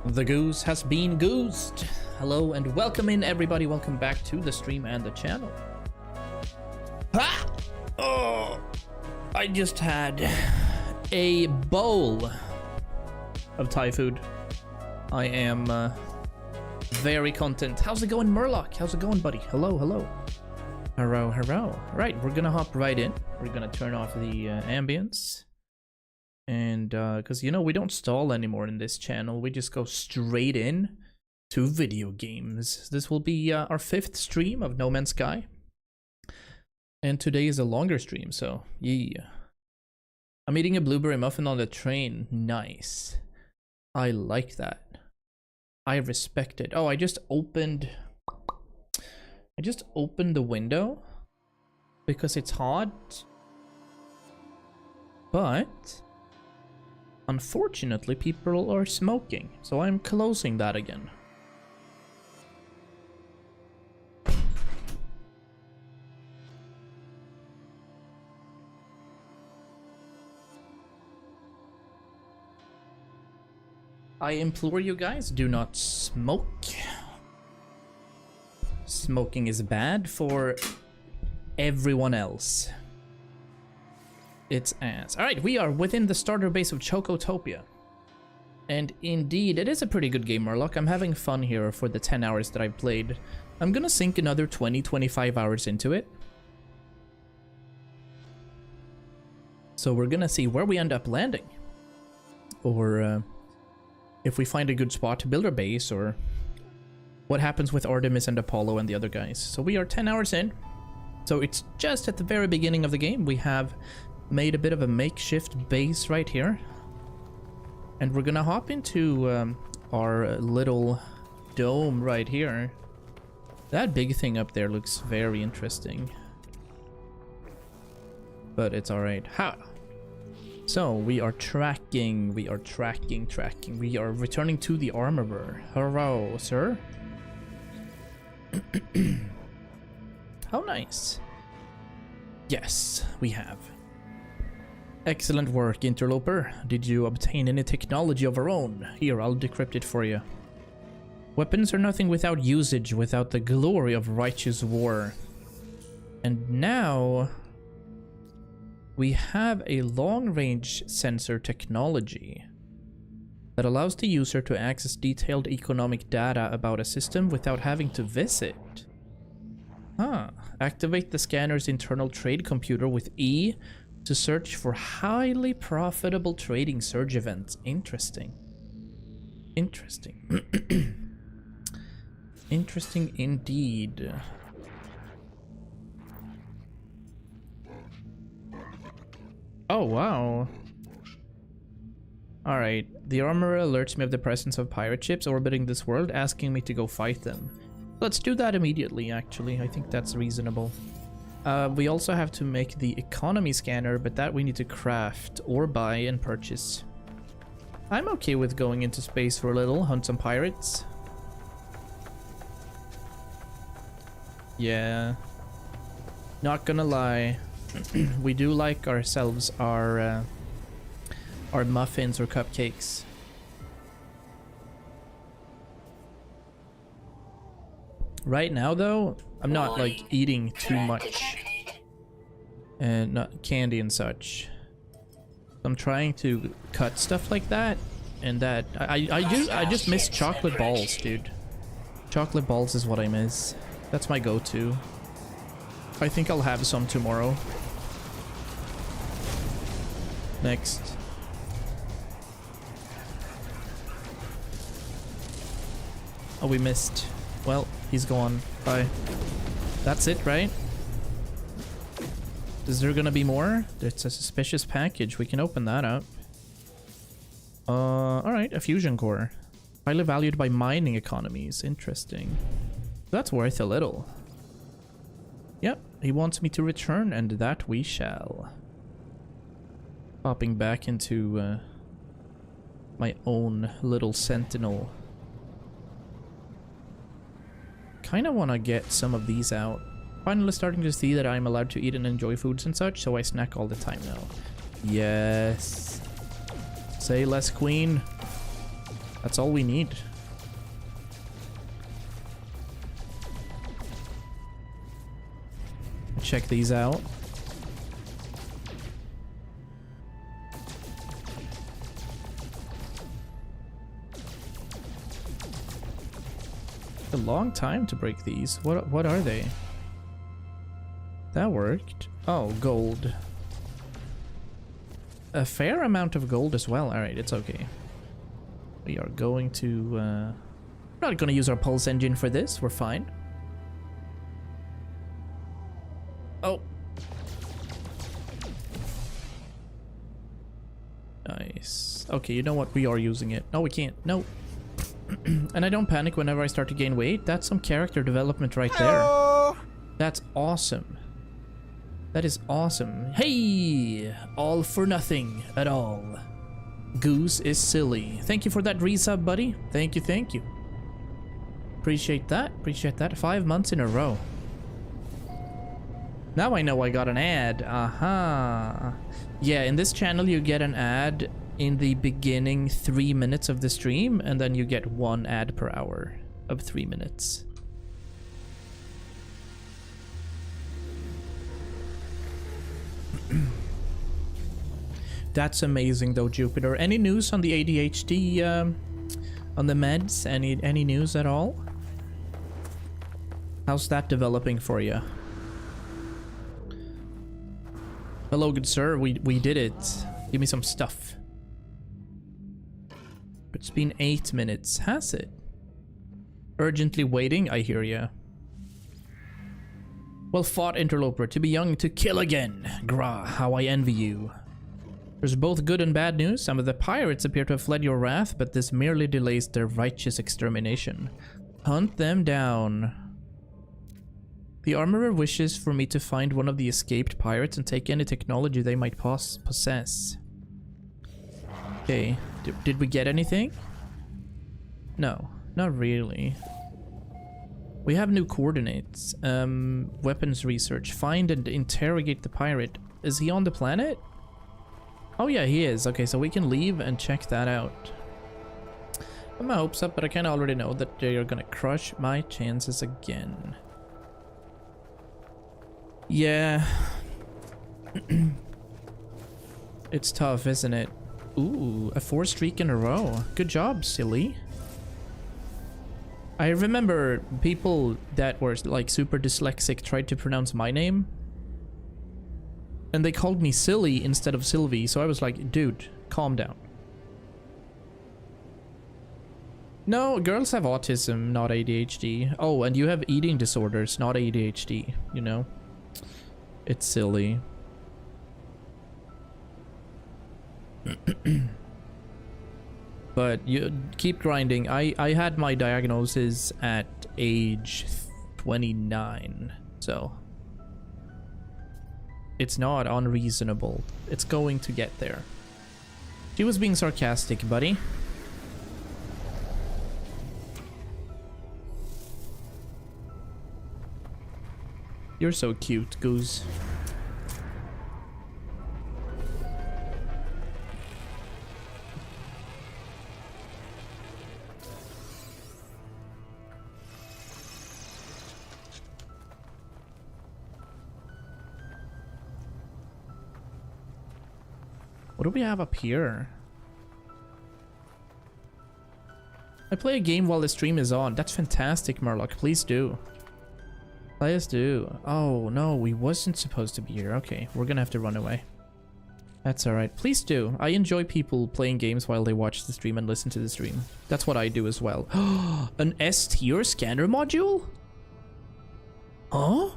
The goose has been goosed. Hello and welcome in, everybody. Welcome back to the stream and the channel. Ah! Oh, I just had a bowl of Thai food. I am very content. How's it going, Murloc? How's it going, buddy? Hello, hello. Hello, hello. Right, we're gonna hop right in. We're gonna turn off the ambience. And because you know we don't stall anymore in this channel, we just go straight in to video games. This will be our 5th stream of No Man's Sky, and today is a longer stream, so yeah. I'm eating a blueberry muffin on the train. Nice. I like that. I respect it. Oh, I just opened the window because it's hot, but unfortunately, people are smoking, so I'm closing that again. I implore you guys, do not smoke. Smoking is bad for everyone else. It's ass. Alright, we are within the starter base of Chocotopia. And indeed, it is a pretty good game, Murloc. I'm having fun here for the 10 hours that I've played. I'm gonna sink another 20-25 hours into it. So we're gonna see where we end up landing. Or if we find a good spot to build our base, or what happens with Artemis and Apollo and the other guys. So we are 10 hours in. So it's just at the very beginning of the game. We have made a bit of a makeshift base right here, and we're gonna hop into our little dome right here. That big thing up there looks very interesting, but it's all right. Ha! So we are tracking, we are returning to the armorer. Hello, sir. How nice. Yes, we have. Excellent work, interloper. Did you obtain any technology of our own? Here, I'll decrypt it for you. Weapons are nothing without usage, without the glory of righteous war. And now we have a long-range sensor technology that allows the user to access detailed economic data about a system without having to visit. Huh. Activate the scanner's internal trade computer with E to search for highly profitable trading surge events. Interesting. Interesting. Interesting indeed. Oh, wow. Alright, the armorer alerts me of the presence of pirate ships orbiting this world, asking me to go fight them. Let's do that immediately, actually. I think that's reasonable. We also have to make the economy scanner, but that we need to craft or buy and purchase. I'm okay with going into space for a little, hunt some pirates. Yeah. Not gonna lie. We do like ourselves our muffins or cupcakes. Right now, though, I'm not like eating too much and not candy and such. I'm trying to cut stuff like that, and that I just miss chocolate balls, dude. Chocolate balls is what I miss. That's my go-to. I think I'll have some tomorrow. Next. Oh, we missed. Well, he's gone. Bye. That's it, right? Is there gonna be more? It's a suspicious package. We can open that up. Alright, a fusion core. Highly valued by mining economies. Interesting. That's worth a little. Yep, he wants me to return, and that we shall. Popping back into my own little sentinel. Kinda wanna get some of these out. Finally starting to see that I'm allowed to eat and enjoy foods and such, so I snack all the time now. Yes. Say less, queen. That's all we need. Check these out. A long time to break these. What are they? That worked. Oh, gold. A fair amount of gold as well. Alright, it's okay. We are going to... we're not going to use our pulse engine for this. We're fine. Oh. Nice. Okay, you know what? We are using it. No, we can't. No. And I don't panic whenever I start to gain weight. That's some character development right there. That's awesome. That is awesome. Hey! All for nothing at all. Goose is silly. Thank you for that resub, buddy. Thank you, thank you. Appreciate that. Appreciate that. 5 months in a row. Now I know I got an ad. Aha. Yeah, in this channel you get an ad in the beginning 3 minutes of the stream, and then you get 1 ad per hour of 3 minutes. That's amazing though, Jupiter. Any news on the ADHD, on the meds? Any news at all? How's that developing for you? Hello, good sir. We did it. Give me some stuff. It's been 8 minutes. Has it? Urgently waiting? I hear ya. Well fought, interloper. To be young, to kill again. Gra, how I envy you. There's both good and bad news. Some of the pirates appear to have fled your wrath, but this merely delays their righteous extermination. Hunt them down. The armorer wishes for me to find one of the escaped pirates and take any technology they might possess. Okay, did we get anything? No, not really. We have new coordinates. Weapons research. Find and interrogate the pirate. Is he on the planet? Oh yeah, he is. Okay, so we can leave and check that out. I have my hopes up, but I kind of already know that they're gonna crush my chances again. Yeah. It's tough, isn't it? Ooh, a 4 streak in a row. Good job, silly. I remember people that were like super dyslexic tried to pronounce my name. And they called me silly instead of Silvy, so I was like, dude, calm down. No, girls have autism, not ADHD. Oh, and you have eating disorders, not ADHD, you know? It's silly. But you keep grinding. I had my diagnosis at age 29, so it's not unreasonable. It's going to get there. She was being sarcastic, buddy. You're so cute, Goose. What do we have up here? I play a game while the stream is on. That's fantastic, Murloc. Please do. Please do. Oh, no, we wasn't supposed to be here. Okay, we're gonna have to run away. That's alright. Please do. I enjoy people playing games while they watch the stream and listen to the stream. That's what I do as well. An S-tier scanner module? Huh?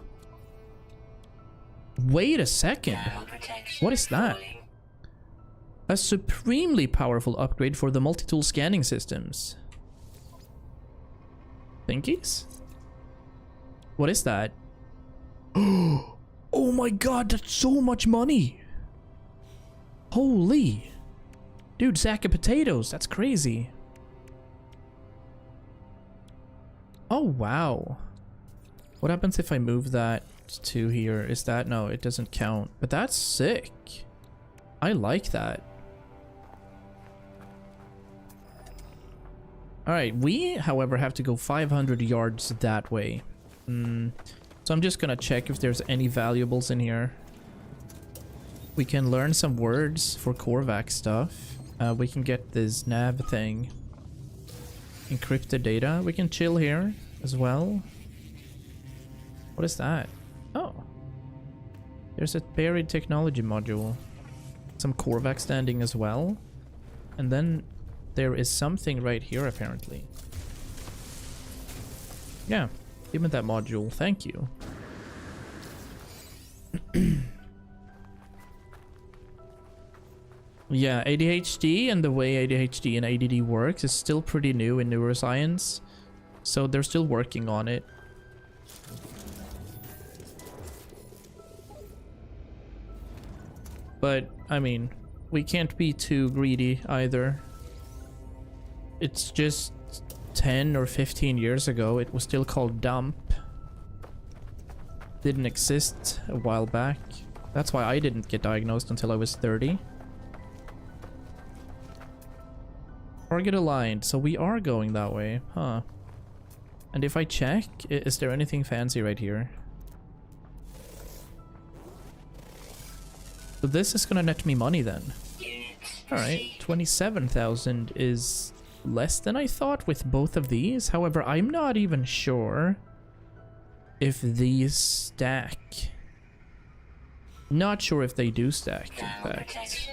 Wait a second. What is that? A supremely powerful upgrade for the multi-tool scanning systems. Thinkies? What is that? Oh my god, that's so much money! Holy! Dude, sack of potatoes, that's crazy. Oh wow. What happens if I move that to here? Is that... no, it doesn't count. But that's sick. I like that. Alright, we, however, have to go 500 yards that way. So I'm just gonna check if there's any valuables in here. We can learn some words for Korvac stuff. We can get this nav thing. Encrypted data. We can chill here as well. What is that? Oh. There's a buried technology module. Some Korvac standing as well. And then there is something right here apparently. Yeah. Give me that module. Thank you. Yeah, ADHD and the way ADHD and ADD works is still pretty new in neuroscience. So they're still working on it. But, I mean, we can't be too greedy either. It's just 10 or 15 years ago. It was still called dump. Didn't exist a while back. That's why I didn't get diagnosed until I was 30. Target aligned, so we are going that way, huh? And if I check, is there anything fancy right here? So this is gonna net me money then. Alright, 27,000 is less than I thought with both of these. However, I'm not even sure if these stack. Not sure if they do stack, in fact.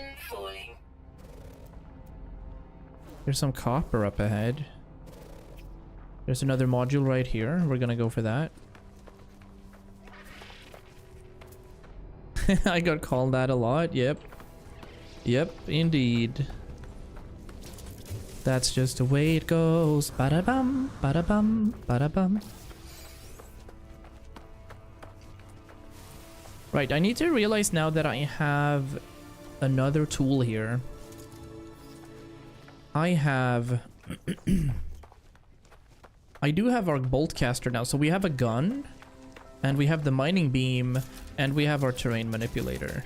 There's some copper up ahead. There's another module right here. We're gonna go for that. I got called that a lot. Yep. Yep, indeed. That's just the way it goes. Ba-da-bum, ba-da-bum, ba-da-bum. Right, I need to realize now that I have another tool here. I have... I do have our boltcaster now, so we have a gun, and we have the mining beam, and we have our terrain manipulator.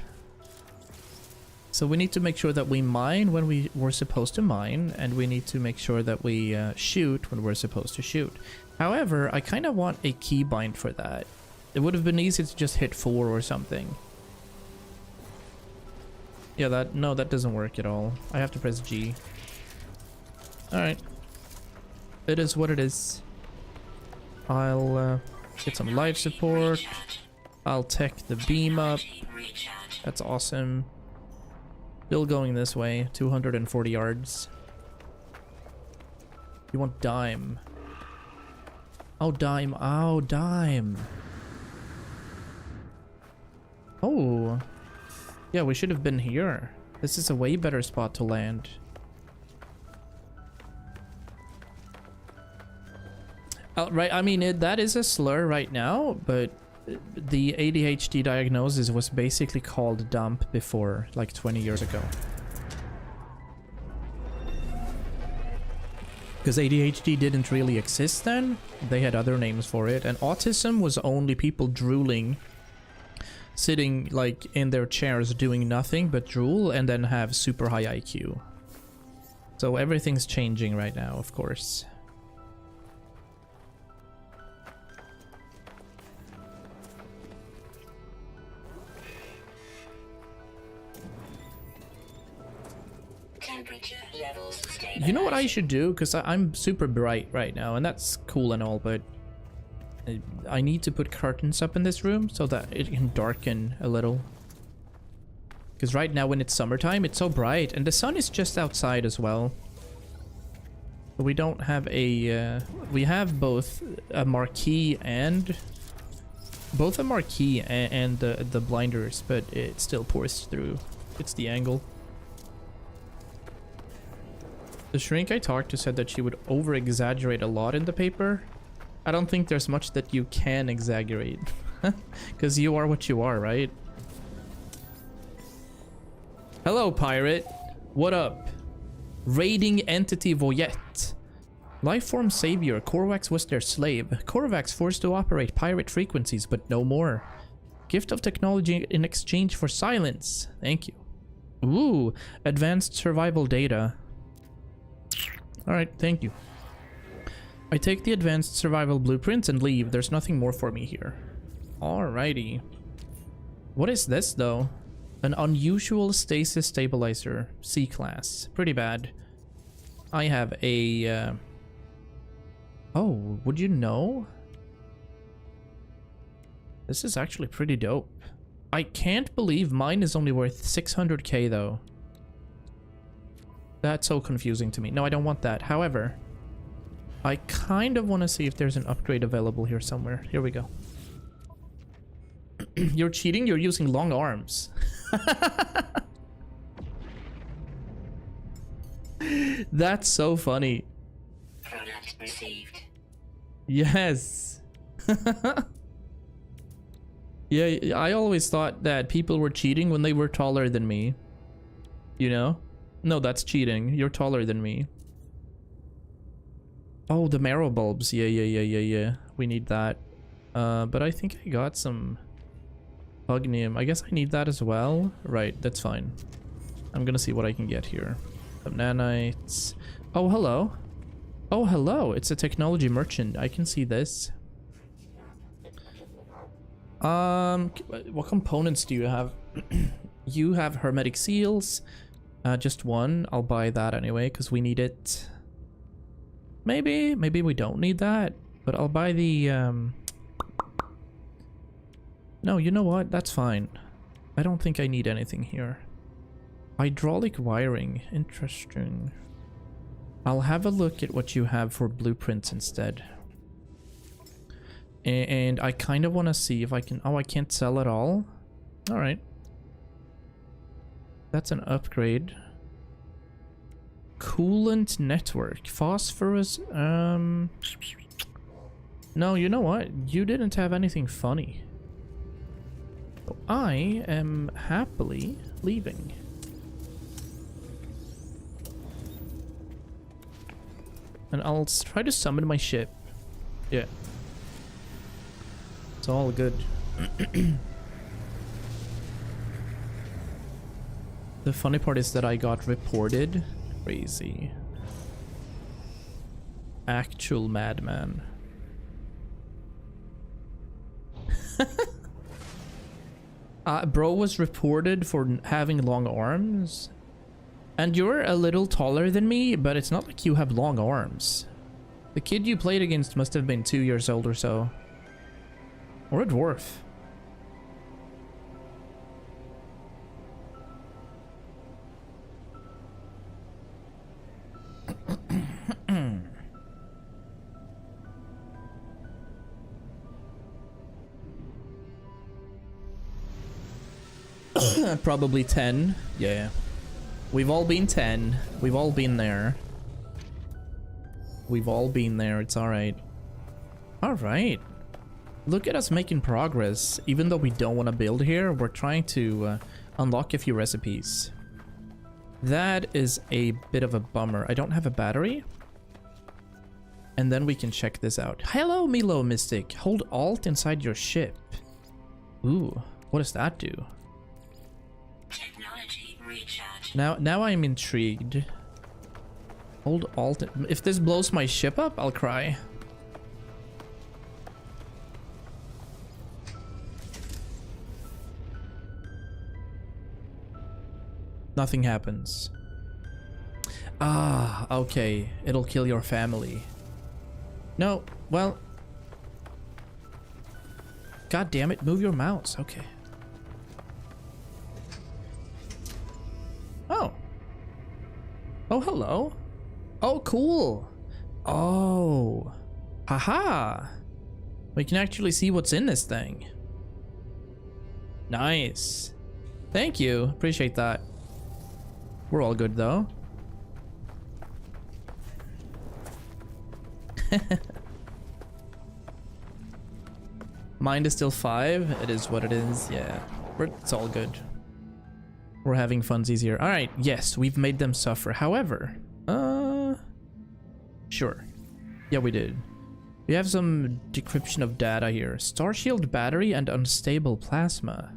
So we need to make sure that we mine when we're supposed to mine, and we need to make sure that we shoot when we're supposed to shoot. However, I kind of want a keybind for that. It would have been easy to just hit 4 or something. Yeah, that doesn't work at all. I have to press G. Alright. It is what it is. I'll get some life support. I'll tech the beam up. That's awesome. Still going this way. 240 yards. You want dime. Oh, dime. Oh, dime. Oh. Yeah, we should have been here. This is a way better spot to land. Right, I mean, that is a slur right now, but the ADHD diagnosis was basically called dump before, like 20 years ago. Because ADHD didn't really exist then, they had other names for it, and autism was only people drooling, sitting like in their chairs doing nothing but drool and then have super high IQ. So everything's changing right now, of course. You know what I should do? Because I'm super bright right now, and that's cool and all, but I need to put curtains up in this room so that it can darken a little. Because right now when it's summertime, it's so bright, and the sun is just outside as well. But we don't have a... we have both a marquee and... both a marquee and the blinders, but it still pours through. It's the angle. The shrink I talked to said that she would over-exaggerate a lot in the paper. I don't think there's much that you can exaggerate. Because you are what you are, right? Hello, pirate. What up? Raiding entity Voyette. Lifeform savior. Korvax was their slave. Korvax forced to operate pirate frequencies, but no more. Gift of technology in exchange for silence. Thank you. Ooh, advanced survival data. Alright, thank you. I take the advanced survival blueprints and leave. There's nothing more for me here. Alrighty. What is this though? An unusual stasis stabilizer. C-class. Pretty bad. I have a... Oh, would you know? This is actually pretty dope. I can't believe mine is only worth 600k though. That's so confusing to me. No, I don't want that. However, I kind of want to see if there's an upgrade available here somewhere. Here we go. You're cheating? You're using long arms. That's so funny. Product received. Yes. Yeah, I always thought that people were cheating when they were taller than me. You know? No, that's cheating. You're taller than me. Oh, the marrow bulbs. Yeah. We need that. But I think I got some Pugnium. I guess I need that as well. Right, that's fine. I'm gonna see what I can get here. Some nanites. Oh, hello. Oh, hello. It's a technology merchant. I can see this. What components do you have? You have hermetic seals. Just one. I'll buy that anyway, because we need it. Maybe we don't need that, but I'll buy the, No, you know what? That's fine. I don't think I need anything here. Hydraulic wiring. Interesting. I'll have a look at what you have for blueprints instead. And I kind of want to see if I can... Oh, I can't sell it all? Alright. That's an upgrade. Coolant network. Phosphorus. No, you know what? You didn't have anything funny. So I am happily leaving. And I'll try to summon my ship. Yeah. It's all good. The funny part is that I got reported. Crazy. Actual madman. Bro was reported for having long arms. And you're a little taller than me, but it's not like you have long arms. The kid you played against must have been 2 years old or so. Or a dwarf. Probably 10. Yeah. We've all been 10. We've all been there. We've all been there. It's alright. Alright. Look at us making progress. Even though we don't want to build here, we're trying to unlock a few recipes. That is a bit of a bummer. I don't have a battery. And then we can check this out. Hello, Milo Mystic. Hold Alt inside your ship. Ooh, what does that do? Technology recharge. Now I'm intrigued. Hold Alt. If this blows my ship up, I'll cry. Nothing happens. Ah, okay. It'll kill your family. No, well. God damn it, move your mouse. Okay. Oh. Oh, hello. Oh, cool. Oh. Haha. We can actually see what's in this thing. Nice. Thank you. Appreciate that. We're all good though. Mind is still 5. It is what it is. Yeah. It's all good. We're having funsies here. Alright, yes, we've made them suffer. However, sure. Yeah, we did. We have some decryption of data here. Starshield battery and unstable plasma.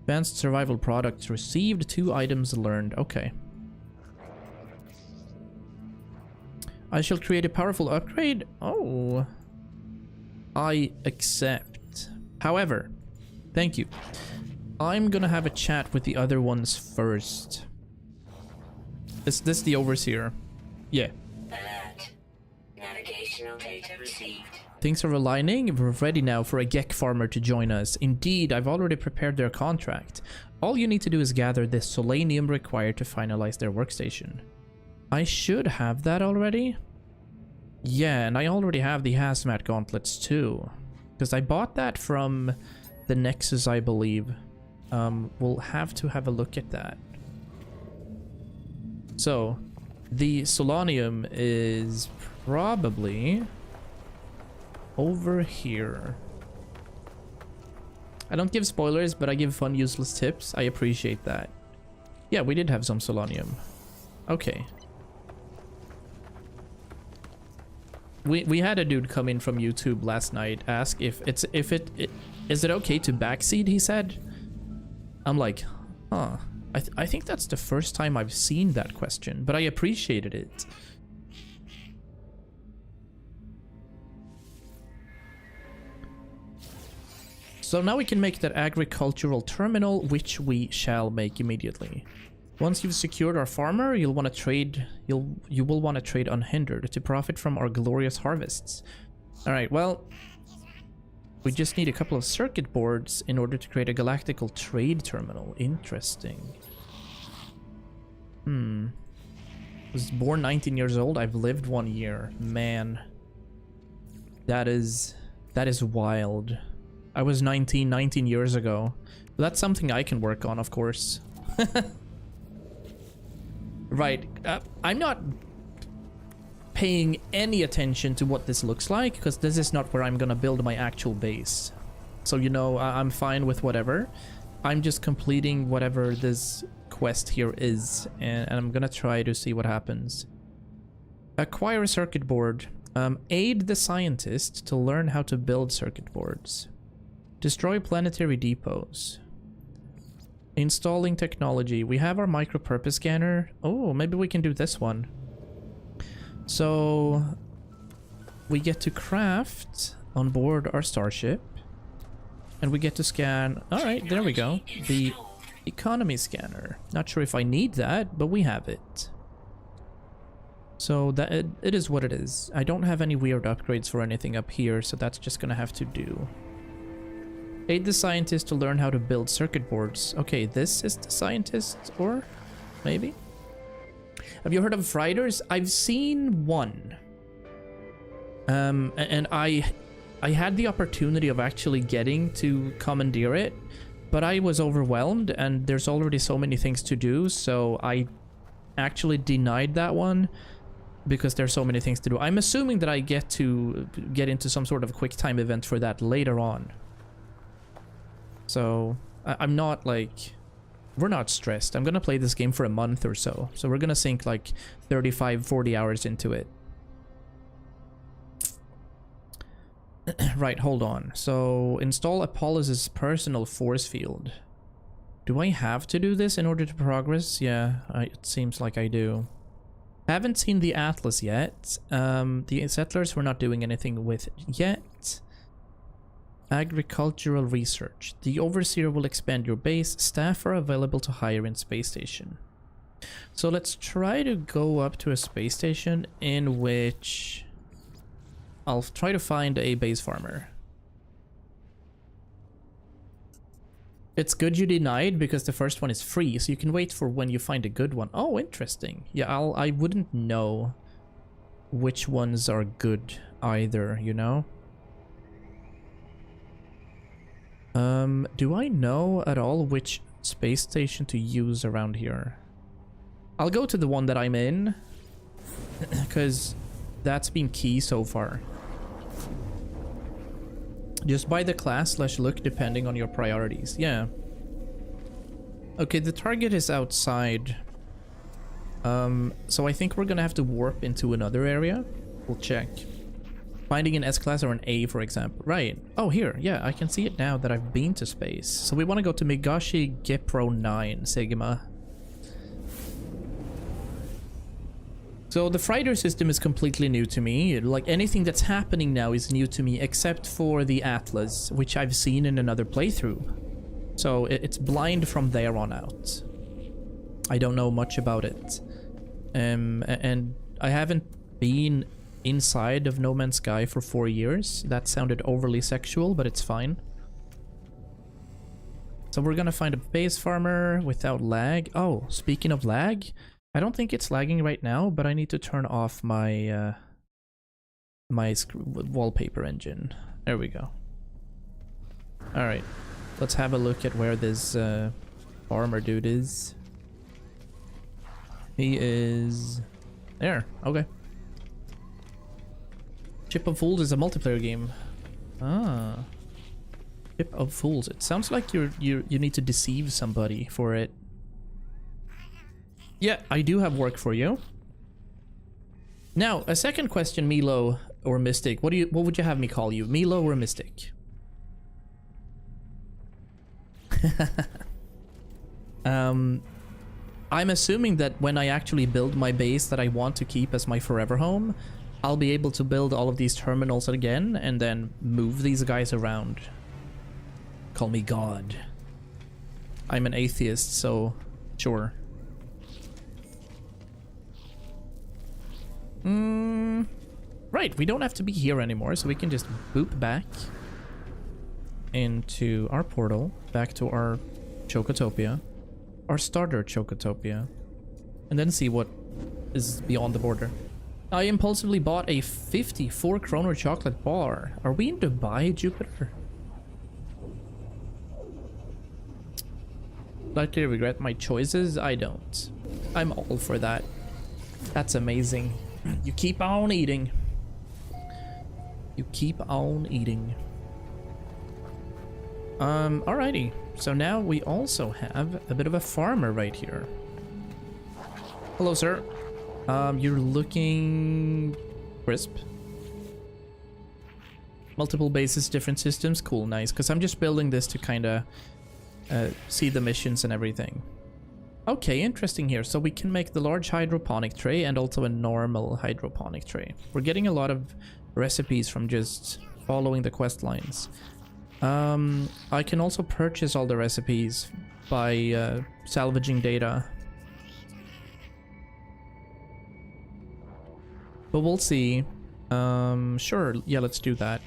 Advanced survival products received. 2 items learned. Okay. I shall create a powerful upgrade. Oh. I accept. However, thank you. I'm gonna have a chat with the other ones first. Is this the overseer? Yeah. Alert. Navigational data received. Things are aligning. We're ready now for a Gek farmer to join us. Indeed, I've already prepared their contract. All you need to do is gather the solanium required to finalize their workstation. I should have that already. Yeah, and I already have the hazmat gauntlets too. Because I bought that from the Nexus, I believe. We'll have to have a look at that. So, the solanium is probably over here. I don't give spoilers, but I give fun, useless tips. I appreciate that. Yeah, we did have some solanium. Okay. We had a dude come in from YouTube last night, ask if is it okay to backseat, he said. I'm like, huh. I think that's the first time I've seen that question, but I appreciated it. So now we can make that agricultural terminal, which we shall make immediately. Once you've secured our farmer, you'll want to trade. You will want to trade unhindered to profit from our glorious harvests. All right. Well, we just need a couple of circuit boards in order to create a galactical trade terminal. Interesting. Was born 19 years old. I've lived 1 year. Man, that is wild. I was 19 years ago. That's something I can work on, of course. Right. I'm not paying any attention to what this looks like, because this is not where I'm gonna build my actual base. So, you know, I'm fine with whatever. I'm just completing whatever this quest here is, and I'm gonna try to see what happens. Acquire a circuit board. Aid the scientist to learn how to build circuit boards. Destroy planetary depots. Installing technology. We have our micro-purpose scanner. Oh, maybe we can do this one. So we get to craft on board our starship, and we get to scan. All right, there we go. The economy scanner. Not sure if I need that, but we have it. So that it is what it is. I don't have any weird upgrades for anything up here, so that's just gonna have to do. Aid the scientist to learn how to build circuit boards. Okay, this is the scientist, or maybe? Have you heard of Fridays? I've seen one. And I had the opportunity of actually getting to commandeer it, but I was overwhelmed and there's already so many things to do, so I actually denied that one because there's so many things to do. I'm assuming that I get to get into some sort of quick time event for that later on. So I'm not like, we're not stressed. I'm gonna play this game for a month or so. So we're gonna sink like 35-40 hours into it. Right, hold on. So install Apollos' personal force field. Do I have to do this in order to progress? Yeah, it seems like I do. Haven't seen the Atlas yet. The settlers we're not doing anything with yet. Agricultural research. The overseer will expand your base. Staff are available to hire in space station. So let's try to go up to a space station in which I'll try to find a base farmer. It's good you denied because the first one is free, so you can wait for when you find a good one. Oh, interesting. Yeah, I wouldn't know which ones are good either, you know? Do I know at all which space station to use around here? I'll go to the one that I'm in, because that's been key so far. Just buy the class/look depending on your priorities. Yeah. Okay, the target is outside. So I think we're gonna have to warp into another area. We'll check. Finding an S-class or an A, for example. Right. Oh, here. Yeah, I can see it now that I've been to space. So we want to go to Migashi Gepro 9, Sigma. So the freighter system is completely new to me. Like anything that's happening now is new to me, except for the Atlas, which I've seen in another playthrough. So it's blind from there on out. I don't know much about it. And I haven't been inside of No Man's Sky for 4 years. That sounded overly sexual, but it's fine. So we're gonna find a base farmer without lag. Oh, speaking of lag, I don't think it's lagging right now, but I need to turn off my wallpaper engine. There we go. All right, let's have a look at where this farmer dude is. He is there. Okay. Ship of Fools is a multiplayer game. Ah. Ship of Fools. It sounds like you need to deceive somebody for it. Yeah, I do have work for you. Now, a second question, Milo or Mystic. What would you have me call you? Milo or Mystic? I'm assuming that when I actually build my base that I want to keep as my forever home, I'll be able to build all of these terminals again and then move these guys around. Call me God. I'm an atheist, so sure. Right, we don't have to be here anymore, so we can just boop back into our portal, back to our Chocotopia, our starter Chocotopia, and then see what is beyond the border. I impulsively bought a 54 kroner chocolate bar. Are we in Dubai, Jupiter? Likely regret my choices? I don't. I'm all for that. That's amazing. You keep on eating. You keep on eating. Alrighty. So now we also have a bit of a farmer right here. Hello, sir. You're looking crisp. Multiple bases, different systems. Cool, nice. Because I'm just building this to kind of see the missions and everything. Okay, interesting here. So we can make the large hydroponic tray and also a normal hydroponic tray. We're getting a lot of recipes from just following the quest lines. I can also purchase all the recipes by salvaging data. But we'll see. Sure, yeah, let's do that.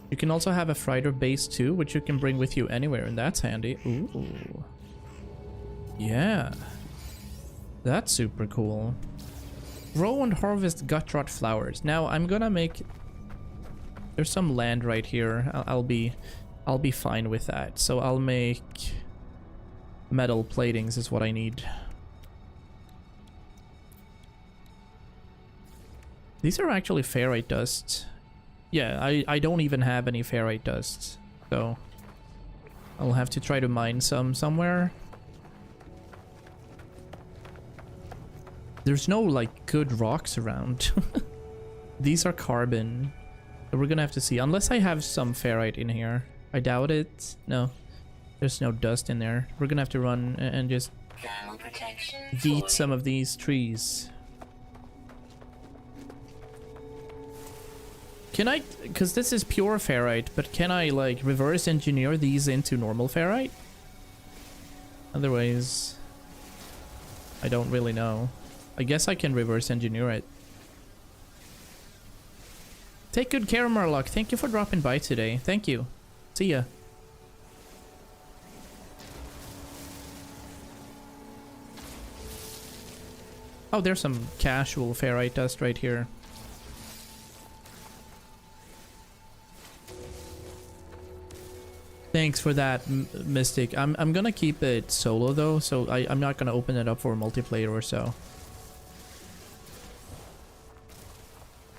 You can also have a freighter base too, which you can bring with you anywhere, and that's handy. Ooh. Yeah. That's super cool. Grow and harvest gut rot flowers. Now I'm gonna make... There's some land right here. I'll be fine with that. So I'll make metal platings is what I need. These are actually ferrite dust. Yeah, I don't even have any ferrite dust. So I'll have to try to mine some somewhere. There's no like good rocks around. These are carbon. So we're gonna have to see. Unless I have some ferrite in here. I doubt it. No. There's no dust in there. We're gonna have to run and just yeet some of these trees. Can I, because this is pure ferrite, but can I like reverse engineer these into normal ferrite? Otherwise, I don't really know. I guess I can reverse engineer it. Take good care, Murloc. Thank you for dropping by today. Thank you. See ya. Oh, there's some casual ferrite dust right here. Thanks for that, Mystic. I'm gonna keep it solo though, so I'm not gonna open it up for multiplayer or so.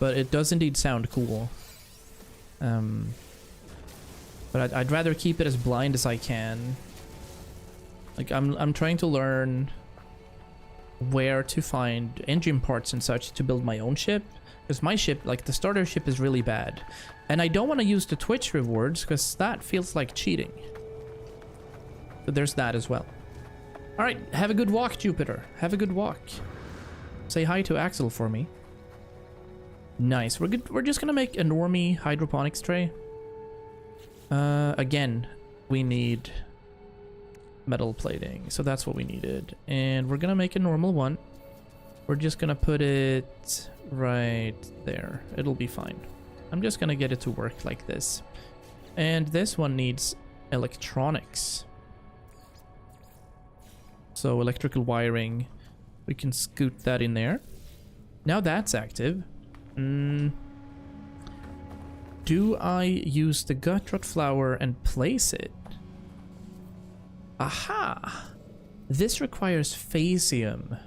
But it does indeed sound cool. But I'd rather keep it as blind as I can. Like I'm trying to learn where to find engine parts and such to build my own ship. Because my ship, like the starter ship, is really bad. And I don't want to use the Twitch rewards because that feels like cheating. But there's that as well. Alright, have a good walk, Jupiter. Have a good walk. Say hi to Axel for me. Nice. We're good. We're just gonna make a normie hydroponics tray. Again, we need metal plating, so that's what we needed. And we're gonna make a normal one. We're just gonna put it right there. It'll be fine. I'm just gonna get it to work like this. And this one needs electronics. So electrical wiring, we can scoot that in there. Now that's active. Do I use the gut rot flower and place it? Aha! This requires phasium.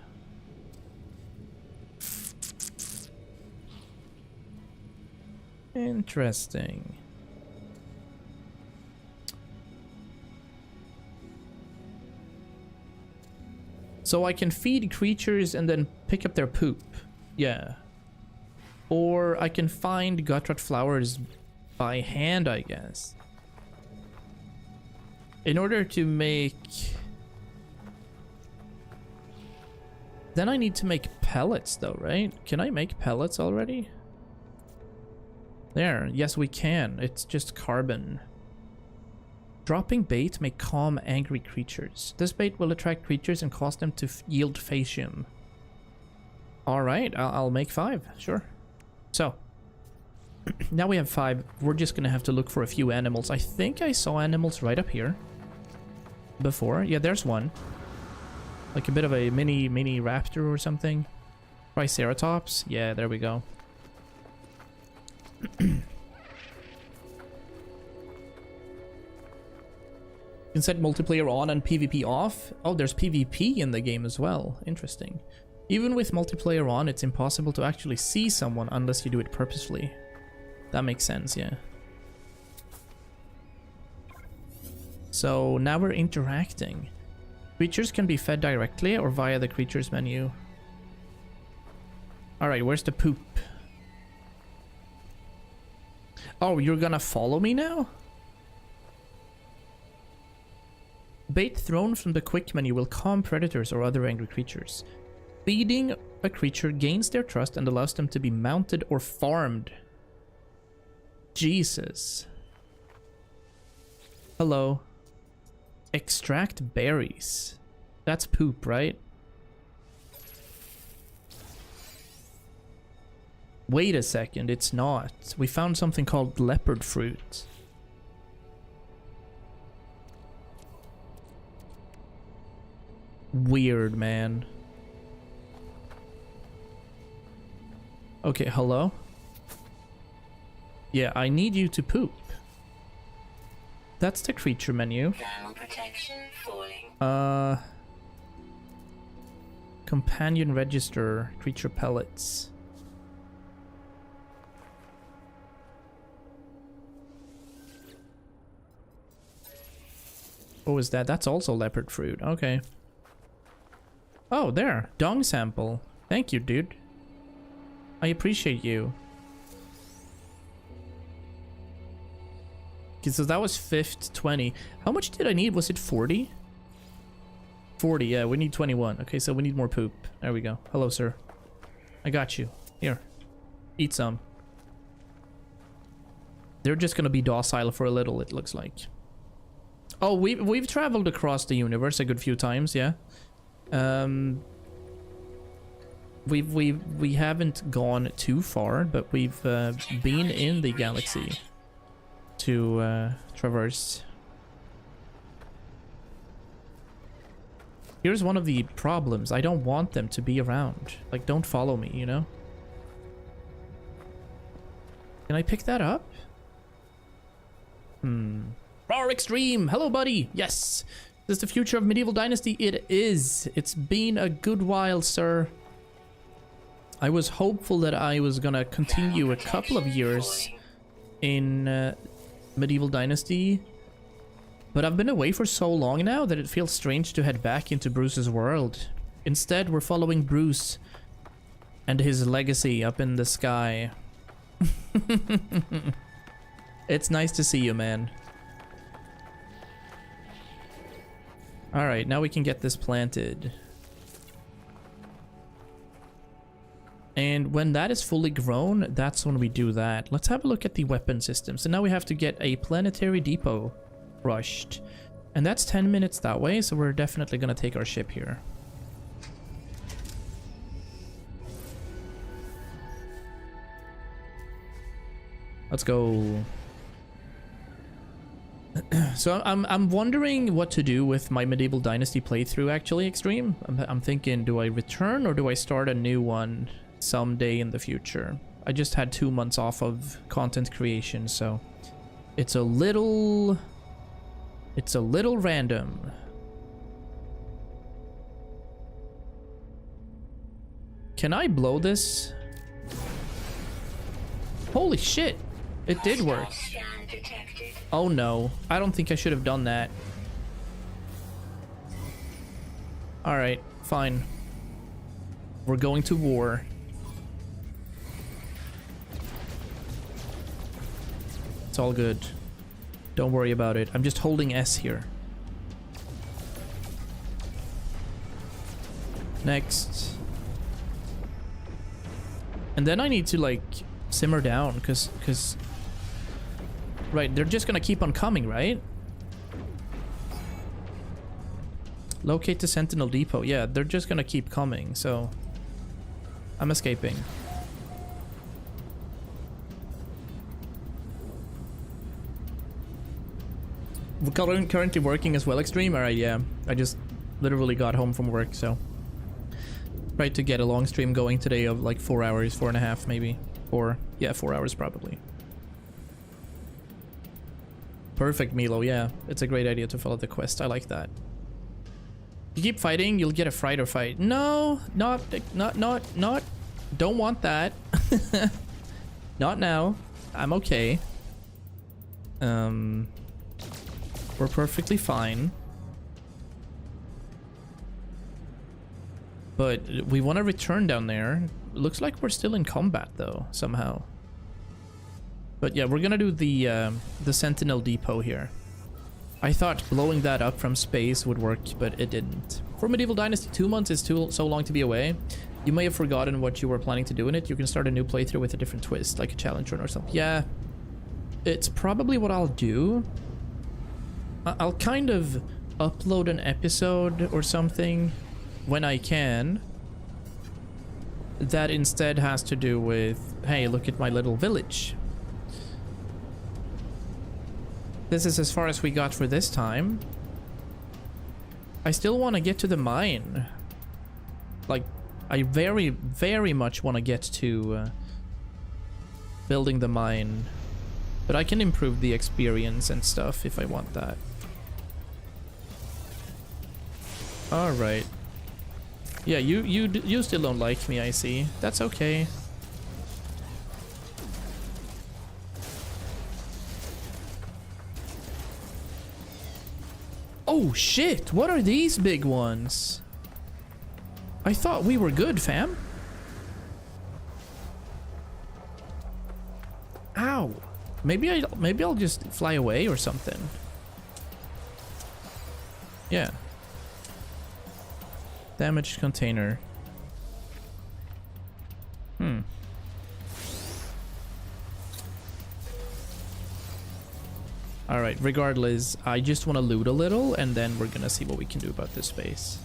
Interesting. So I can feed creatures and then pick up their poop. Yeah. Or I can find gut rot flowers by hand, I guess. In order to make... Then I need to make pellets though, right? Can I make pellets already? There, yes we can. It's just carbon. Dropping bait may calm angry creatures. This bait will attract creatures and cause them to yield phasium. Alright, I'll make 5, sure. So, now we have 5. We're just gonna have to look for a few animals. I think I saw animals right up here before. Yeah, there's one. Like a bit of a mini raptor or something. Triceratops. Yeah, there we go. You can set multiplayer on and PvP off. Oh, there's PvP in the game as well. Interesting. Even with multiplayer on, it's impossible to actually see someone unless you do it purposefully. That makes sense, yeah. So now we're interacting. Creatures can be fed directly or via the creatures menu. Alright, where's the poop? Oh, you're gonna follow me now? Bait thrown from the quick menu will calm predators or other angry creatures. Feeding a creature gains their trust and allows them to be mounted or farmed. Jesus. Hello. Extract berries. That's poop, right? Wait a second, it's not. We found something called leopard fruit. Weird, man. Okay, hello? Yeah, I need you to poop. That's the creature menu. Thermal protection falling. Companion register, creature pellets. What was that? That's also leopard fruit. Okay. Oh, there. Dung sample. Thank you, dude. I appreciate you. Okay, so that was 5th, 20. How much did I need? Was it 40? 40, yeah. We need 21. Okay, so we need more poop. There we go. Hello, sir. I got you. Here. Eat some. They're just gonna be docile for a little, it looks like. Oh, we've traveled across the universe a good few times, yeah. We haven't gone too far, but we've been in the galaxy to traverse. Here's one of the problems. I don't want them to be around. Like, don't follow me, you know? Can I pick that up? Roar Extreme! Hello, buddy! Yes! Is this the future of Medieval Dynasty? It is! It's been a good while, sir. I was hopeful that I was gonna continue a couple of years in Medieval Dynasty, but I've been away for so long now that it feels strange to head back into Bruce's world. Instead, we're following Bruce and his legacy up in the sky. It's nice to see you, man. Alright, now we can get this planted. And when that is fully grown, that's when we do that. Let's have a look at the weapon system. So now we have to get a planetary depot rushed. And that's 10 minutes that way, so we're definitely gonna take our ship here. Let's go. So I'm wondering what to do with my Medieval Dynasty playthrough, actually, Extreme. I'm thinking, do I return or do I start a new one someday in the future? I just had 2 months off of content creation, so it's a little random. Can I blow this? Holy shit! It did work. Oh no, I don't think I should have done that. Alright, fine. We're going to war. It's all good. Don't worry about it. I'm just holding S here. Next. And then I need to like simmer down because right, they're just gonna keep on coming, right? Locate the Sentinel Depot. Yeah, they're just gonna keep coming, so I'm escaping. We're currently working as well, Extreme. Alright, yeah. I just literally got home from work, so tried to get a long stream going today of like 4 hours, 4.5 maybe. 4 hours probably. Perfect, Milo. Yeah, it's a great idea to follow the quest. I like that. You keep fighting, you'll get a fighter fight. No, not. Don't want that. Not now. I'm okay. We're perfectly fine. But we want to return down there. Looks like we're still in combat though, somehow. But yeah, we're gonna do the Sentinel Depot here. I thought blowing that up from space would work, but it didn't. For Medieval Dynasty, 2 months is so long to be away. You may have forgotten what you were planning to do in it. You can start a new playthrough with a different twist, like a challenge run or something. Yeah, it's probably what I'll do. I'll kind of upload an episode or something when I can. That instead has to do with, hey, look at my little village. This is as far as we got for this time. I still want to get to the mine. Like, I very, very much want to get to building the mine. But I can improve the experience and stuff if I want that. Alright. Yeah, you still don't like me, I see. That's okay. Oh shit, what are these big ones? I thought we were good, fam. Ow. Maybe I'll just fly away or something. Yeah. Damaged container. Alright, regardless, I just want to loot a little, and then we're gonna see what we can do about this space.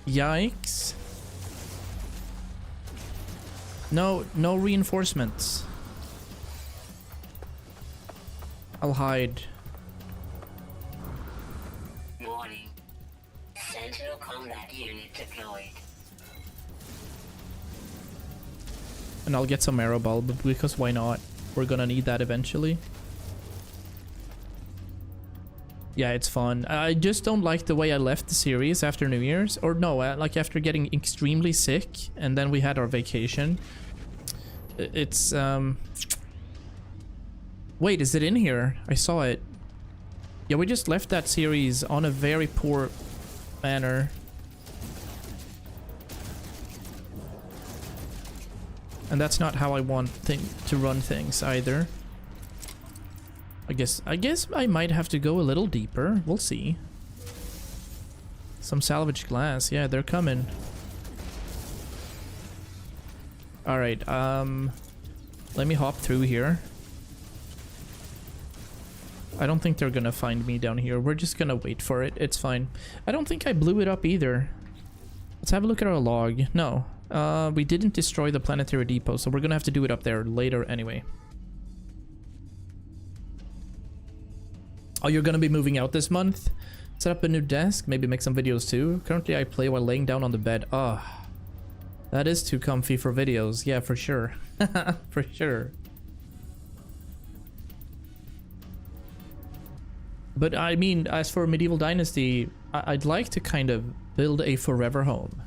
Yikes. No reinforcements. I'll hide. Warning. Sentinel combat unit deployed. And I'll get some arrow bulb because why not? We're gonna need that eventually. Yeah, it's fun. I just don't like the way I left the series after New Year's. Or no, like after getting extremely sick and then we had our vacation. It's, Wait, is it in here? I saw it. Yeah, we just left that series on a very poor manner. And that's not how I want to run things either. I guess I might have to go a little deeper. We'll see. Some salvaged glass. Yeah, they're coming. All right. Let me hop through here. I don't think they're gonna find me down here. We're just gonna wait for it. It's fine. I don't think I blew it up either. Let's have a look at our log. No. We didn't destroy the planetary depot, so we're gonna have to do it up there later anyway. Oh, you're gonna be moving out this month? Set up a new desk, maybe make some videos too. Currently I play while laying down on the bed. Ah, that is too comfy for videos. Yeah, for sure. For sure. But I mean, as for Medieval Dynasty, I'd like to kind of build a forever home.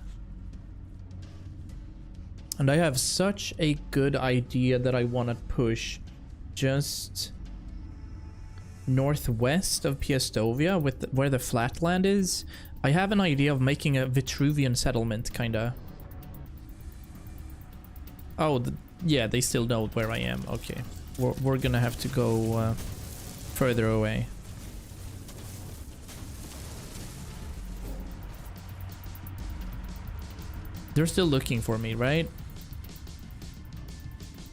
And I have such a good idea that I want to push just northwest of Piastovia, where the flatland is. I have an idea of making a Vitruvian settlement, kinda. Oh, yeah, they still know where I am. Okay, we're gonna have to go further away. They're still looking for me, right?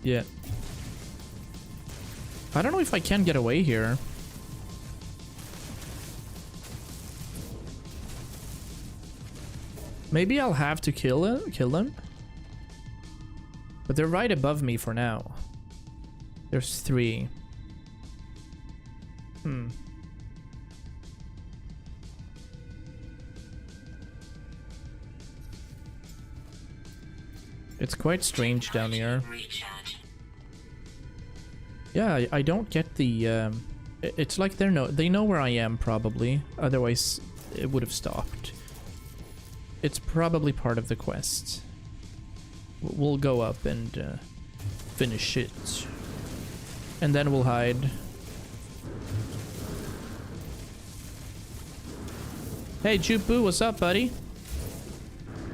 Yeah. I don't know if I can get away here. Maybe I'll have to kill them. But they're right above me for now. There's 3. It's quite strange down here. Yeah, I don't get the it's like they know where I am probably, otherwise it would have stopped. It's probably part of the quest. We'll go up and finish it. And then we'll hide. Hey Chupu, what's up, buddy?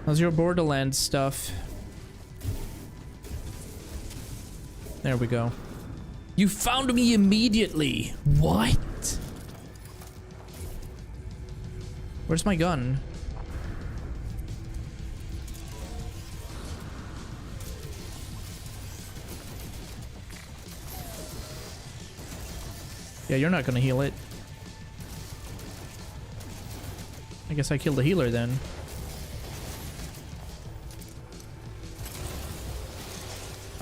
How's your Borderlands stuff? There we go. You found me immediately. What? Where's my gun? Yeah, you're not gonna heal it. I guess I killed the healer then.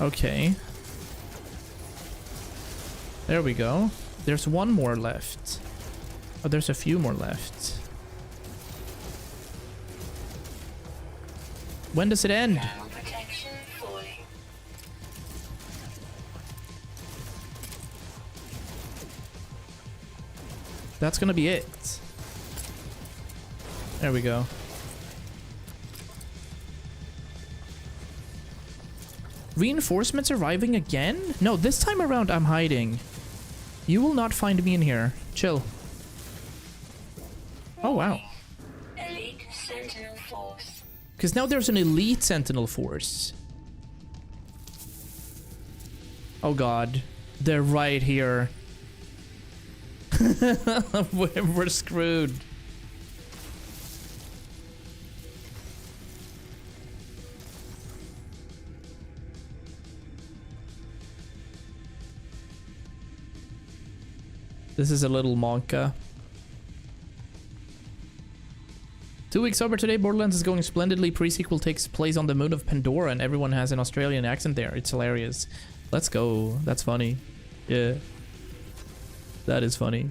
Okay. There we go. There's one more left. Oh, there's a few more left. When does it end? That's gonna be it. There we go. Reinforcements arriving again? No, this time around I'm hiding. You will not find me in here. Chill. Oh, wow. Elite Sentinel Force. Because now there's an elite Sentinel Force. Oh god. They're right here. We're screwed. This is a little monka. 2 weeks over today, Borderlands is going splendidly. Pre-sequel takes place on the moon of Pandora and everyone has an Australian accent there. It's hilarious. Let's go. That's funny. Yeah. That is funny.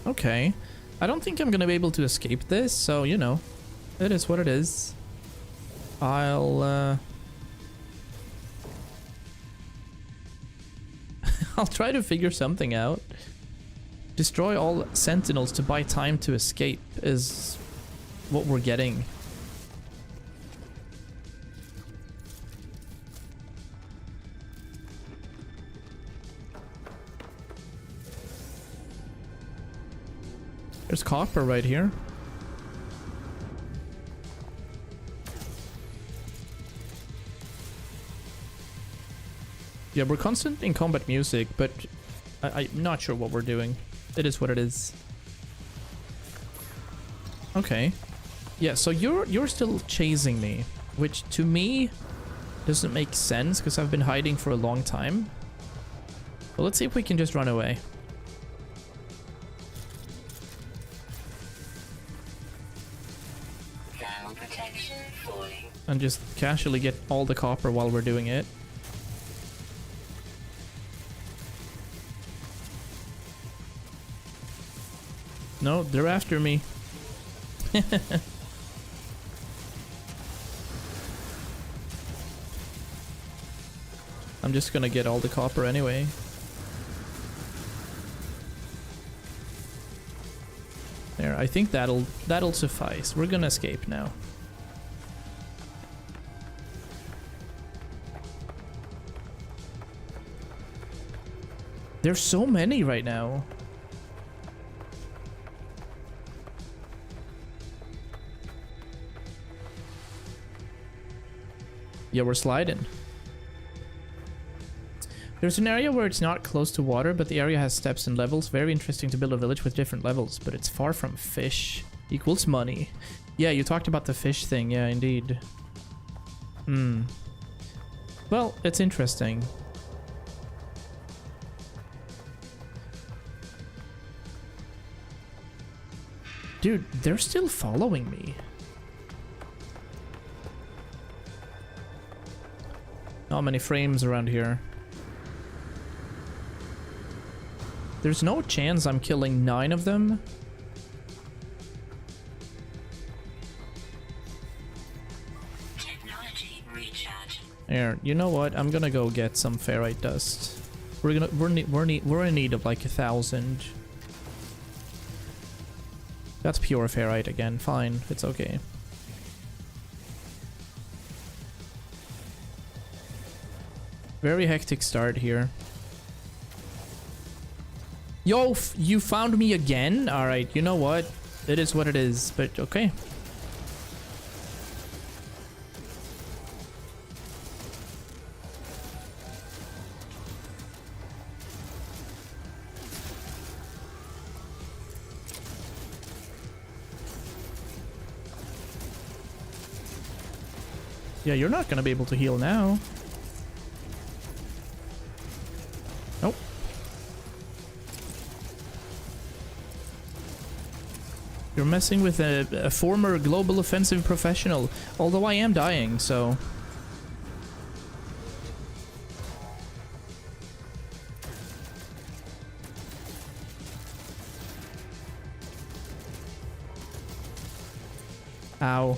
Okay. I don't think I'm gonna be able to escape this, so, you know. It is what it is. I'll try to figure something out. Destroy all sentinels to buy time to escape is what we're getting. There's copper right here. Yeah, we're constant in combat music, but I'm not sure what we're doing. It is what it is. Okay. Yeah, so you're still chasing me, which to me doesn't make sense because I've been hiding for a long time. But let's see if we can just run away. Thermal protection falling. And just casually get all the copper while we're doing it. No, they're after me. I'm just gonna get all the copper anyway. There, I think that'll suffice. We're gonna escape now. There's so many right now. Yeah, we're sliding. There's an area where it's not close to water, but the area has steps and levels. Very interesting to build a village with different levels, but it's far from fish. Equals money. Yeah, you talked about the fish thing. Yeah, indeed. Well, it's interesting. Dude, they're still following me. Not many frames around here. There's no chance I'm killing 9 of them. Technology recharge. There, you know what? I'm gonna go get some ferrite dust. We're in need of like 1,000. That's pure ferrite again. Fine, it's okay. Very hectic start here. Yo, you found me again? Alright, you know what? It is what it is, but okay. Yeah, you're not gonna be able to heal now. Nope. You're messing with a former global offensive professional. Although I am dying, so... Ow.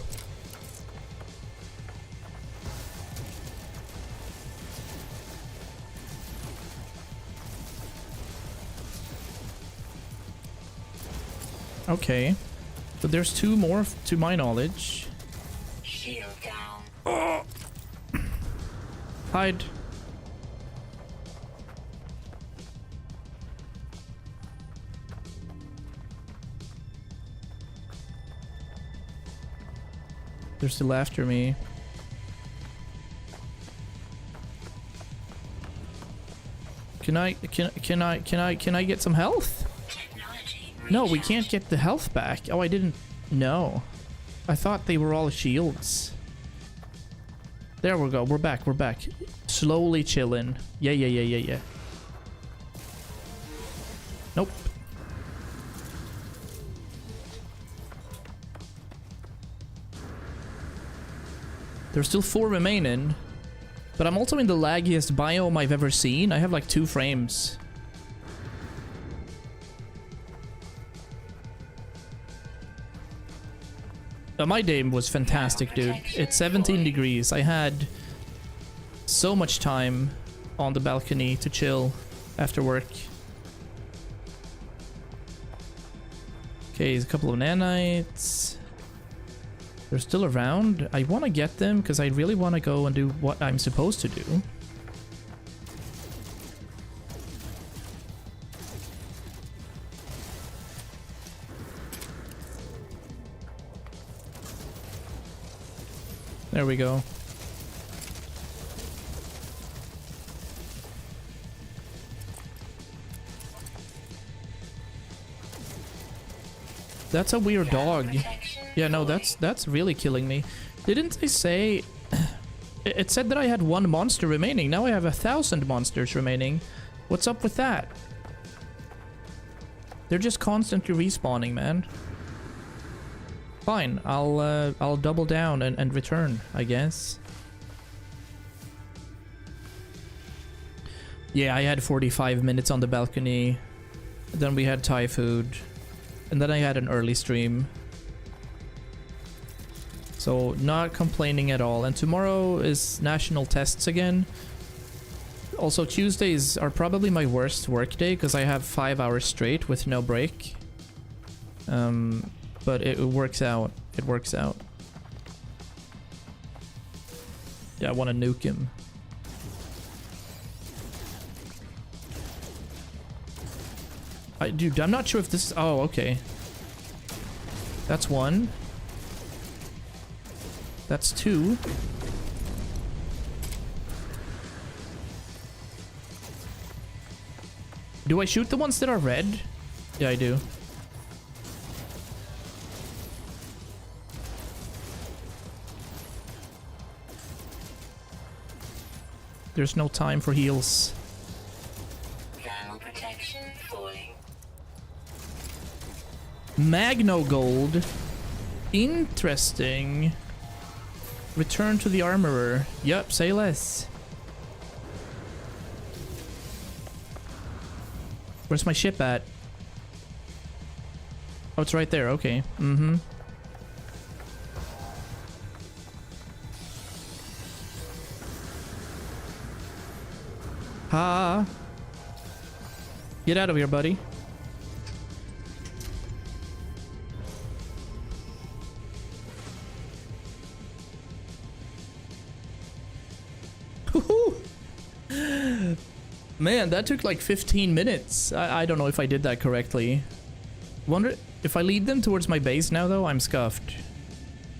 Okay. So there's 2 more to my knowledge. Shield down. Oh. Hide. They're still after me. Can I get some health? No, we can't get the health back. Oh, I didn't know. I thought they were all shields. There we go. We're back. We're back. Slowly chilling. Yeah. Nope. There's still 4 remaining. But I'm also in the laggiest biome I've ever seen. I have like 2 frames. My day was fantastic, dude. It's 17 degrees. I had so much time on the balcony to chill after work. Okay, there's a couple of nanites. They're still around. I want to get them because I really want to go and do what I'm supposed to do. There we go. That's a weird dog. Yeah, no, that's really killing me. Didn't they say... It said that I had 1 monster remaining. Now I have 1,000 monsters remaining. What's up with that? They're just constantly respawning, man. Fine, I'll double down and return, I guess. Yeah, I had 45 minutes on the balcony. Then we had Thai food. And then I had an early stream. So, not complaining at all. And tomorrow is national tests again. Also, Tuesdays are probably my worst work day because I have 5 hours straight with no break. But it works out. It works out. Yeah, I want to nuke him. Dude, I'm not sure if this... Oh, okay. That's 1. That's 2. Do I shoot the ones that are red? Yeah, I do. There's no time for heals. Magno Gold. Interesting. Return to the armorer. Yup, say less. Where's my ship at? Oh, it's right there. Okay. Mm-hmm. Ha! Get out of here, buddy. Man, that took like 15 minutes. I don't know if I did that correctly. Wonder if I lead them towards my base now, though, I'm scuffed.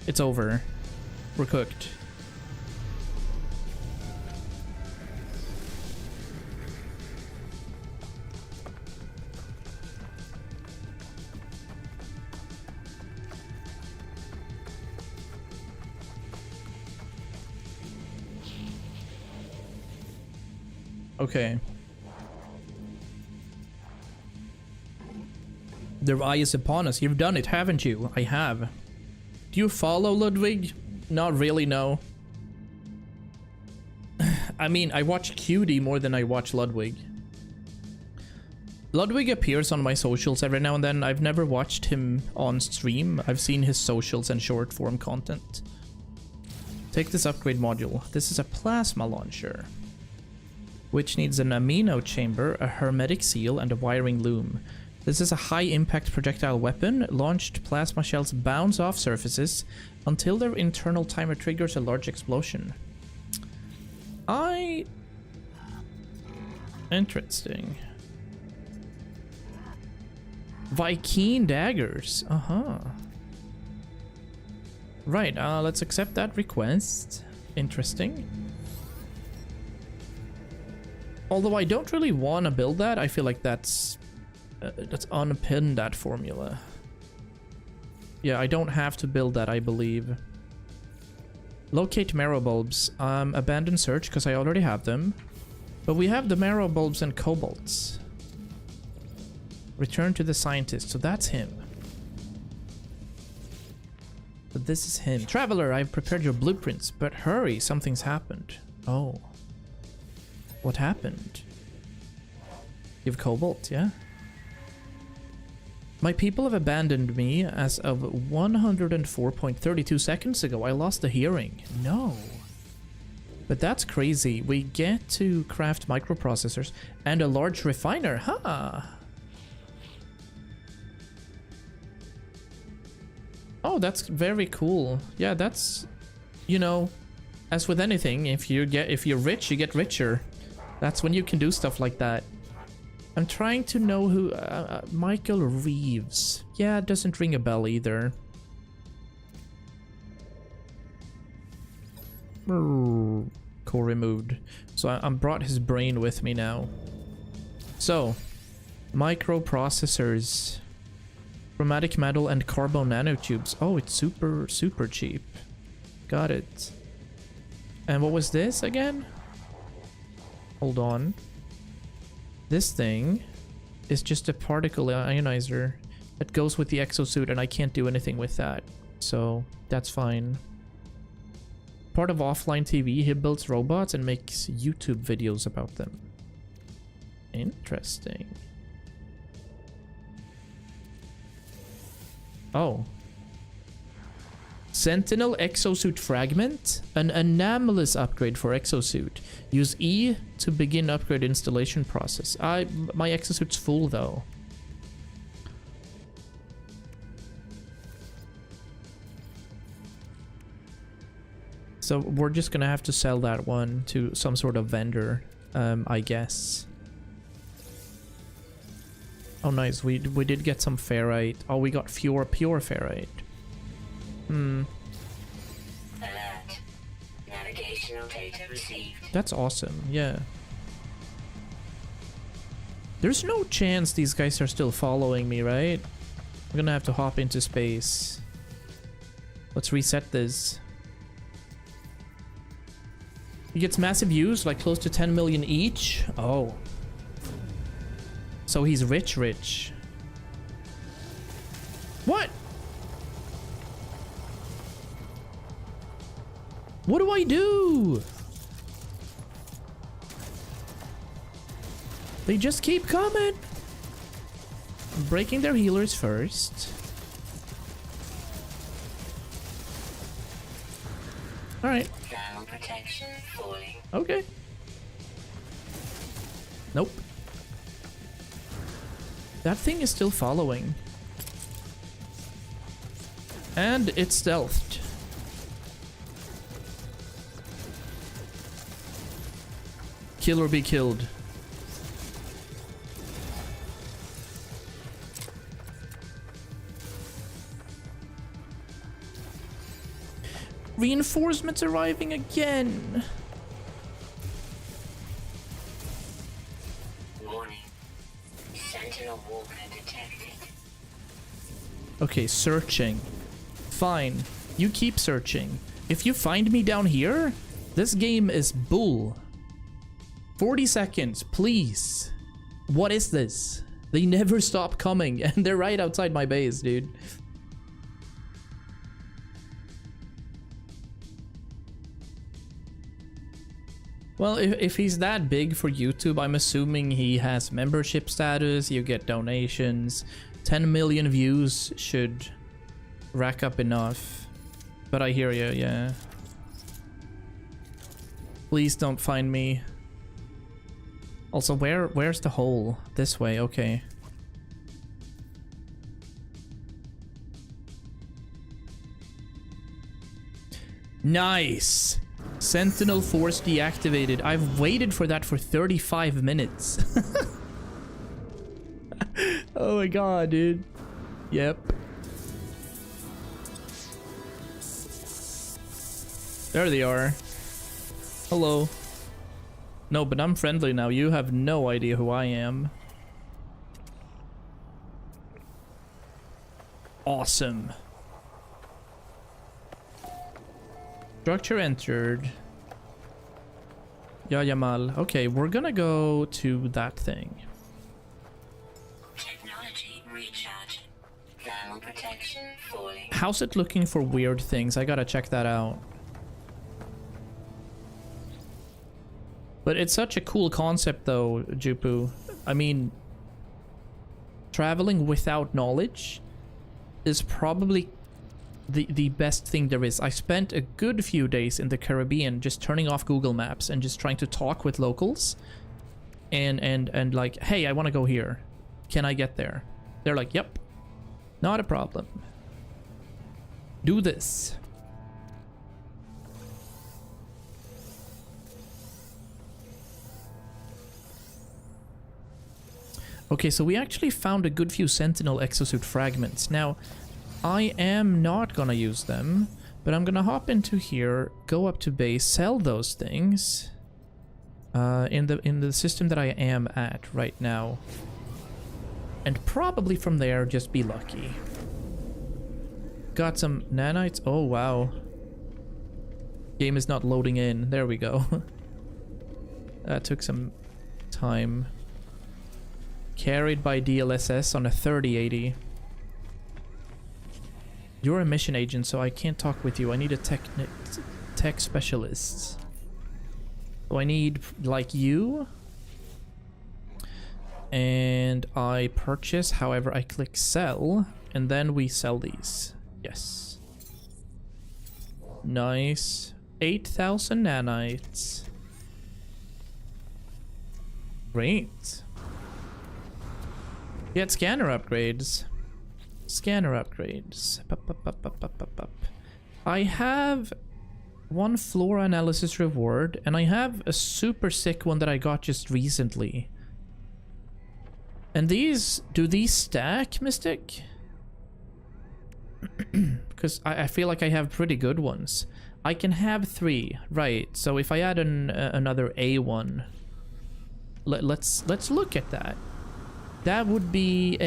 It's over. We're cooked. Okay. Their eye is upon us. You've done it, haven't you? I have. Do you follow Ludwig? Not really, no. I mean, I watch QD more than I watch Ludwig. Ludwig appears on my socials every now and then. I've never watched him on stream. I've seen his socials and short form content. Take this upgrade module. This is a plasma launcher, which needs an amino chamber, a hermetic seal, and a wiring loom. This is a high-impact projectile weapon. Launched plasma shells bounce off surfaces until their internal timer triggers a large explosion. Interesting. Viking daggers. Uh-huh. Right, let's accept that request. Interesting. Although I don't really want to build that, I feel like that's unpin that formula. Yeah, I don't have to build that, I believe. Locate marrow bulbs. Abandon search because I already have them. But we have the marrow bulbs and cobalts. Return to the scientist. So that's him. But this is him. Traveler, I've prepared your blueprints, but hurry, something's happened. Oh. What happened? You have cobalt, yeah? My people have abandoned me as of 104.32 seconds ago. I lost the hearing. No. But that's crazy. We get to craft microprocessors and a large refiner. Huh. Oh, that's very cool. Yeah, that's, you know, as with anything, if you're rich, you get richer. That's when you can do stuff like that. I'm trying to know who... Michael Reeves. Yeah, it doesn't ring a bell either. Core removed. So I brought his brain with me now. So, microprocessors, chromatic metal, and carbon nanotubes. Oh, it's super, super cheap. Got it. And what was this again? Hold on. This thing is just a particle ionizer that goes with the exosuit, and I can't do anything with that. So, that's fine. Part of offline TV, he builds robots and makes YouTube videos about them. Interesting. Oh. Sentinel exosuit fragment? An anomalous upgrade for exosuit. Use E to begin upgrade installation process. My exosuit's full though. So we're just gonna have to sell that one to some sort of vendor, I guess. Oh nice, we did get some ferrite. Oh, we got pure ferrite. Alert. Navigational data received. That's awesome, yeah. There's no chance these guys are still following me, right? I'm gonna have to hop into space. Let's reset this. He gets massive views, like close to 10 million each. Oh. So he's rich. What? What do I do? They just keep coming. I'm breaking their healers first. Alright. Thermal protection falling. Okay. Nope. That thing is still following. And it's stealthed. Kill or be killed. Reinforcements arriving again. Warning. Sentinel walker detected. Okay, searching. Fine. You keep searching. If you find me down here, this game is bull. 40 seconds, please. What is this? They never stop coming, and they're right outside my base, dude. Well, if he's that big for YouTube, I'm assuming he has membership status, you get donations. 10 million views should rack up enough. But I hear you, yeah. Please don't find me. Also, where's the hole? This way, okay. Nice! Sentinel Force deactivated. I've waited for that for 35 minutes. Oh my god, dude. Yep. There they are. Hello. No, but I'm friendly now. You have no idea who I am. Awesome. Structure entered. Yeah, Yamal. Okay, we're gonna go to that thing. Technology recharge. Thermal protection falling. How's it looking for weird things? I gotta check that out. But it's such a cool concept though, Jupu. I mean, traveling without knowledge is probably the best thing there is. I spent a good few days in the Caribbean just turning off Google Maps and just trying to talk with locals and like, hey, I want to go here. Can I get there? They're like, yep, not a problem. Do this. Okay, so we actually found a good few Sentinel exosuit fragments. Now, I am not gonna use them But I'm gonna hop into here, go up to base, sell those things in the system that I am at right now. And probably from there just be lucky. Got some nanites. Oh wow. Game is not loading in. There we go. That took some time. Carried by DLSS on a 3080. You're a mission agent, so I can't talk with you. I need a tech specialist. So I need, like, you. And I purchase, however, I click sell, and then we sell these. Yes. Nice. 8,000 nanites. Great. Get scanner upgrades. Scanner upgrades. I have one flora analysis reward, and I have a super sick one that I got just recently. And these, do these stack, Mystic? Because I feel like I have pretty good ones. I can have 3, right? So if I add another A1, let's look at that. That would be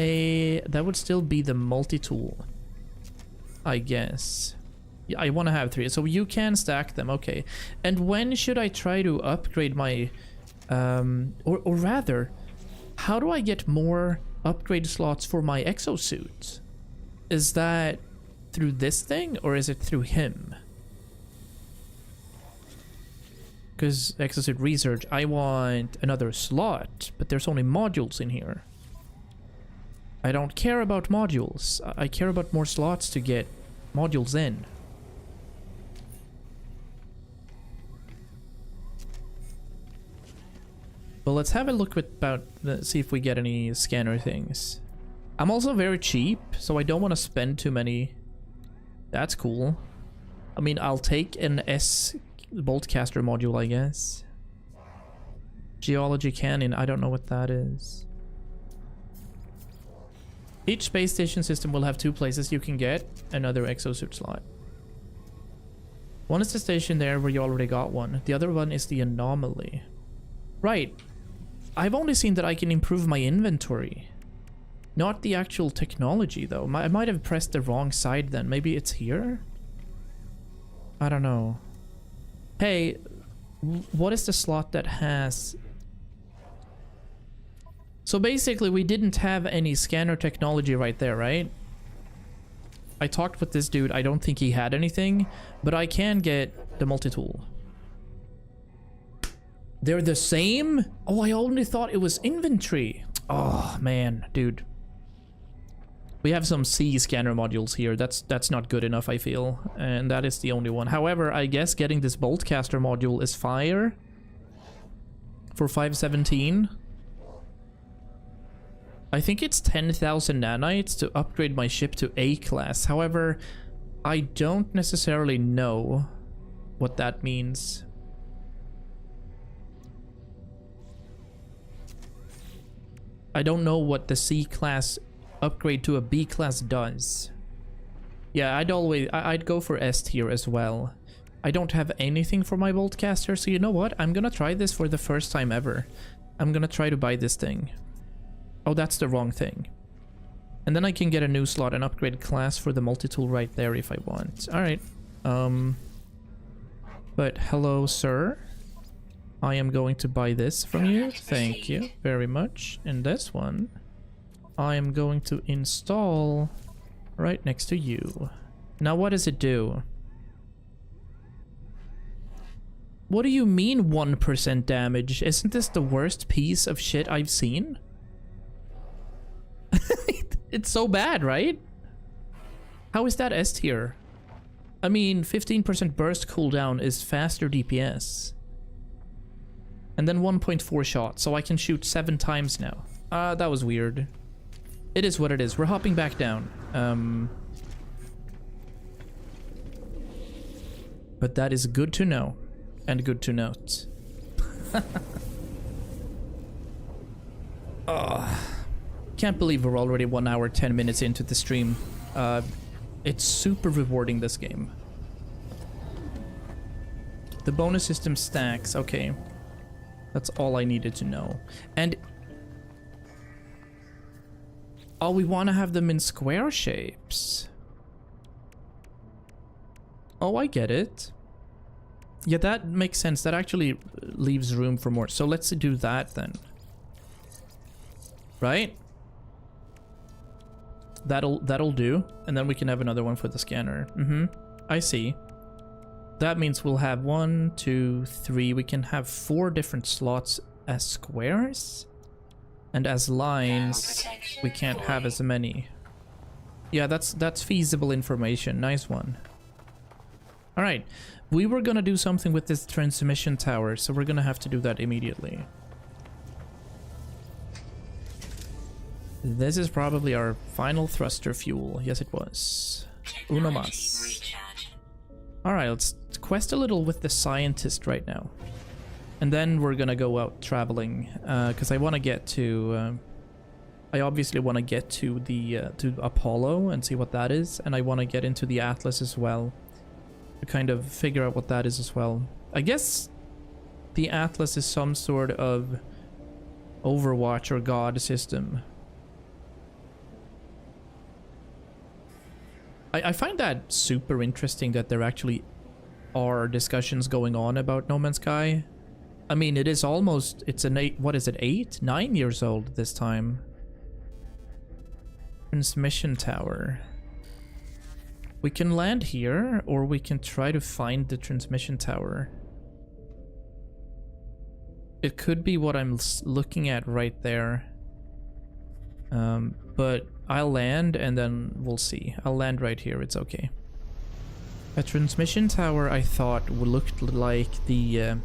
that would still be the multi-tool, I guess. Yeah, I want to have 3, so you can stack them. Okay. And when should I try to upgrade my or rather, how do I get more upgrade slots for my exosuit? Is that through this thing, or is it through him? Because exosuit research, I want another slot, but there's only modules in here. I don't care about modules. I care about more slots to get modules in. Well, let's have a look see if we get any scanner things. I'm also very cheap, so I don't want to spend too many. That's cool. I mean, I'll take an S Boltcaster module, I guess. Geology Canyon, I don't know what that is. Each space station system will have 2 places you can get another exosuit slot. One is the station there where you already got one. The other one is the anomaly. Right. I've only seen that I can improve my inventory. Not the actual technology, though. I might have pressed the wrong side then. Maybe it's here? I don't know. Hey, what is the slot that has... So basically, we didn't have any scanner technology right there, right? I talked with this dude. I don't think he had anything, but I can get the multi-tool. They're the same? Oh, I only thought it was inventory. Oh, man, dude. We have some C scanner modules here. That's not good enough, I feel. And that is the only one. However, I guess getting this Boltcaster module is fire. For 517. I think it's 10,000 nanites to upgrade my ship to A class. However, I don't necessarily know what that means. I don't know what the C class upgrade to a B class does. Yeah, I'd go for S tier as well. I don't have anything for my Boltcaster, so you know what? I'm gonna try this for the first time ever. I'm gonna try to buy this thing. Oh, that's the wrong thing. And then I can get a new slot and upgrade class for the multi-tool right there if I want. Alright. But hello, sir. I am going to buy this from you. Thank you very much. And this one, I am going to install right next to you. Now, what does it do? What do you mean 1% damage? Isn't this the worst piece of shit I've seen? It's so bad, right? How is that S tier? I mean, 15% burst cooldown is faster DPS. And then 1.4 shot, so I can shoot 7 times now. That was weird. It is what it is. We're hopping back down. But that is good to know. And good to note. Can't believe we're already 1 hour 10 minutes into the stream. It's super rewarding, this game. The bonus system stacks. Okay. That's all I needed to know. And... oh, we want to have them in square shapes. Oh, I get it. Yeah, that makes sense. That actually leaves room for more. So let's do that then. Right? That'll do. And then we can have another one for the scanner. I see. That means we'll have 1, 2, 3. We can have 4 different slots as squares. And as lines, we can't have as many. Yeah, that's feasible information. Nice one. Alright. We were gonna do something with this transmission tower, so we're gonna have to do that immediately. This is probably our final thruster fuel. Yes, it was. Uno mas. Alright, let's quest a little with the scientist right now. And then we're gonna go out traveling, because I want to get to... I obviously want to get to the to Apollo and see what that is, and I want to get into the Atlas as well. To kind of figure out what that is as well. I guess the Atlas is some sort of Overwatch or God system. I find that super interesting that there actually are discussions going on about No Man's Sky. I mean, it is almost, it's an 8, what is it, 8? 9 years old this time. Transmission tower. We can land here, or we can try to find the transmission tower. It could be what I'm looking at right there. But I'll land and then we'll see. I'll land right here, it's okay. A transmission tower I thought looked like the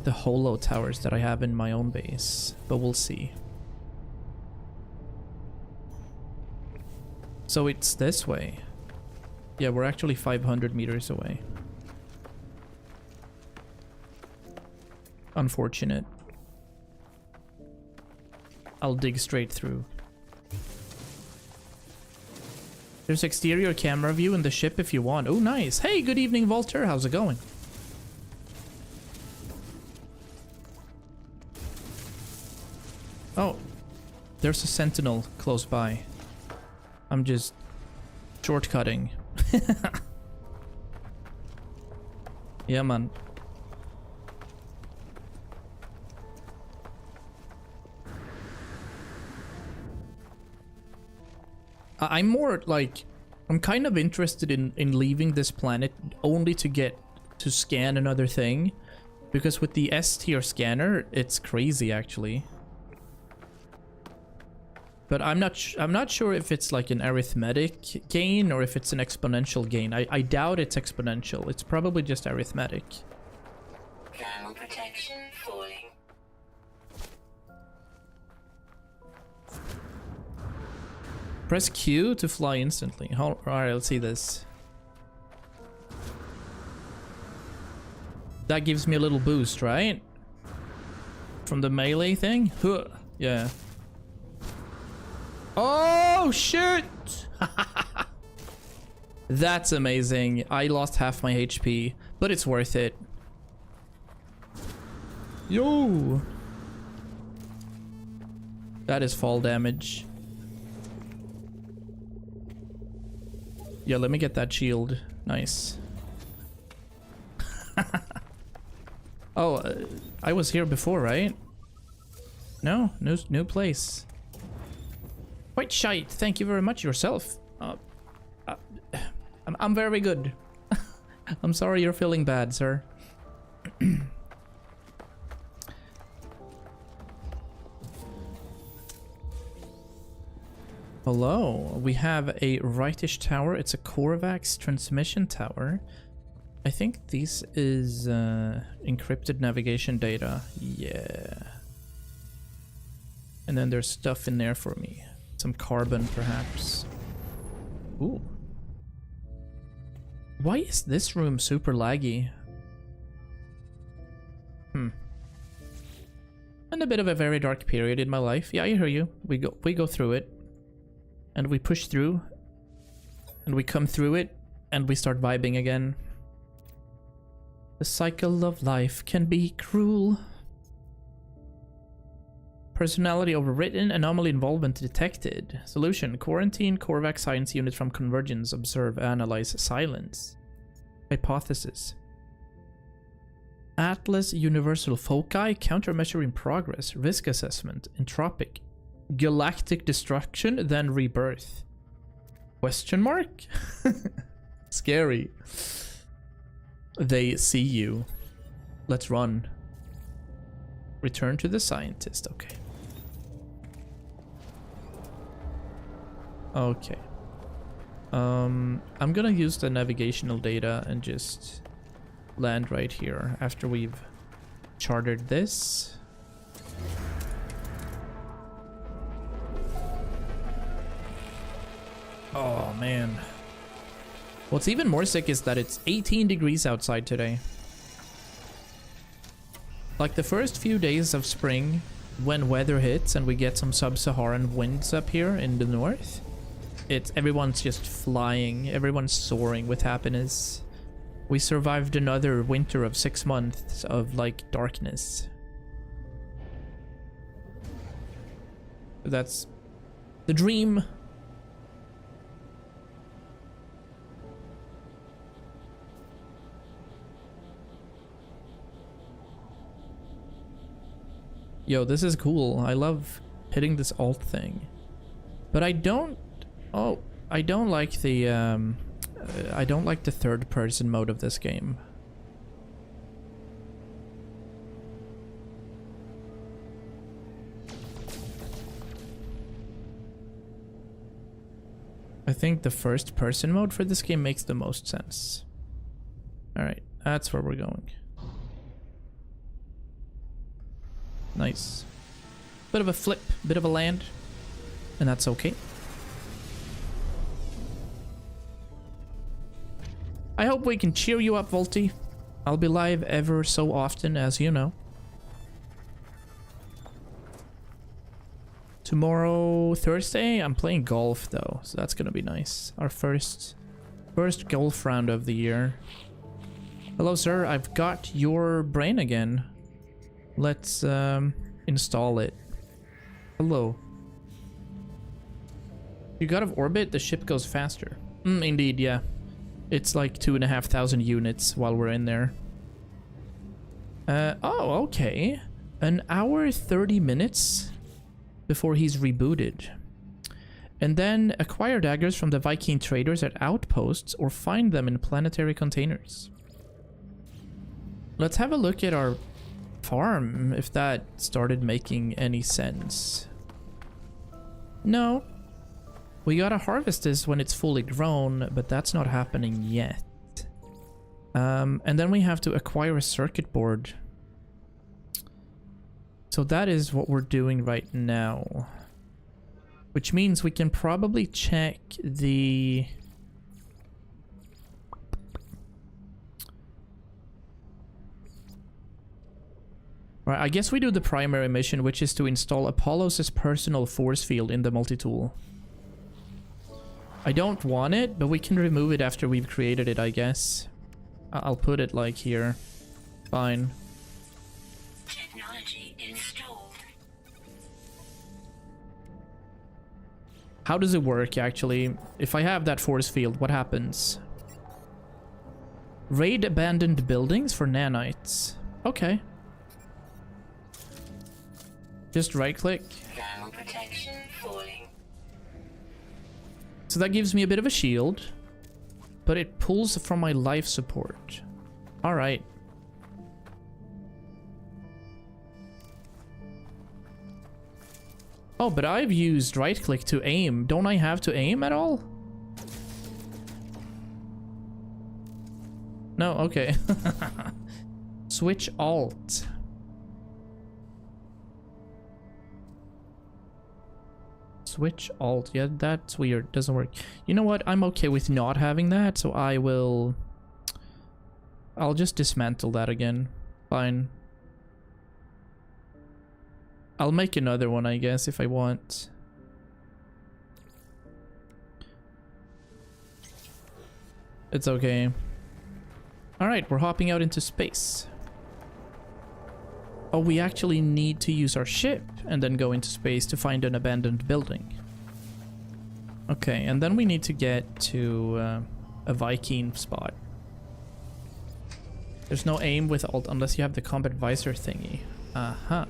holo towers that I have in my own base, but we'll see. So it's this way. Yeah, we're actually 500 meters away. Unfortunate. I'll dig straight through. There's exterior camera view in the ship if you want. Oh, nice. Hey, good evening, Volter. How's it going? Oh, there's a sentinel close by. I'm just shortcutting. Yeah, man. I'm more like, I'm kind of interested in leaving this planet only to get to scan another thing, because with the S tier scanner, it's crazy actually. But I'm not sure if it's like an arithmetic gain or if it's an exponential gain. I doubt it's exponential. It's probably just arithmetic. Thermal protection falling. Press Q to fly instantly. Alright, let's see this. That gives me a little boost, right? From the melee thing? Huh. Yeah. Oh, shit! That's amazing. I lost half my HP, but it's worth it. Yo! That is fall damage. Yeah, let me get that shield. Nice. Oh, I was here before, right? No, new place. Quite shite. Thank you very much yourself. I'm very good. I'm sorry you're feeling bad, sir. Hello, we have a rightish tower. It's a Corvax transmission tower. I think this is encrypted navigation data. Yeah. And then there's stuff in there for me. Some carbon, perhaps. Ooh. Why is this room super laggy? And a bit of a very dark period in my life. Yeah, I hear you. We go through it. And we push through. And we come through it. And we start vibing again. The cycle of life can be cruel. Personality overwritten, anomaly involvement detected. Solution: quarantine Corvax science unit from Convergence. Observe, analyze, silence. Hypothesis: Atlas universal foci, countermeasure in progress, risk assessment, entropic, galactic destruction, then rebirth. Question mark? Scary. They see you. Let's run. Return to the scientist. Okay. Okay. I'm gonna use the navigational data and just land right here after we've chartered this. Oh man. What's even more sick is that it's 18 degrees outside today. Like the first few days of spring, when weather hits and we get some sub-Saharan winds up here in the north, everyone's just flying, everyone's soaring with happiness. We survived another winter of 6 months of like darkness. That's the dream. Yo, this is cool. I love hitting this alt thing. But I don't... Oh, I don't like the... I don't like the third person mode of this game. I think the first person mode for this game makes the most sense. Alright, that's where we're going. Nice. Bit of a flip, bit of a land, and that's okay. I hope we can cheer you up, Volty. I'll be live ever so often, as you know. Tomorrow, Thursday, I'm playing golf though, so that's gonna be nice. Our first golf round of the year. Hello, sir. I've got your brain again. Let's install it. Hello. You got out of orbit, the ship goes faster. Indeed, yeah. It's like 2,500 units while we're in there. Oh, okay. An hour 30 minutes before he's rebooted. And then acquire daggers from the Viking traders at outposts or find them in planetary containers. Let's have a look at our farm, if that started making any sense. No. We gotta harvest this when it's fully grown, but that's not happening yet. And then we have to acquire a circuit board. So that is what we're doing right now. Which means we can probably check the... Right, I guess we do the primary mission, which is to install Apollos' personal force field in the multi-tool. I don't want it, but we can remove it after we've created it, I guess. I'll put it like here. Fine. Technology installed. How does it work, actually? If I have that force field, what happens? Raid abandoned buildings for nanites. Okay. Just right-click. Thermal protection falling. So that gives me a bit of a shield, but it pulls from my life support. Alright. Oh, but I've used right-click to aim. Don't I have to aim at all? No, okay. Switch Alt. Switch Alt. Yeah, that's weird. Doesn't work. You know what? I'm okay with not having that, so I'll just dismantle that again. Fine. I'll make another one, I guess, if I want. It's okay. All right, we're hopping out into space. Oh, we actually need to use our ship and then go into space to find an abandoned building. Okay, and then we need to get to a Viking spot. There's no aim with alt unless you have the combat visor thingy. Uh-huh.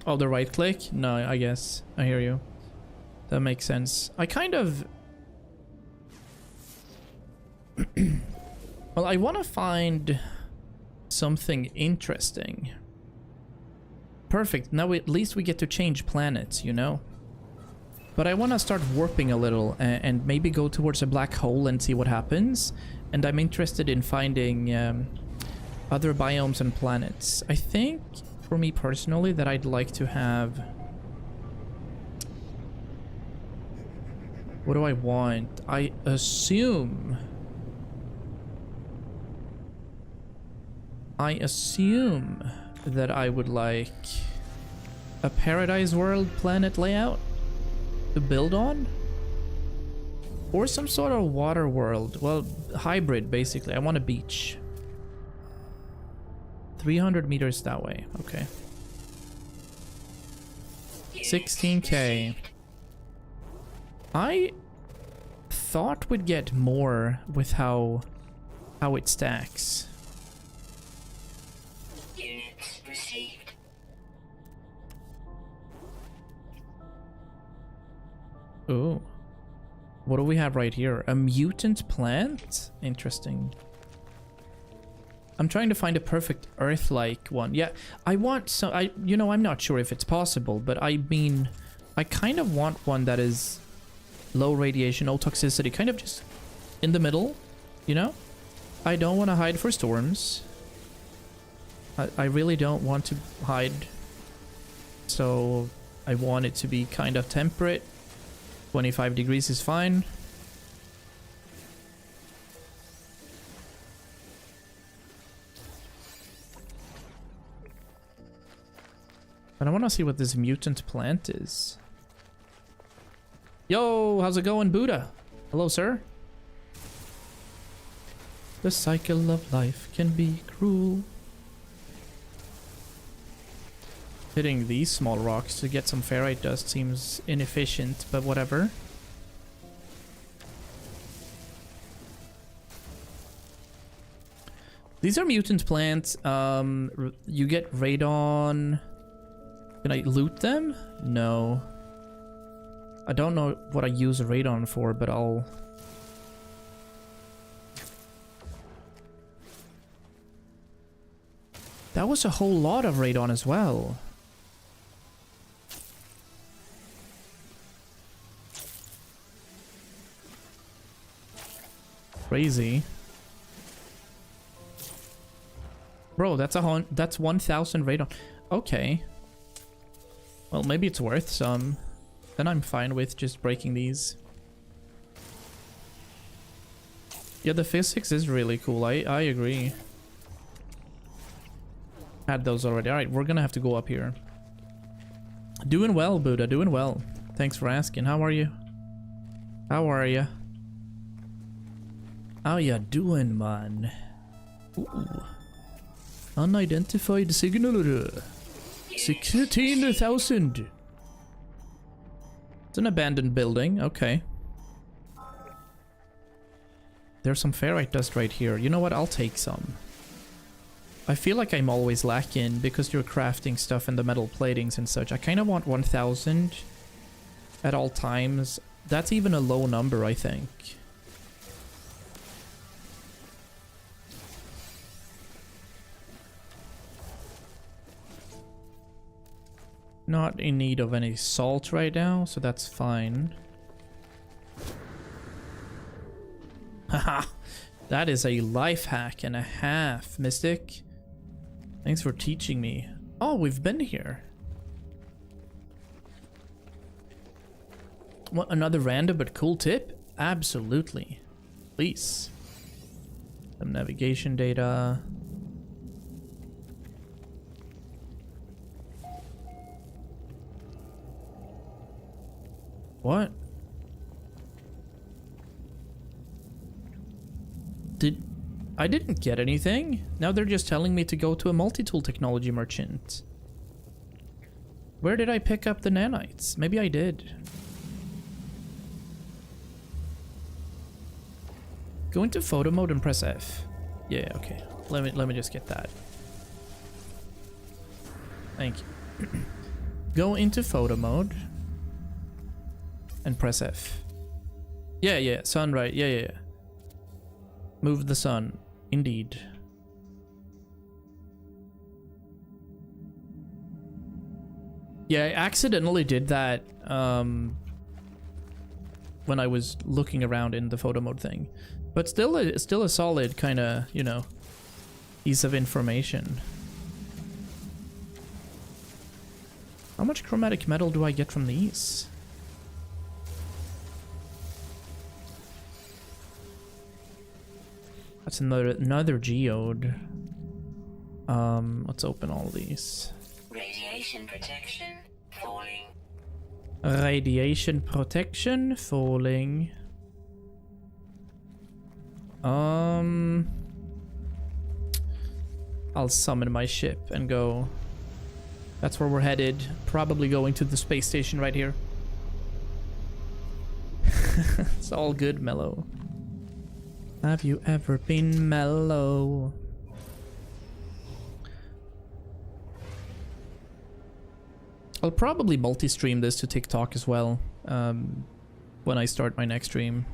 Oh, the right click? No, I guess. I hear you. That makes sense. I kind of... Well, I want to find something interesting. Perfect. Now at least we get to change planets, you know? But I want to start warping a little and maybe go towards a black hole and see what happens. And I'm interested in finding other biomes and planets. I think, for me personally, that I'd like to have... What do I want? I assume that I would like a Paradise World planet layout to build on, or some sort of water world. Well, hybrid basically. I want a beach. 300 meters that way. Okay. 16k. I thought we'd get more with how it stacks. Units received. Ooh. What do we have right here? A mutant plant? Interesting. I'm trying to find a perfect Earth-like one. Yeah, I want some... you know, I'm not sure if it's possible, but I mean... I kind of want one that is low radiation, no toxicity, kind of just in the middle, you know? I don't want to hide for storms. I really don't want to hide. So I want it to be kind of temperate. 25 degrees is fine. But I want to see what this mutant plant is. Yo, how's it going, Buddha? Hello, sir. The cycle of life can be cruel. Hitting these small rocks to get some ferrite dust seems inefficient, but whatever. These are mutant plants. You get radon. Can I loot them? No. I don't know what I use radon for, but I'll... That was a whole lot of radon as well. Crazy. Bro, that's 1,000 radon. Okay. Well, maybe it's worth some. Then I'm fine with just breaking these. Yeah, the physics is really cool. I agree. Had those already. Alright, we're gonna have to go up here. Doing well, Buddha. Doing well. Thanks for asking. How are you? How are you? How ya doing, man? Ooh. Unidentified signal. 16,000. It's an abandoned building. Okay. There's some ferrite dust right here. You know what? I'll take some. I feel like I'm always lacking because you're crafting stuff in the metal platings and such. I kind of want 1,000 at all times. That's even a low number, I think. Not in need of any salt right now, so that's fine. Haha, that is a life hack and a half, Mystic. Thanks for teaching me. Oh, we've been here. What, another random but cool tip? Absolutely. Please. Some navigation data. What? I didn't get anything. Now they're just telling me to go to a multi-tool technology merchant. Where did I pick up the nanites? Maybe I did. Go into photo mode and press F. Yeah, okay. Let me just get that. Thank you. Go into photo mode and press F. Yeah, sun right. Yeah. Move the sun. Indeed. Yeah, I accidentally did that when I was looking around in the photo mode thing. But still a solid kind of, you know, piece of information. How much chromatic metal do I get from these? That's another geode. Let's open all these. Radiation protection falling. Radiation protection falling. I'll summon my ship and go. That's where we're headed. Probably going to the space station right here. It's all good, Mellow. Have you ever been mellow? I'll probably multi-stream this to TikTok as well when I start my next stream.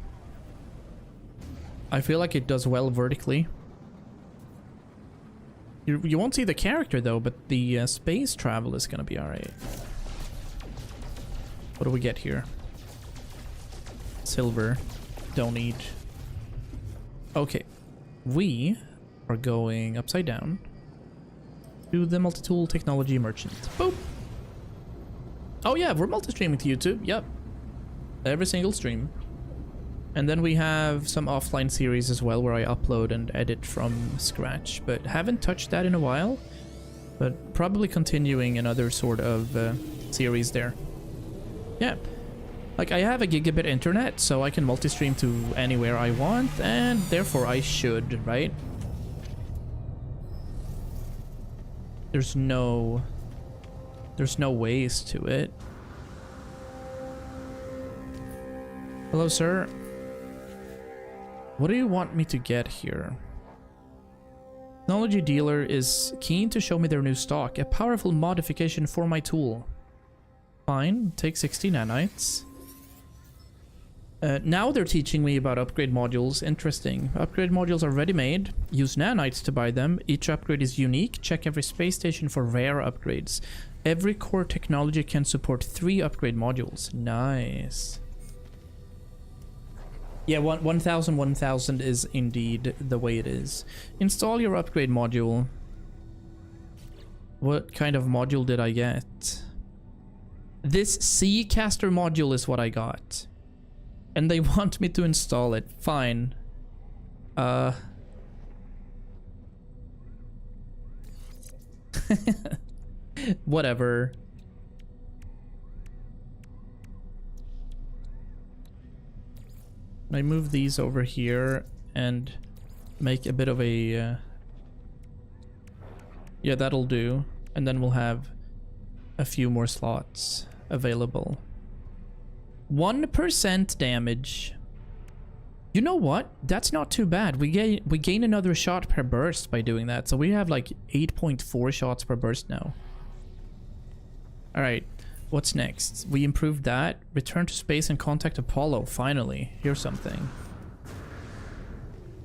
I feel like it does well vertically. You won't see the character though, but the space travel is gonna be alright. What do we get here? Silver. Don't need. Okay. We are going upside down to the multi-tool technology merchant. Boop! Oh yeah, we're multi-streaming to YouTube. Yep. Every single stream. And then we have some offline series as well where I upload and edit from scratch, but haven't touched that in a while. But probably continuing another sort of series there. Yeah. Like, I have a gigabit internet, so I can multi-stream to anywhere I want, and therefore I should, right? There's no ways to it. Hello, sir. What do you want me to get here? Technology dealer is keen to show me their new stock. A powerful modification for my tool. Fine, take 60 nanites. Now they're teaching me about upgrade modules. Interesting. Upgrade modules are ready-made. Use nanites to buy them. Each upgrade is unique. Check every space station for rare upgrades. Every core technology can support 3 upgrade modules. Nice. Yeah, 1000 is indeed the way it is. Install your upgrade module. What kind of module did I get? This Seacaster module is what I got. And they want me to install it. Fine. Whatever. I move these over here and make a bit of a... yeah, that'll do. And then we'll have a few more slots available. 1% damage. You know what? That's not too bad. We gain another shot per burst by doing that. So we have like 8.4 shots per burst now. Alright. What's next? We improved that. Return to space and contact Apollo. Finally. Here's something.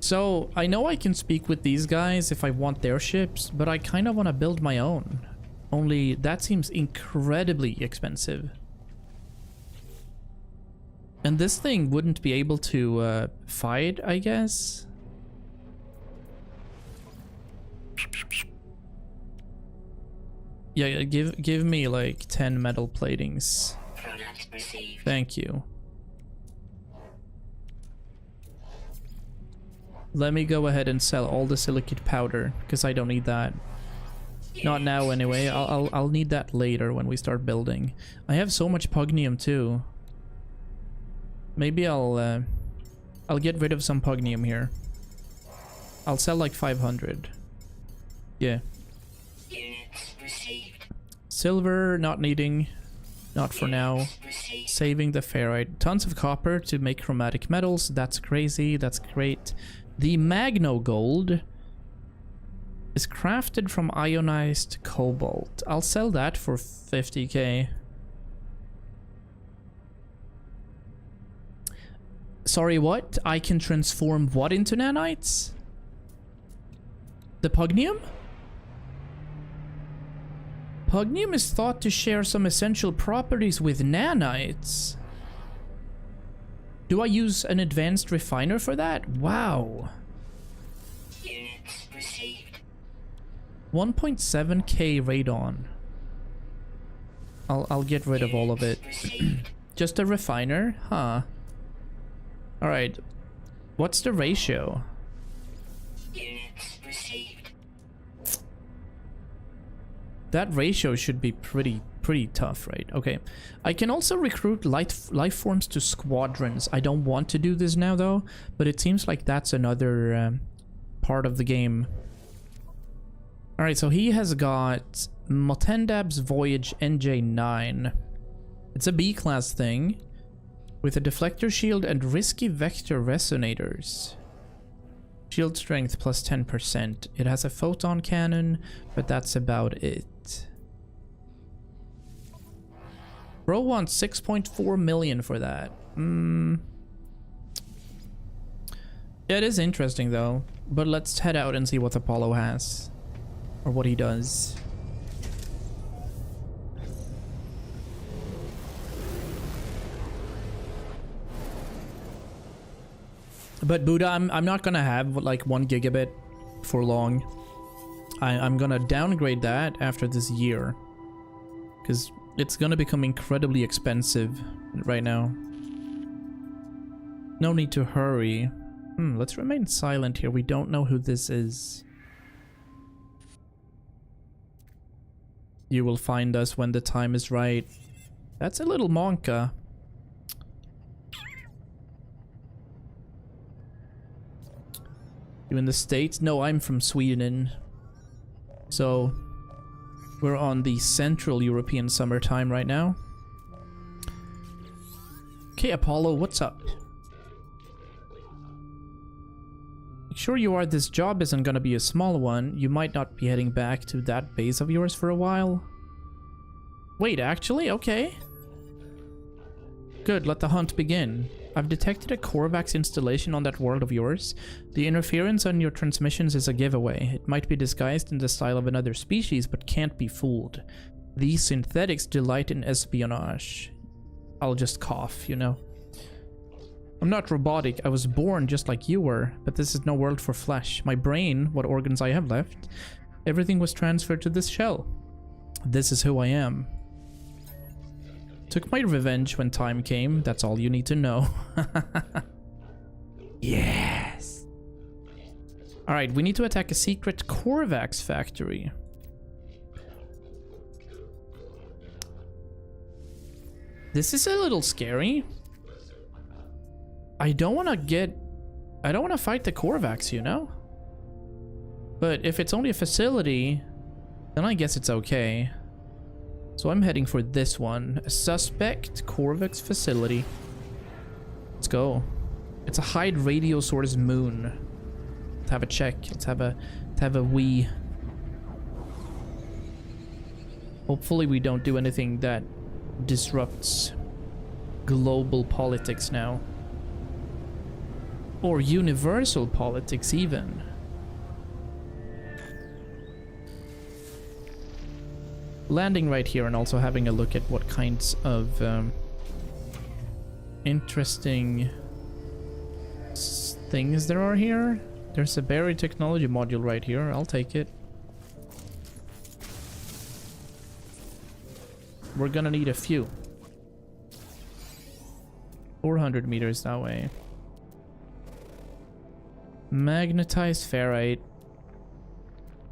So, I know I can speak with these guys if I want their ships, but I kind of want to build my own. Only, that seems incredibly expensive. And this thing wouldn't be able to fight, I guess? Yeah, give me like 10 metal platings. Thank you. Let me go ahead and sell all the silicate powder, because I don't need that. Not now anyway. I'll need that later when we start building. I have so much pugnium too. Maybe I'll get rid of some pugnium here. I'll sell like 500. Yeah. Units received. Silver, not needing. Not for now. Units received. Saving the ferrite. Tons of copper to make chromatic metals. That's crazy. That's great. The Magno Gold is crafted from ionized cobalt. I'll sell that for 50k. Sorry, what? I can transform what into nanites? The pugnium? Pugnium is thought to share some essential properties with nanites. Do I use an advanced refiner for that? Wow. Units received. 1.7k radon. I'll get rid of all of it. Received. Just a refiner? Huh. Alright. What's the ratio? Units received. That ratio should be pretty tough, right? Okay. I can also recruit life forms to squadrons. I don't want to do this now though, but it seems like that's another part of the game. Alright, so he has got Motendab's Voyage NJ9. It's a B-class thing with a deflector shield and risky vector resonators. Shield strength plus 10%. It has a photon cannon, but that's about it. Bro wants 6.4 million for that. Yeah, it is interesting though. But let's head out and see what Apollo has. Or what he does. But Buddha, I'm not gonna have like 1 gigabit for long. I'm gonna downgrade that after this year. Because it's gonna become incredibly expensive right now. No need to hurry. Let's remain silent here. We don't know who this is. You will find us when the time is right. That's a little Monka. You in the States? No, I'm from Sweden. So we're on the Central European summertime right now. Okay, Apollo, what's up? Make sure you are. This job isn't gonna be a small one. You might not be heading back to that base of yours for a while. Wait, actually? Okay. Good, let the hunt begin. I've detected a Korvax installation on that world of yours. The interference on your transmissions is a giveaway. It might be disguised in the style of another species, but can't be fooled. These synthetics delight in espionage. I'll just cough, you know. I'm not robotic. I was born just like you were, but this is no world for flesh. My brain, what organs I have left, everything was transferred to this shell. This is who I am. Took my revenge when time came. That's all you need to know. Yes. Alright, we need to attack a secret Korvax factory. This is a little scary. I don't want to fight the Korvax, you know? But if it's only a facility, then I guess it's okay. So I'm heading for this one. A suspect Korvax facility. Let's go. It's a hide radio source moon. Let's have a check. Let's have a wee. Hopefully we don't do anything that disrupts global politics now. Or universal politics even. Landing right here and also having a look at what kinds of interesting things there are here. There's a buried technology module right here. I'll take it. We're gonna need a few. 400 meters that way. Magnetized ferrite.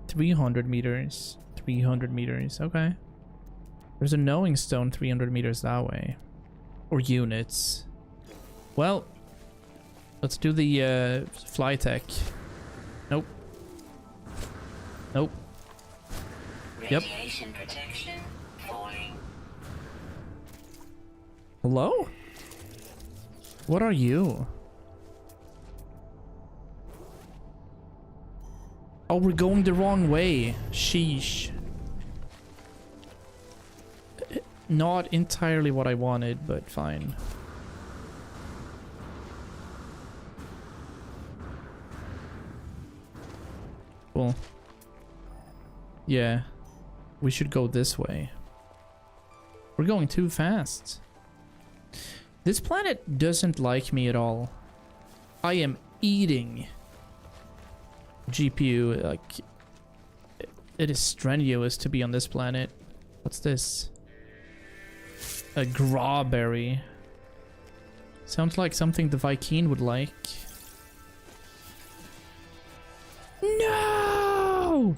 300 meters. 300 meters. Okay. There's a knowing stone 300 meters that way. Or units. Well, let's do the fly tech. Nope. Nope. Yep. Radiation protection falling. Hello? What are you? Oh, we're going the wrong way. Sheesh. Not entirely what I wanted, but fine. Cool. Yeah. We should go this way. We're going too fast. This planet doesn't like me at all. I am eating GPU. Like, it is strenuous to be on this planet. What's this? A grawberry. Sounds like something the Viking would like. No!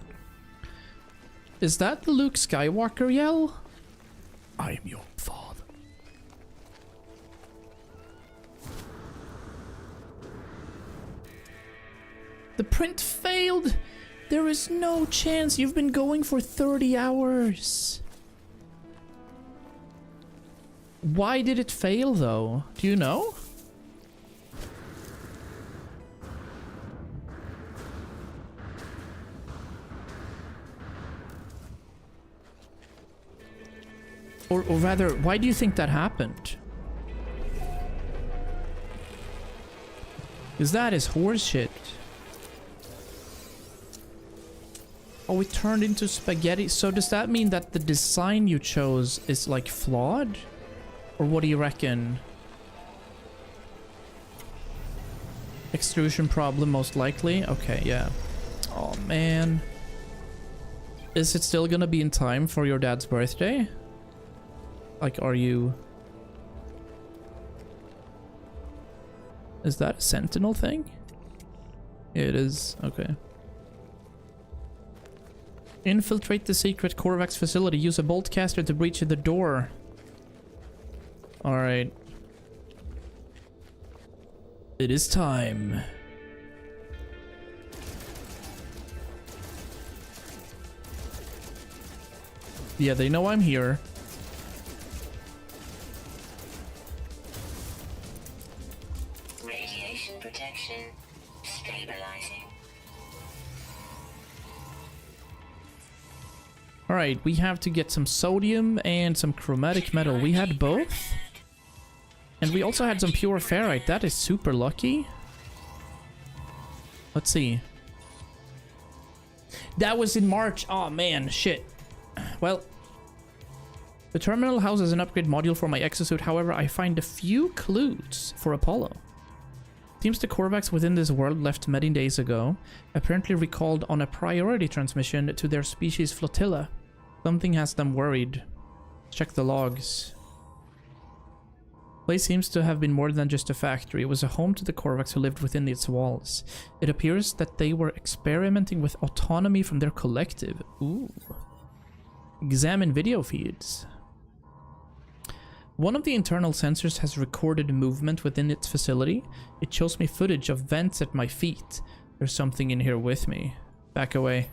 Is that the Luke Skywalker yell? I am your father. The print failed. There is no chance. You've been going for 30 hours. Why did it fail though? Do you know? Or rather, why do you think that happened? Because that is horseshit. Oh, it turned into spaghetti. So does that mean that the design you chose is like flawed? Or what do you reckon? Extrusion problem most likely? Okay, yeah. Oh man. Is it still gonna be in time for your dad's birthday? Like, are you... Is that a sentinel thing? It is. Okay. Infiltrate the secret Korvax facility. Use a bolt caster to breach the door. Alright. It is time. Yeah, they know I'm here. Radiation protection stabilizing. Alright, we have to get some sodium and some chromatic metal. We had both. And we also had some pure ferrite. That is super lucky. Let's see. That was in March. Oh man, shit. Well, the terminal houses an upgrade module for my exosuit. However, I find a few clues for Apollo. Seems the Korvax within this world left many days ago, apparently recalled on a priority transmission to their species flotilla. Something has them worried. Check the logs. Place seems to have been more than just a factory. It was a home to the Korvax who lived within its walls. It appears that they were experimenting with autonomy from their collective. Ooh. Examine video feeds. One of the internal sensors has recorded movement within its facility. It shows me footage of vents at my feet. There's something in here with me. Back away.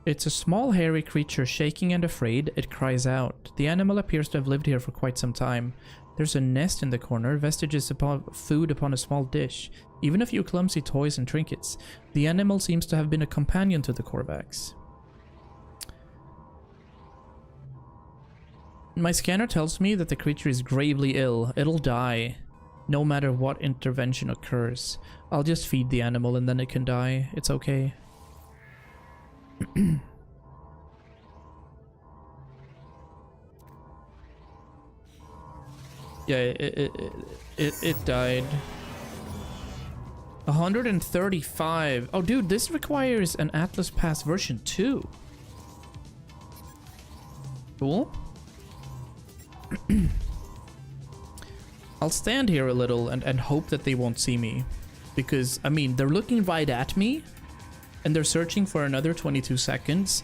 It's a small hairy creature shaking and afraid. It cries out. The animal appears to have lived here for quite some time. There's a nest in the corner, vestiges of food upon a small dish, even a few clumsy toys and trinkets. The animal seems to have been a companion to the Korvax. My scanner tells me that the creature is gravely ill. It'll die, no matter what intervention occurs. I'll just feed the animal and then it can die. It's okay. Yeah, it died. 135. Oh, dude, this requires an Atlas Pass version 2. Cool. I'll stand here a little and hope that they won't see me. Because, I mean, they're looking right at me. And they're searching for another 22 seconds.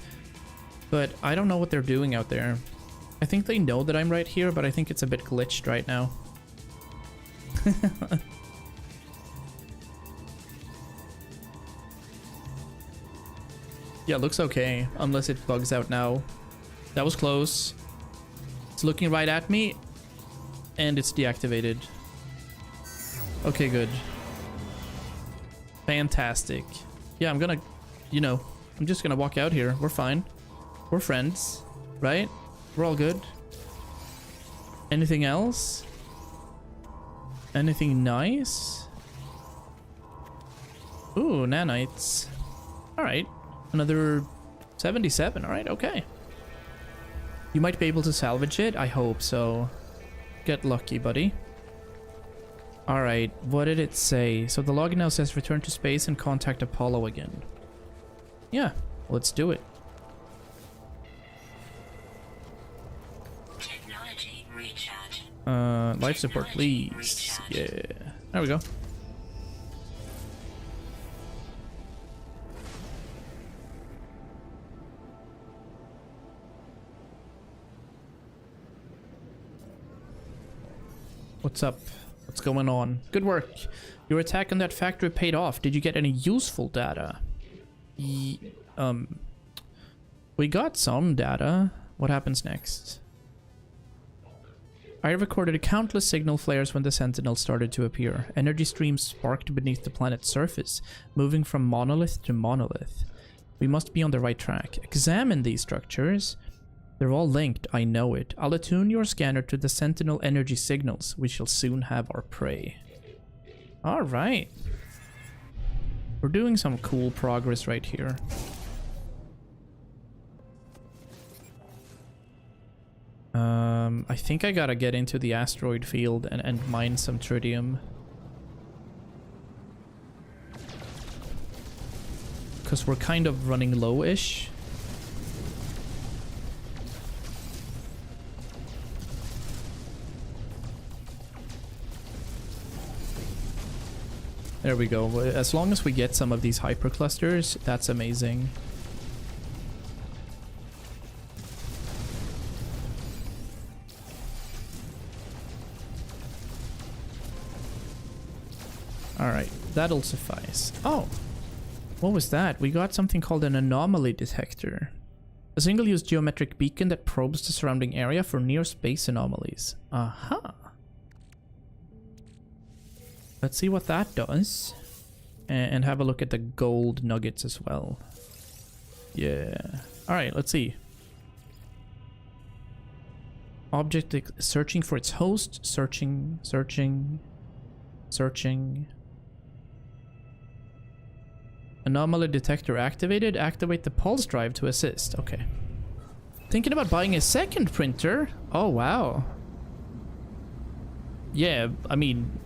But I don't know what they're doing out there. I think they know that I'm right here, but I think it's a bit glitched right now. Yeah, it looks okay, unless it bugs out now. That was close. It's looking right at me, and it's deactivated. Okay, good. Fantastic. Yeah, I'm gonna, you know, I'm just gonna walk out here. We're fine. We're friends, right? We're all good. Anything else? Anything nice? Ooh, nanites. Alright. Another 77. Alright, okay. You might be able to salvage it. I hope so. Get lucky, buddy. Alright, what did it say? So the log now says return to space and contact Apollo again. Yeah, let's do it. Technology recharge. Life support, please. Yeah. There we go. What's up? What's going on? Good work. Your attack on that factory paid off. Did you get any useful data? We got some data. What happens next? I recorded countless signal flares when the Sentinels started to appear. Energy streams sparked beneath the planet's surface, moving from monolith to monolith. We must be on the right track. Examine these structures. They're all linked, I know it. I'll attune your scanner to the Sentinel energy signals. We shall soon have our prey. Alright. We're doing some cool progress right here. I think I gotta get into the asteroid field and mine some tritium. Because we're kind of running low-ish. There we go. As long as we get some of these hyperclusters, that's amazing. Alright, that'll suffice. Oh! What was that? We got something called an anomaly detector. A single-use geometric beacon that probes the surrounding area for near-space anomalies. Aha! Let's see what that does. And have a look at the gold nuggets as well. Yeah. Alright, let's see. Object searching for its host. Searching. Anomaly detector activated. Activate the pulse drive to assist. Okay. Thinking about buying a second printer? Oh, wow. Yeah, I mean...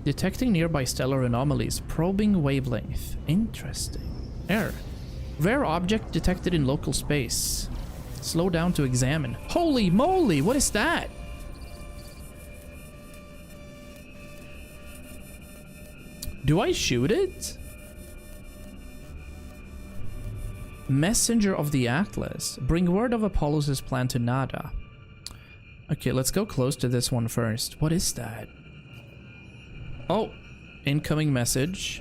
Detecting nearby stellar anomalies. Probing wavelength. Interesting. Error. Rare object detected in local space. Slow down to examine. Holy moly, what is that? Do I shoot it? Messenger of the Atlas. Bring word of Apollos' plan to Nada. Okay, let's go close to this one first. What is that? Oh, incoming message.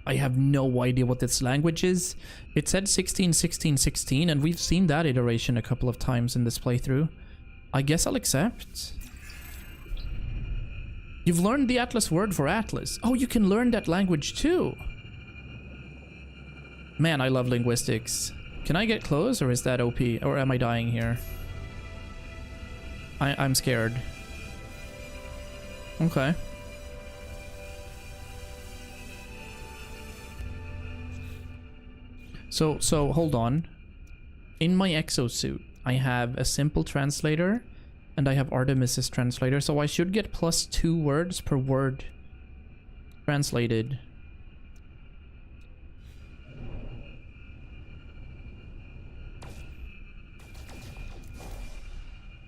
I have no idea what this language is. It said 16, 16, 16, and we've seen that iteration a couple of times in this playthrough. I guess I'll accept. You've learned the Atlas word for Atlas. Oh, you can learn that language too. Man, I love linguistics. Can I get close, or is that OP? Or am I dying here? I'm scared. Okay. So hold on. In my exosuit, I have a simple translator and I have Artemis's translator, so I should get +2 words per word translated.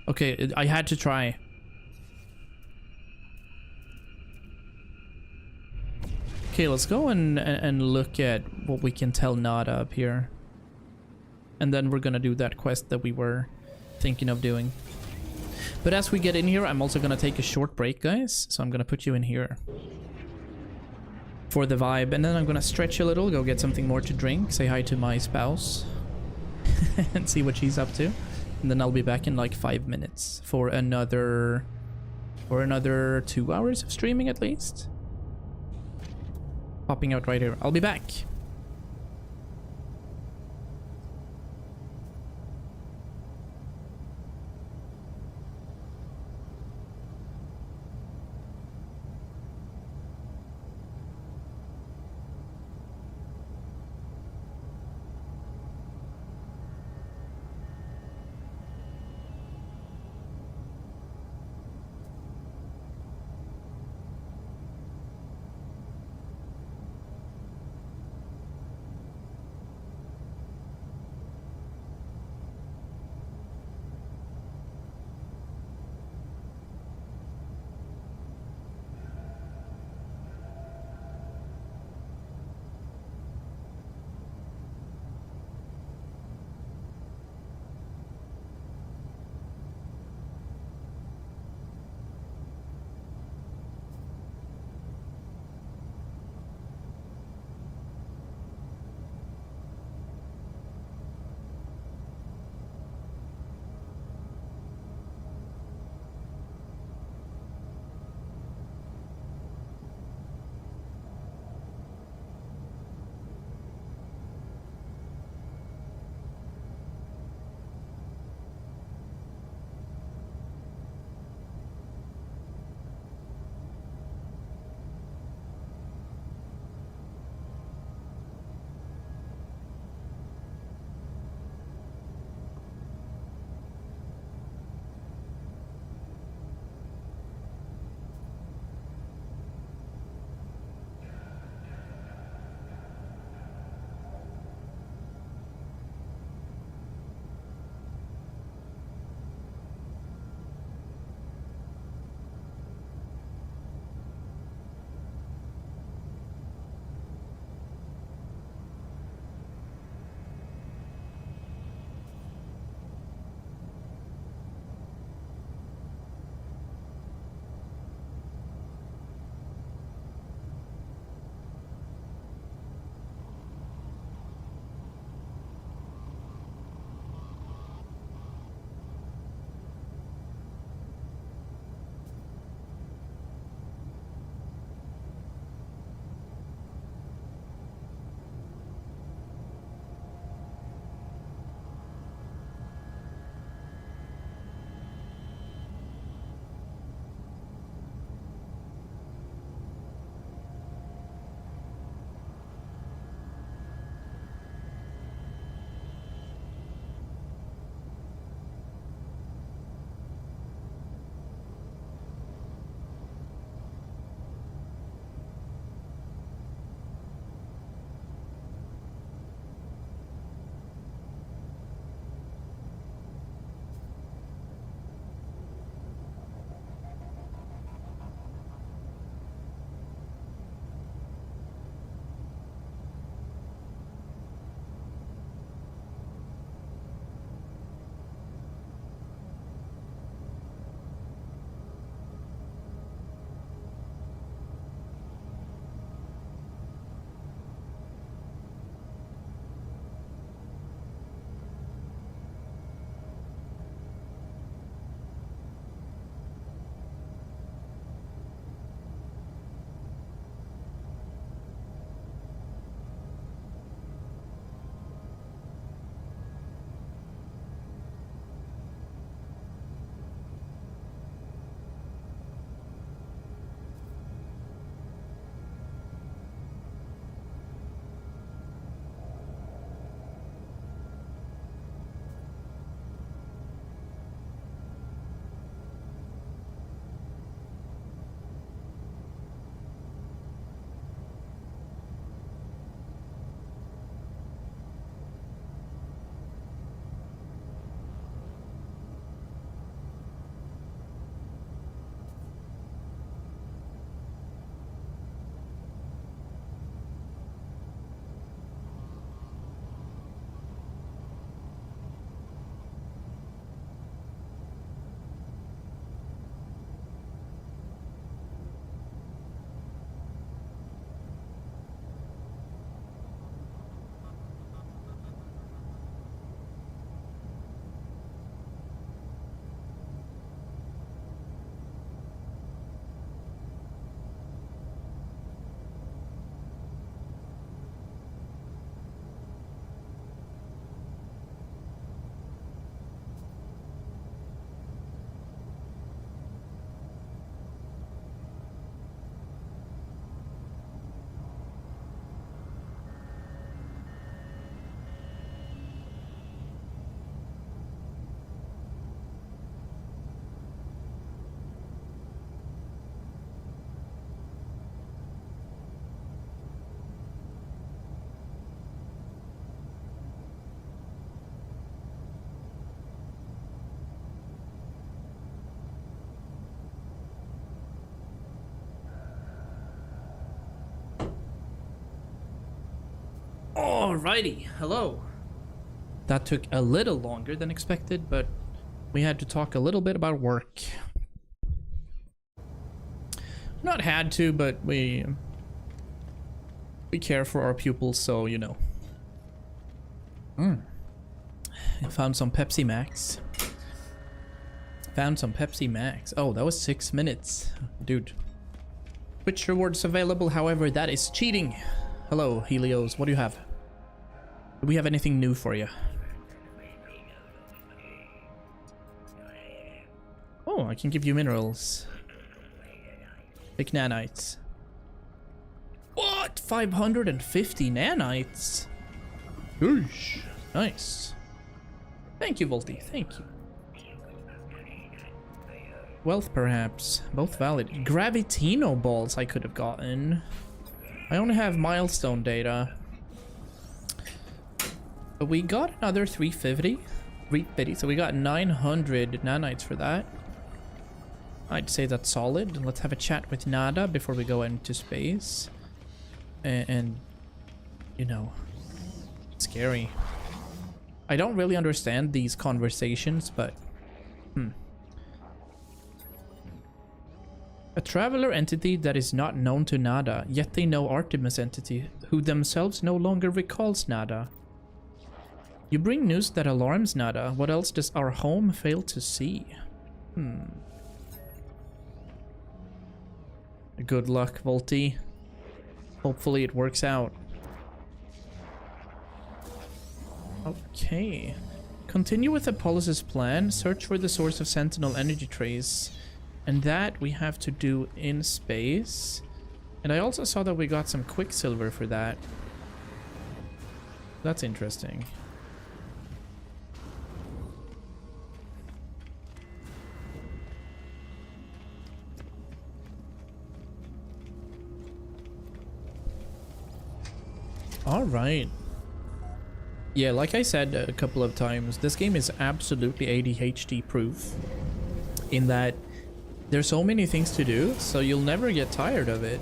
Okay, I had to try. Okay, let's go and look at what we can tell Nada up here. And then we're gonna do that quest that we were thinking of doing. But as we get in here, I'm also gonna take a short break, guys. So I'm gonna put you in here for the vibe. And then I'm gonna stretch a little, go get something more to drink, say hi to my spouse, and see what she's up to. And then I'll be back in like 5 minutes for another 2 hours of streaming at least. Popping out right here. I'll be back. Alrighty, hello. That took a little longer than expected, but we had to talk a little bit about work. Not had to, but we care for our pupils, so you know. I found some Pepsi Max. Oh, that was 6 minutes. Dude. Twitch rewards available, however, that is cheating. Hello, Helios. What do you have? Do we have anything new for you? Oh, I can give you minerals. Like nanites. What? 550 nanites? Yeesh. Nice. Thank you, Volty. Thank you. Wealth, perhaps. Both valid. Gravitino balls I could have gotten. I only have milestone data. But we got another 350. So we got 900 nanites for that. I'd say that's solid. Let's have a chat with Nada before we go into space. And you know, it's scary. I don't really understand these conversations, but A traveler entity that is not known to Nada, yet they know Artemis entity, who themselves no longer recalls Nada. You bring news that alarms Nada. What else does our home fail to see? Good luck, Volty. Hopefully it works out. Okay. Continue with Apollos' plan. Search for the source of Sentinel energy trace. And that we have to do in space. And I also saw that we got some Quicksilver for that. That's interesting. All right. Yeah, like I said a couple of times, this game is absolutely ADHD proof in that there's so many things to do, so you'll never get tired of it.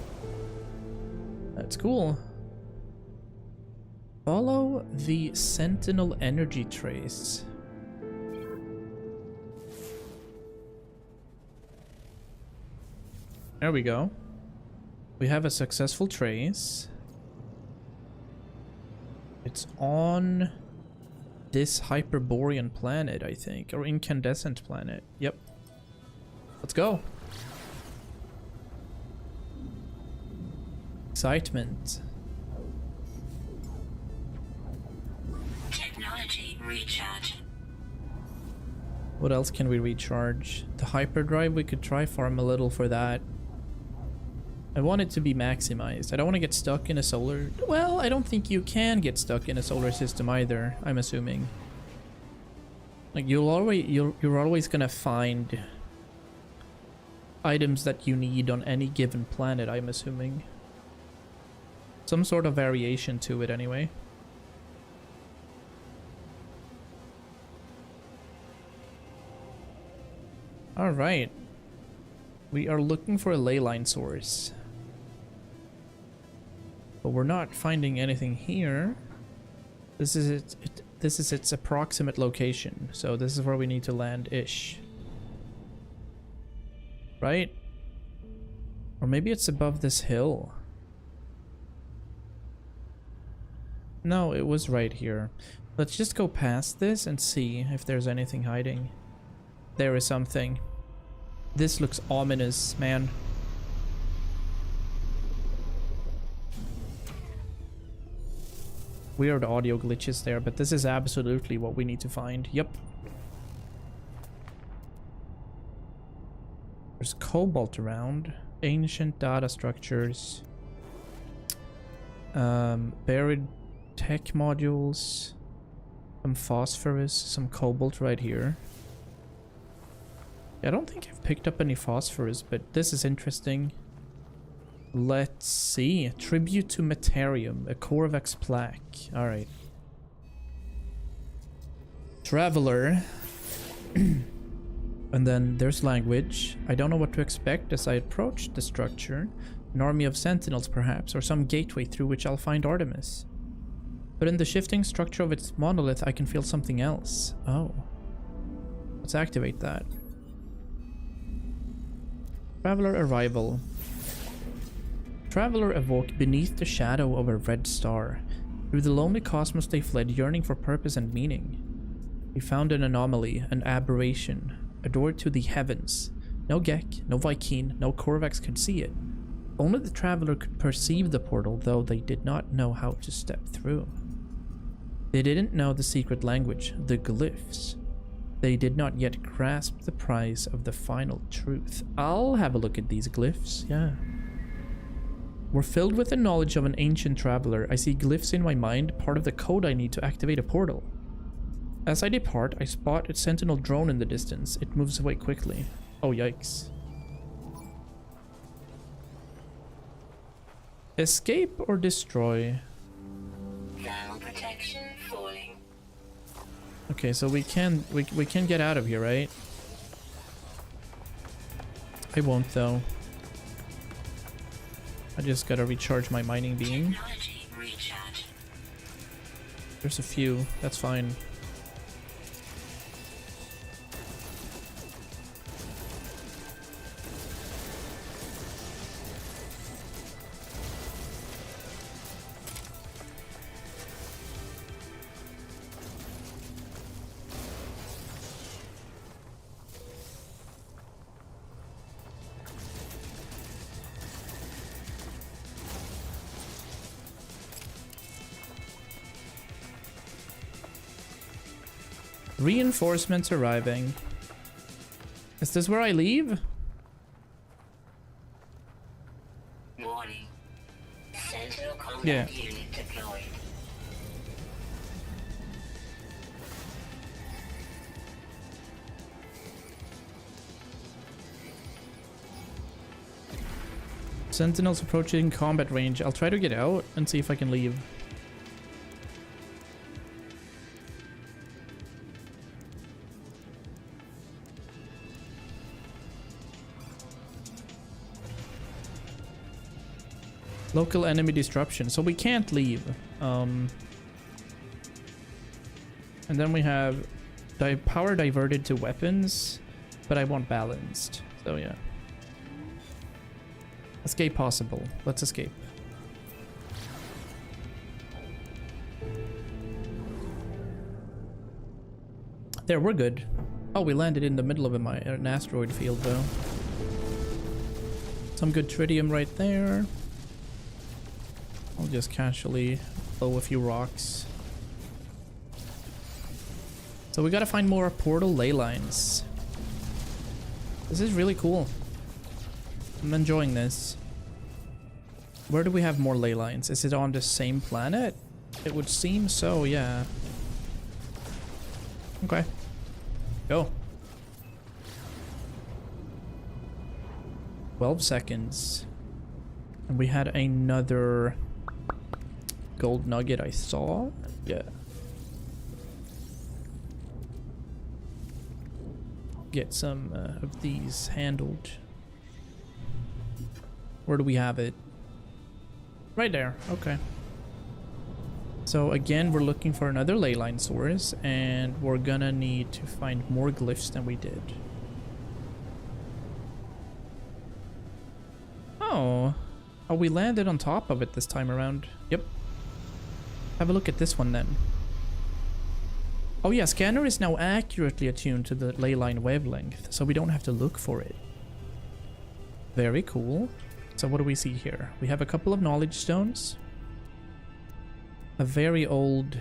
That's cool. Follow the Sentinel energy trace. There we go. We have a successful trace. It's on this Hyperborean planet, I think, or incandescent planet. Yep. Let's go. Excitement. Technology recharge. What else can we recharge? The hyperdrive, we could try farm a little for that. I want it to be maximized. I don't want to get stuck in a solar... Well, I don't think you can get stuck in a solar system either, I'm assuming. Like, you're always gonna find items that you need on any given planet, I'm assuming. Some sort of variation to it anyway. Alright. We are looking for a ley line source. But we're not finding anything here. This is its approximate location. So this is where we need to land-ish. Right? Or maybe it's above this hill. No, it was right here. Let's just go past this and see if there's anything hiding. There is something. This looks ominous, man. Weird audio glitches there, but this is absolutely what we need to find. Yep. There's cobalt around. Ancient data structures. Buried tech modules. Some phosphorus, some cobalt right here. I don't think I've picked up any phosphorus, but this is interesting. Let's see. Tribute to Materium, a Corvex plaque. Alright. Traveler. And then there's language. I don't know what to expect as I approach the structure. An army of sentinels, perhaps, or some gateway through which I'll find Artemis. But in the shifting structure of its monolith, I can feel something else. Oh. Let's activate that. Traveler arrival. Traveler awoke beneath the shadow of a red star. Through the lonely cosmos they fled, yearning for purpose and meaning. He found an anomaly, an aberration, a door to the heavens. No Gek, no Vy'keen, no Korvax could see it. Only the traveler could perceive the portal, though they did not know how to step through. They didn't know the secret language, the glyphs. They did not yet grasp the prize of the final truth. I'll have a look at these glyphs, yeah. We're filled with the knowledge of an ancient traveler. I see glyphs in my mind, part of the code I need to activate a portal. As I depart, I spot a sentinel drone in the distance. It moves away quickly. Oh, yikes. Escape or destroy? Thermal protection falling. Okay, so we can get out of here, right? I won't though. I just gotta recharge my mining beam. Technology recharge. There's a few, that's fine. Reinforcements arriving. Is this where I leave? Warning. Sentinel combat unit deployed. Sentinels approaching combat range. I'll try to get out and see if I can leave. Local enemy disruption, so we can't leave. And then we have power diverted to weapons, but I want balanced. So yeah. Escape possible. Let's escape. There, we're good. Oh, we landed in the middle of an asteroid field though. Some good tritium right there. I'll just casually blow a few rocks. So we gotta find more portal ley lines. This is really cool. I'm enjoying this. Where do we have more ley lines? Is it on the same planet? It would seem so, yeah. Okay. Go. 12 seconds. And we had another gold nugget I saw. Yeah. Get some of these handled. Where do we have it? Right there. Okay. So again, we're looking for another ley line source, and we're gonna need to find more glyphs than we did. Oh. Oh, we landed on top of it this time around. Yep. Have a look at this one then. Oh yeah, scanner is now accurately attuned to the ley line wavelength, so we don't have to look for it. Very cool. So what do we see here? We have a couple of knowledge stones. A very old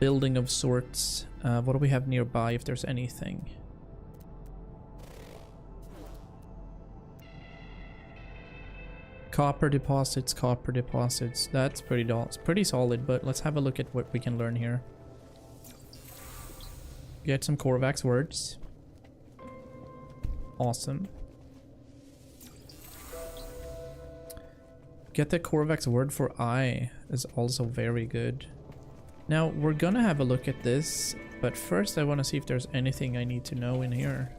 building of sorts. What do we have nearby if there's anything? Copper deposits, copper deposits. That's pretty solid, but let's have a look at what we can learn here. Get some Korvax words. Awesome. Get the Korvax word for eye is also very good. Now, we're gonna have a look at this, but first I want to see if there's anything I need to know in here.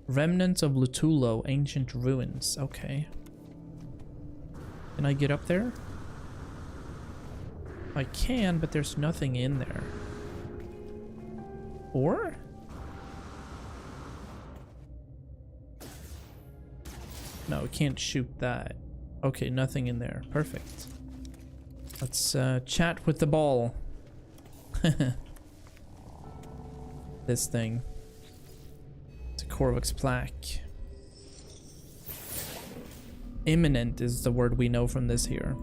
Remnants of Lutulo, ancient ruins. Okay. Can I get up there? I can, but there's nothing in there. Or? No, we can't shoot that. Okay, nothing in there. Perfect. Let's chat with the ball. This thing. It's a Korvax plaque. Imminent is the word we know from this here.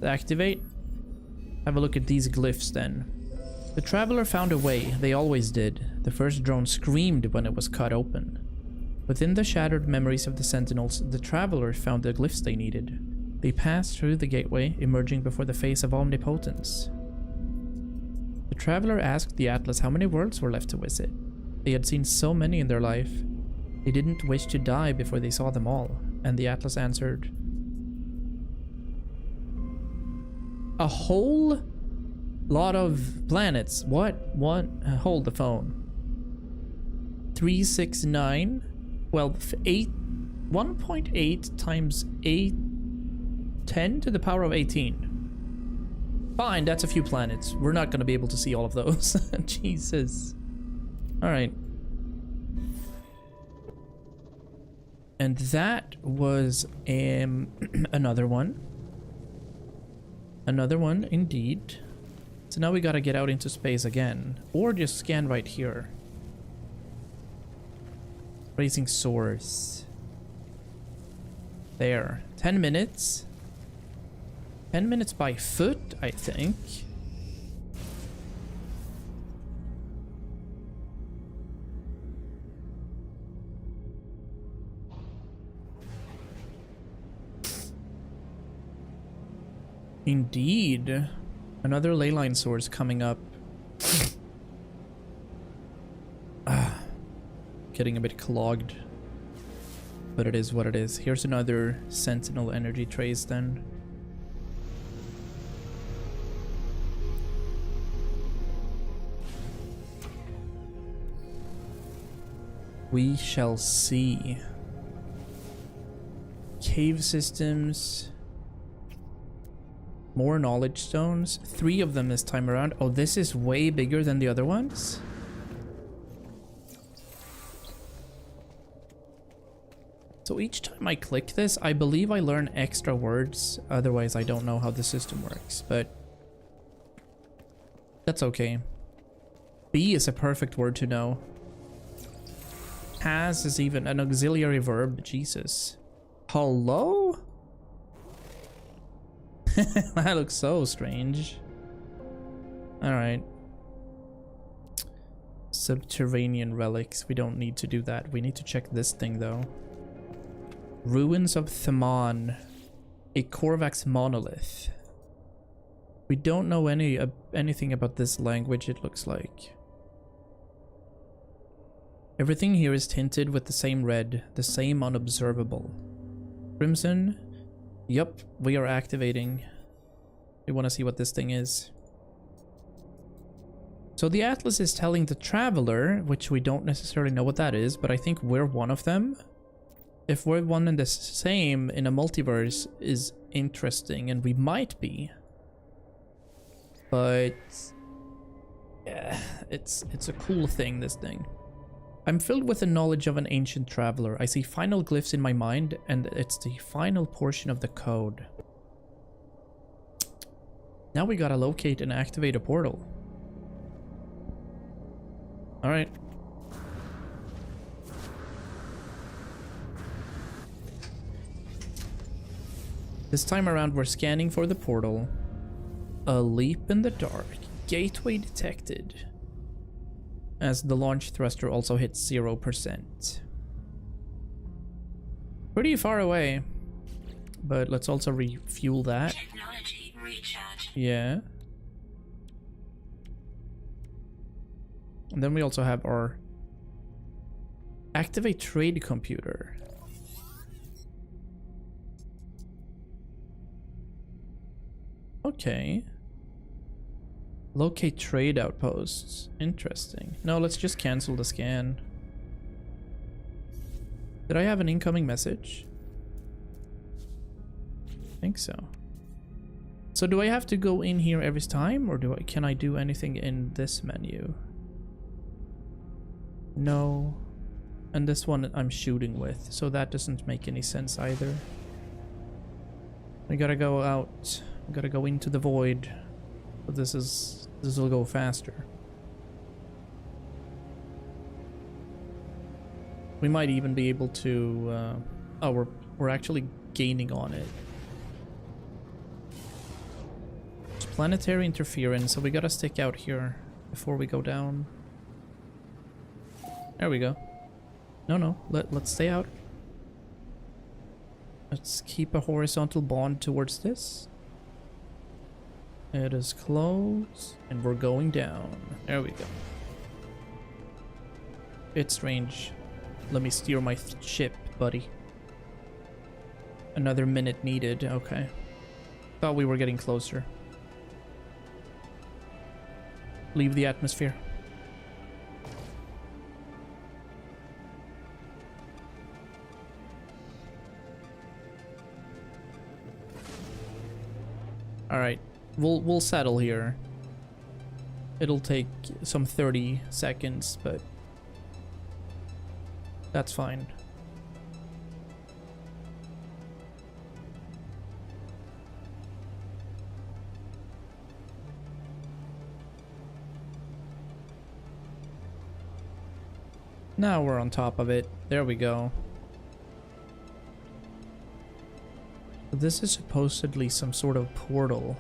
Activate. Have a look at these glyphs then. The traveler found a way. They always did. The first drone screamed when it was cut open. Within the shattered memories of the sentinels, the traveler found the glyphs they needed. They passed through the gateway, emerging before the face of omnipotence. The traveler asked the Atlas how many worlds were left to visit. They had seen so many in their life. They didn't wish to die before they saw them all, and the Atlas answered, a whole lot of planets. What? Hold the phone. 369. Well, 1.8 times 8, 10 to the power of 18. Fine, that's a few planets. We're not going to be able to see all of those. Jesus. All right. And that was another one. Another one, indeed. So now we gotta get out into space again. Or just scan right here. Raising source. There. 10 minutes. 10 minutes by foot, I think. Indeed. Another ley line source coming up. Getting a bit clogged. But it is what it is. Here's another sentinel energy trace then. We shall see. Cave systems. More knowledge stones. 3 of them this time around. Oh, this is way bigger than the other ones. So each time I click this, I believe I learn extra words. Otherwise, I don't know how the system works, but that's okay. B is a perfect word to know. Has is even an auxiliary verb. Jesus. Hello? That looks so strange. Alright. Subterranean relics. We don't need to do that. We need to check this thing though. Ruins of Thamon. A Korvax monolith. We don't know anything about this language, it looks like. Everything here is tinted with the same red, the same unobservable. Crimson. Yup, we are activating. We want to see what this thing is. So the Atlas is telling the Traveler, which we don't necessarily know what that is, but I think we're one of them. If we're one and the same in a multiverse is interesting, and we might be. But yeah, it's a cool thing, this thing. I'm filled with the knowledge of an ancient traveler. I see final glyphs in my mind, and it's the final portion of the code. Now we gotta locate and activate a portal. Alright. This time around we're scanning for the portal. A leap in the dark. Gateway detected. As the launch thruster also hits 0%. Pretty far away. But let's also refuel that. Technology recharge. Yeah. And then we also have our activate trade computer. Okay. Locate trade outposts. Interesting. No, let's just cancel the scan. Did I have an incoming message? I think so. So do I have to go in here every time, or can I do anything in this menu? No. And this one I'm shooting with, so that doesn't make any sense either. We gotta go out. We gotta go into the void. But this will go faster. We might even be able to oh, we're actually gaining on it. It's planetary interference, so we gotta stick out here before we go down. There we go. No, let's stay out. Let's keep a horizontal bond towards this. It is close, and we're going down. There we go. It's strange. Let me steer my ship, buddy. Another minute needed. Okay. Thought we were getting closer. Leave the atmosphere. All right, we'll settle here. It'll take some 30 seconds, but that's fine. Now we're on top of it. There we go. This is supposedly some sort of portal.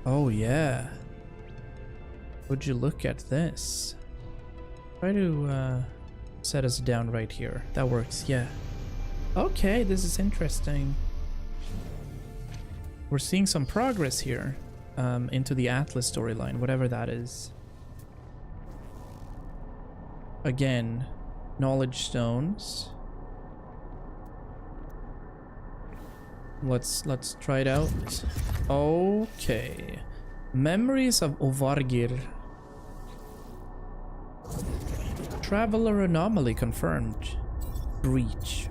Oh yeah. Would you look at this? Try to set us down right here. That works, yeah. Okay, this is interesting. We're seeing some progress here into the Atlas storyline, whatever that is. Again, knowledge stones. Let's try it out. Okay. Memories of Ovargir. Traveler anomaly confirmed. Breach.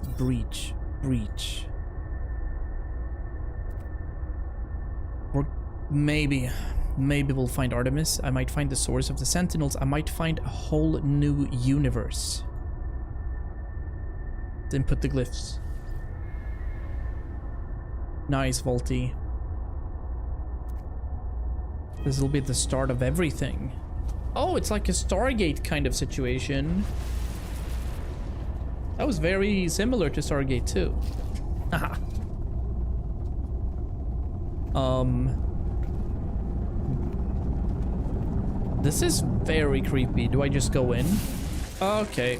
Or maybe we'll find Artemis. I might find the source of the Sentinels. I might find a whole new universe. Then put the glyphs. Nice, Volty. This will be the start of everything. Oh, it's like a Stargate kind of situation. That was very similar to Stargate 2. Haha. This is very creepy. Do I just go in? Okay.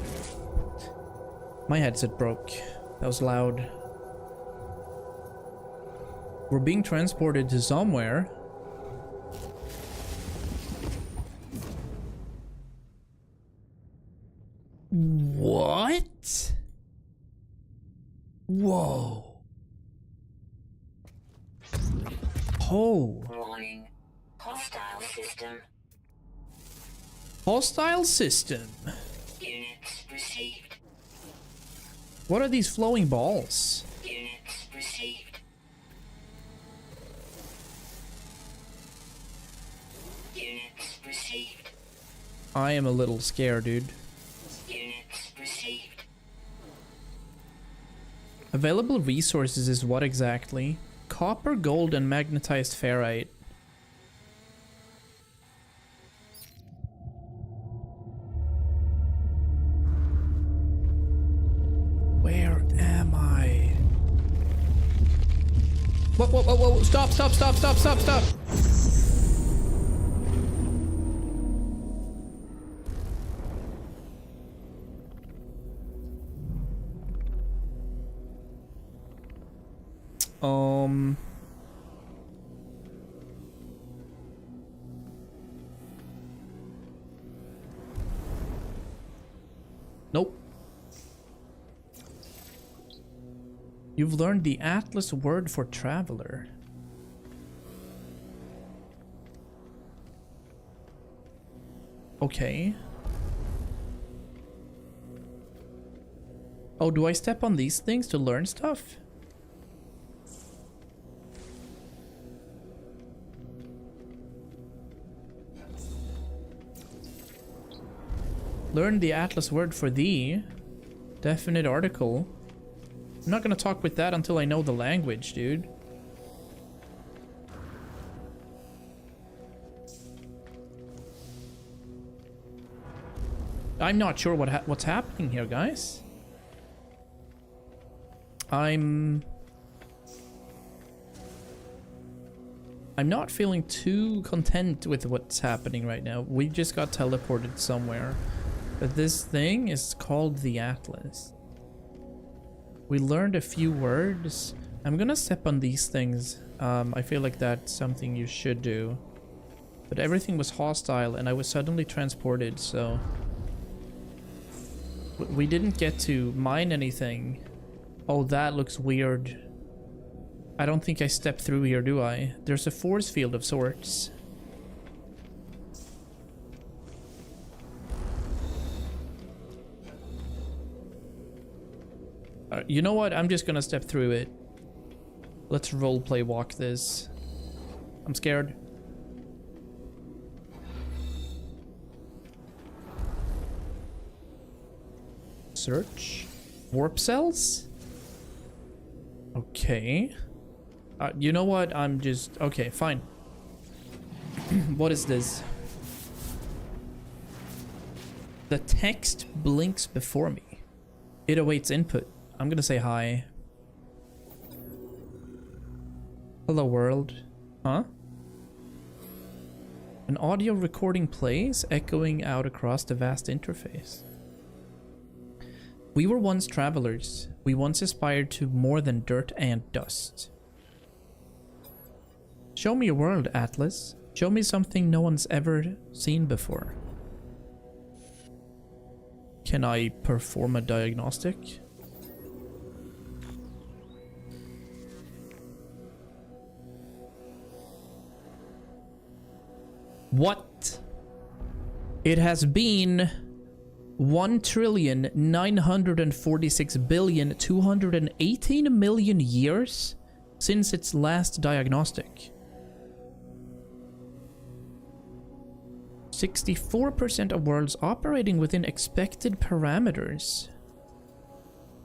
My headset broke. That was loud. We're being transported to somewhere. What? Whoa. Oh. Warning. Hostile system. Hostile system. Units received. What are these flowing balls? Units received. Units received. I am a little scared, dude. Units received. Available resources is what exactly? Copper, gold, and magnetized ferrite. Where am I? Whoa, stop. Nope. You've learned the Atlas word for traveler. Okay. Oh, do I step on these things to learn stuff? Learn the Atlas word for thee. Definite article. I'm not gonna talk with that until I know the language, dude. I'm not sure what's happening here, guys. I'm not feeling too content with what's happening right now. We just got teleported somewhere. But this thing is called the Atlas. We learned a few words. I'm gonna step on these things. I feel like that's something you should do. But everything was hostile and I was suddenly transported, so... We didn't get to mine anything. Oh, that looks weird. I don't think I stepped through here, do I? There's a force field of sorts. You know what? I'm just gonna step through it. Let's roleplay walk this. I'm scared. Search. Warp cells? Okay. You know what? I'm just... Okay, fine. What is this? The text blinks before me. It awaits input. I'm gonna say hi. Hello, world. Huh? An audio recording plays, echoing out across the vast interface. We were once travelers. We once aspired to more than dirt and dust. Show me your world, Atlas. Show me something no one's ever seen before. Can I perform a diagnostic? What? It has been 1,946,218,000,000 years since its last diagnostic. 64% of worlds operating within expected parameters.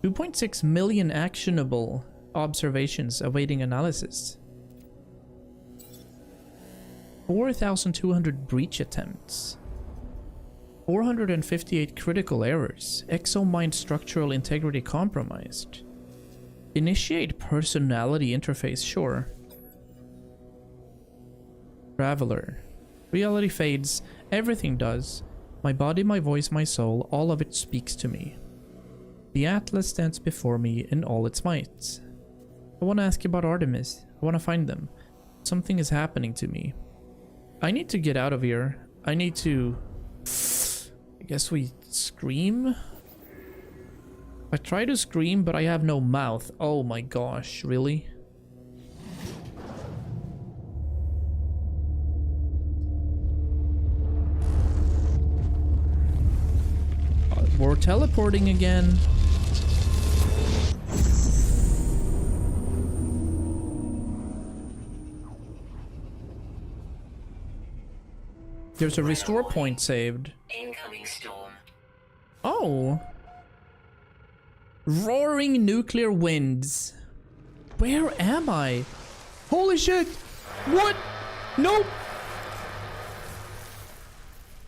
2.6 million actionable observations awaiting analysis. 4,200 breach attempts. 458 critical errors. Exomind structural integrity compromised. Initiate personality interface, sure. Traveler. Reality fades. Everything does. My body, my voice, my soul, all of it speaks to me. The Atlas stands before me in all its might. I want to ask you about Artemis. I want to find them. Something is happening to me. I need to get out of here. I need to... I guess we scream? I try to scream, but I have no mouth. Oh my gosh, really? We're teleporting again. There's a restore point saved. Incoming storm. Oh. Roaring nuclear winds. Where am I? Holy shit. What? Nope.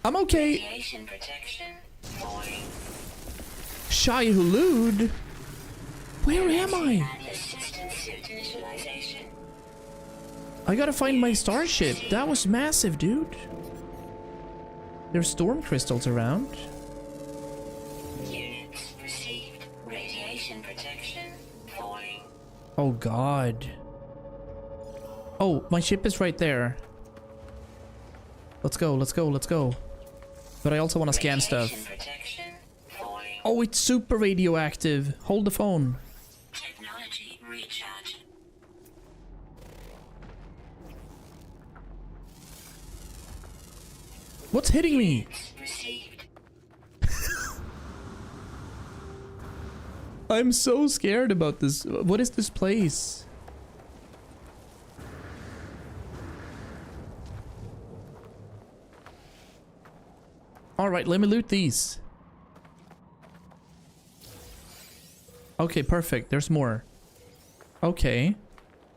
I'm okay. Radiation protection. Falling. Shy Hulud. Where am I? Assistance suit initialization. I gotta find my starship. That was massive, dude. There's storm crystals around. Units received. Radiation protection. Falling. Oh god. Oh, my ship is right there. Let's go, let's go, let's go. But I also want to scan stuff. Protection. Falling. Oh, it's super radioactive. Hold the phone. Technology recharge. What's hitting me? Received. I'm so scared about this. What is this place? Alright, let me loot these. Okay, perfect. There's more. Okay.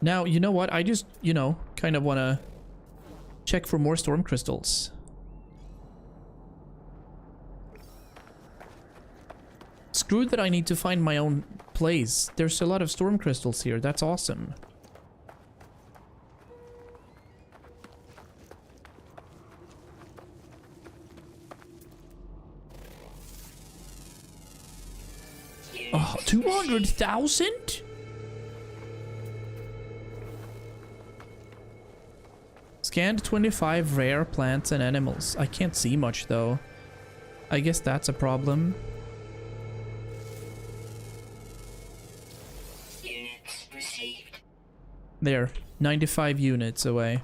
Now, you know what? I just, you know, kind of want to check for more storm crystals. Screw that I need to find my own place. There's a lot of storm crystals here. That's awesome. Oh, 200,000? Scanned 25 rare plants and animals. I can't see much though. I guess that's a problem. Units received. There, 95 units away.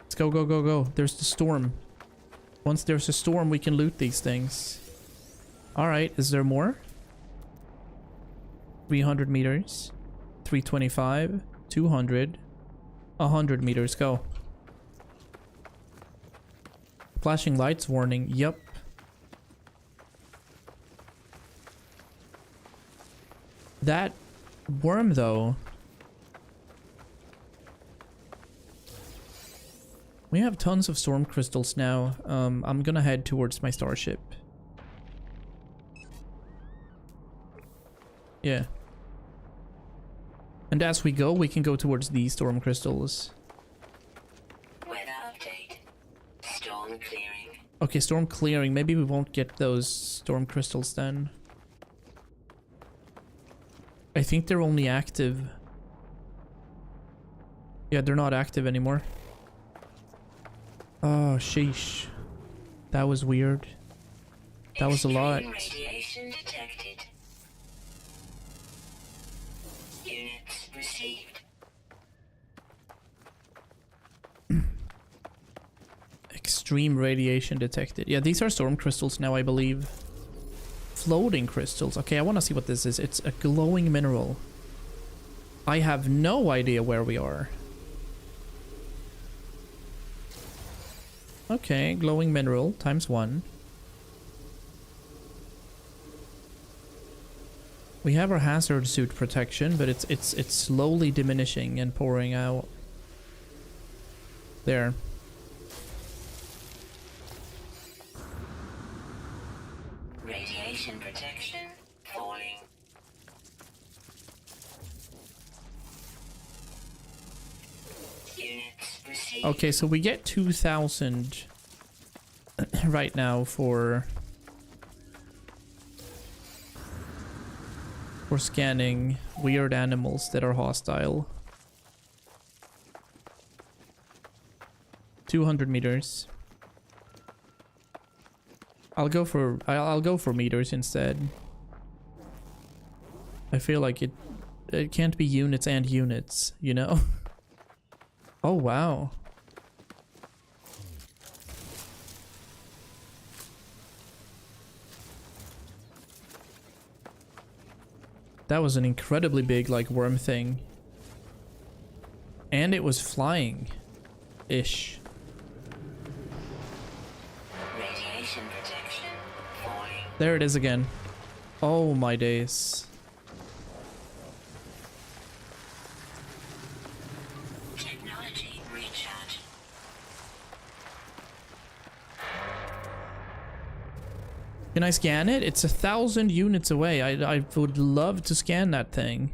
Let's go, go, go, go. There's the storm. Once there's a storm, we can loot these things. Alright, is there more? 300 meters. 325. 200. 100 meters, go. Flashing lights warning, yep. That worm, though. We have tons of storm crystals now. I'm gonna head towards my starship. Yeah. And as we go, we can go towards these storm crystals. Weather update. Storm clearing. Okay, storm clearing. Maybe we won't get those storm crystals then. I think they're only active. Yeah, they're not active anymore. Oh, sheesh. That was weird. That was a lot. Extreme radiation detected. Units received. Extreme radiation detected. Yeah, these are storm crystals now, I believe. Floating crystals. Okay, I want to see what this is. It's a glowing mineral. I have no idea where we are. Okay, glowing mineral times 1. We have our hazard suit protection, but it's slowly diminishing and pouring out. There. Radiation protection falling. Units received. Okay, so we get 2,000 right now for scanning weird animals that are hostile. 200 meters. I'll go for meters instead. I feel like it can't be units and units, you know? Oh, wow. That was an incredibly big, like, worm thing. And it was flying-ish. Radiation protection falling. There it is again. Oh, my days. Technology recharge. Can I scan it? It's 1,000 units away. I would love to scan that thing.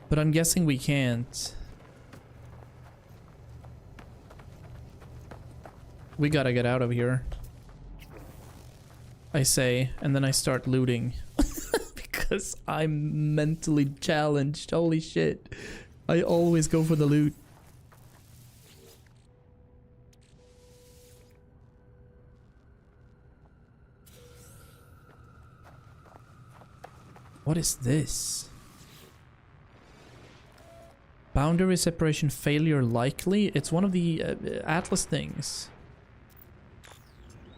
But I'm guessing we can't. We gotta get out of here. I say, and then I start looting. Because I'm mentally challenged. Holy shit. I always go for the loot. What is this? Boundary separation failure likely? It's one of the Atlas things.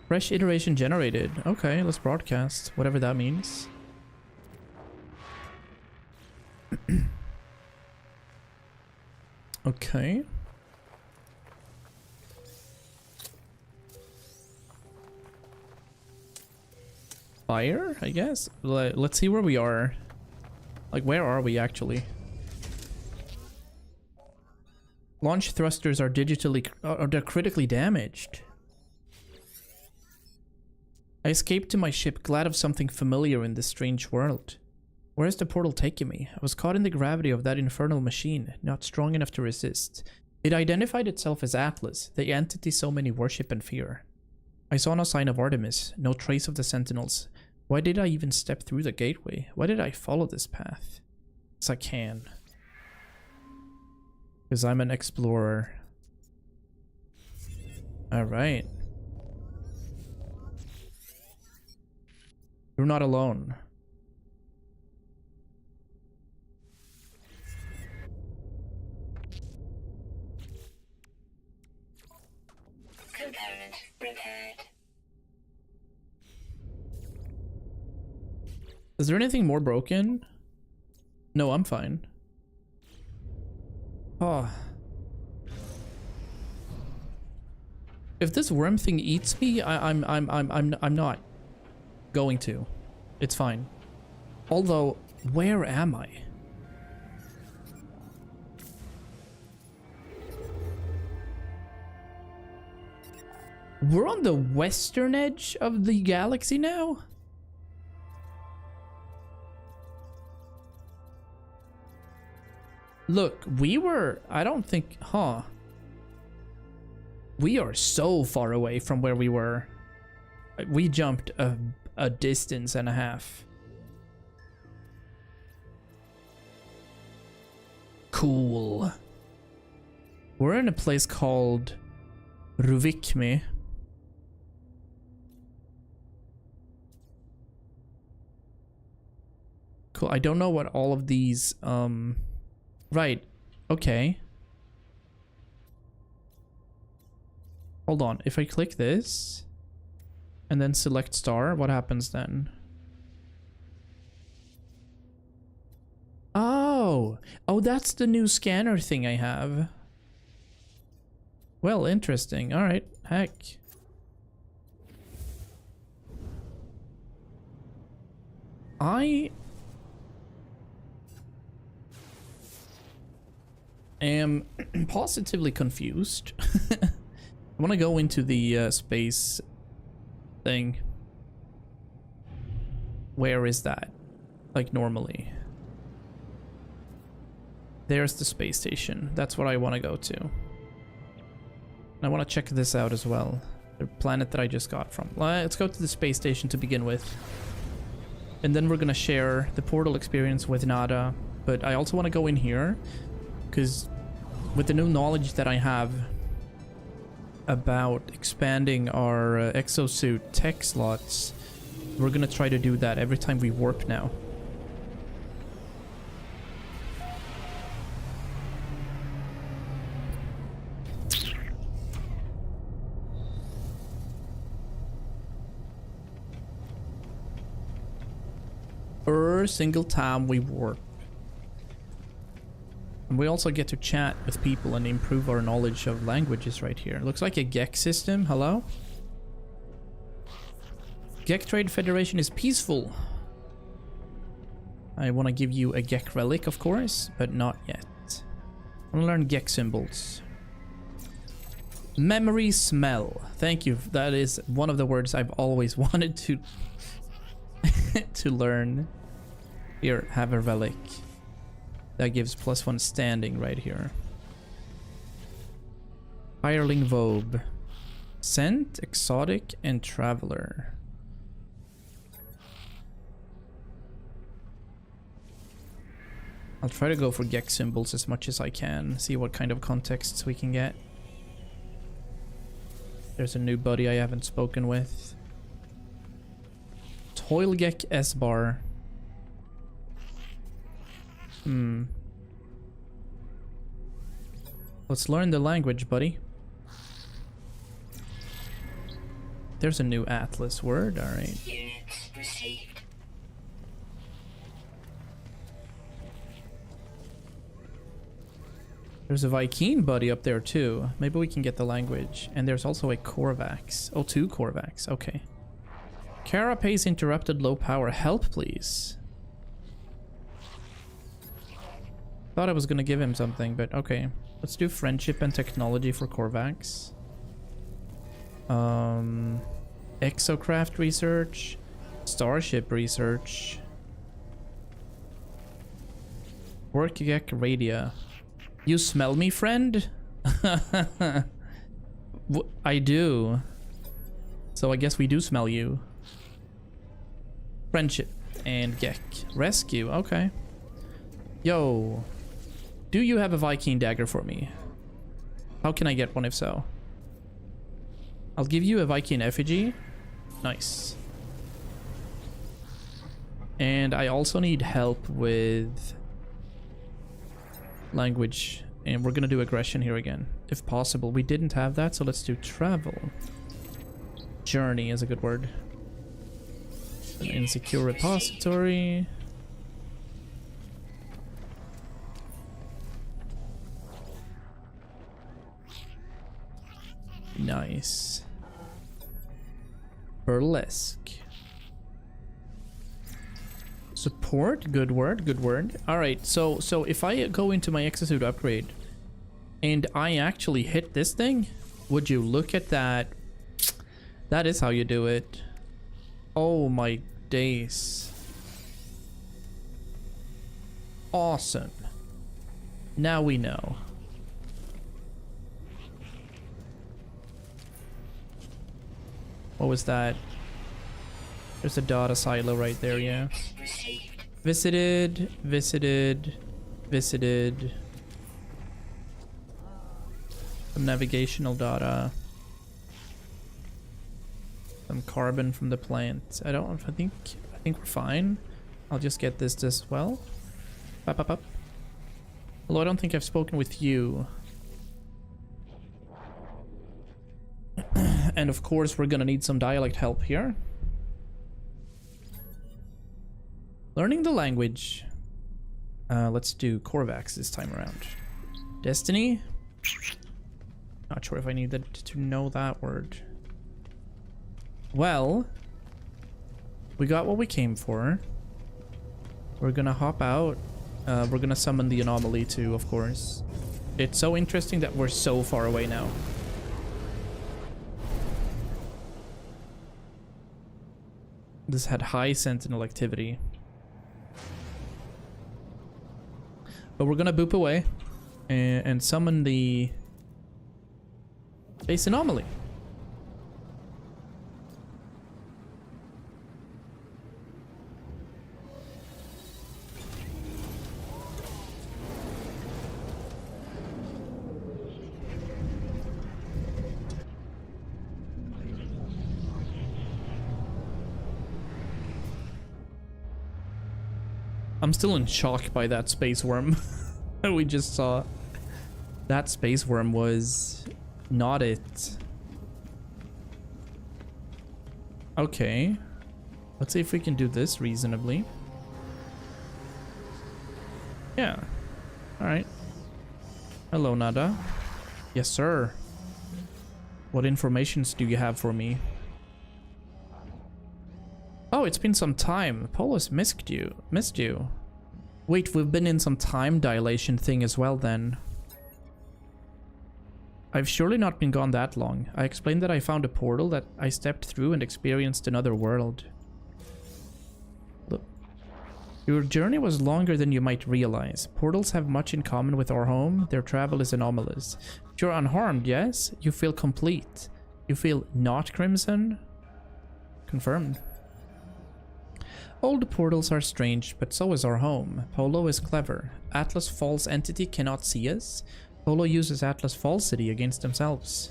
Fresh iteration generated. Okay, let's broadcast. Whatever that means. Okay. Fire, I guess. Let's see where we are. Like, where are we actually? Launch thrusters are they're critically damaged. I escaped to my ship, glad of something familiar in this strange world. Where is the portal taking me? I was caught in the gravity of that infernal machine, not strong enough to resist. It identified itself as Atlas, the entity so many worship and fear. I saw no sign of Artemis, no trace of the Sentinels. Why did I even step through the gateway? Why did I follow this path? Because I can. Because I'm an explorer. Alright. You're not alone. Component repaired. Is there anything more broken? No, I'm fine. Oh. If this worm thing eats me, I'm not going to. It's fine. Although, where am I? We're on the western edge of the galaxy now? Look, we were... I don't think... Huh. We are so far away from where we were. We jumped a distance and a half. Cool. We're in a place called Ruvikme. Cool. I don't know what all of these right. Okay. Hold on. If I click this and then select star, what happens then? Oh. Oh, that's the new scanner thing I have. Well, interesting. All right. Heck. I am positively confused. I want to go into the space thing. Where is that? Like normally. There's the space station. That's what I want to go to. I want to check this out as well. The planet that I just got from. Let's go to the space station to begin with. And then we're going to share the portal experience with Nada. But I also want to go in here. Because with the new knowledge that I have about expanding our exosuit tech slots, we're going to try to do that every time we warp now. Per single time we warp. And we also get to chat with people and improve our knowledge of languages right here. Looks like a Gek system. Hello? Gek Trade Federation is peaceful. I want to give you a Gek relic, of course, but not yet. I want to learn Gek symbols. Memory smell. Thank you. That is one of the words I've always wanted to to learn. Here, have a relic. That gives +1 standing right here. Hireling Vobe. Scent, Exotic, and Traveler. I'll try to go for Gek symbols as much as I can. See what kind of contexts we can get. There's a new buddy I haven't spoken with. Toilgek S-bar. Let's learn the language, buddy. There's a new Atlas word, alright. Units received. There's a Viking buddy up there too. Maybe we can get the language. And there's also a Korvax. Oh, 2 Korvax. Okay. Carapace interrupted low power. Help, please. Thought I was gonna give him something, but okay. Let's do friendship and technology for Korvax. Exocraft research. Starship research. Workgek Radia. You smell me, friend? I do. So I guess we do smell you. Friendship and Gek. Rescue, okay. Yo. Do you have a Viking dagger for me? How can I get one if so? I'll give you a Viking effigy. Nice. And I also need help with language. And we're gonna do aggression here again, if possible. We didn't have that, so let's do travel. Journey is a good word. An insecure repository. Nice. Burlesque. Support, good word, good word. All right, so if I go into my exosuit upgrade and I actually hit this thing, would you look at that? That is how you do it. Oh my days. Awesome. Now we know. What was that? There's a data silo right there, yeah. Visited. Some navigational data. Some carbon from the plant. I think we're fine. I'll just get this as well. Up. Although I don't think I've spoken with you. And of course we're gonna need some dialect help here. Learning the language. Let's do Korvax this time around. Destiny. Not sure if I needed to know that word. Well, we got what we came for. We're gonna hop out. We're gonna summon the anomaly too, of course. It's so interesting that we're so far away now. This had high sentinel activity. But we're gonna boop away and summon the base anomaly. I'm still in shock by that space worm we just saw. That space worm was not it. Okay. Let's see if we can do this reasonably. Yeah. Alright. Hello, Nada. Yes, sir. What informations do you have for me? Oh, it's been some time. Polos missed you. Wait, we've been in some time dilation thing as well then. I've surely not been gone that long. I explained that I found a portal that I stepped through and experienced another world. Look. Your journey was longer than you might realize. Portals have much in common with our home. Their travel is anomalous. You're unharmed, yes? You feel complete. You feel not crimson? Confirmed. Old portals are strange, but so is our home. Polo is clever. Atlas False entity cannot see us. Polo uses Atlas Falsity against themselves.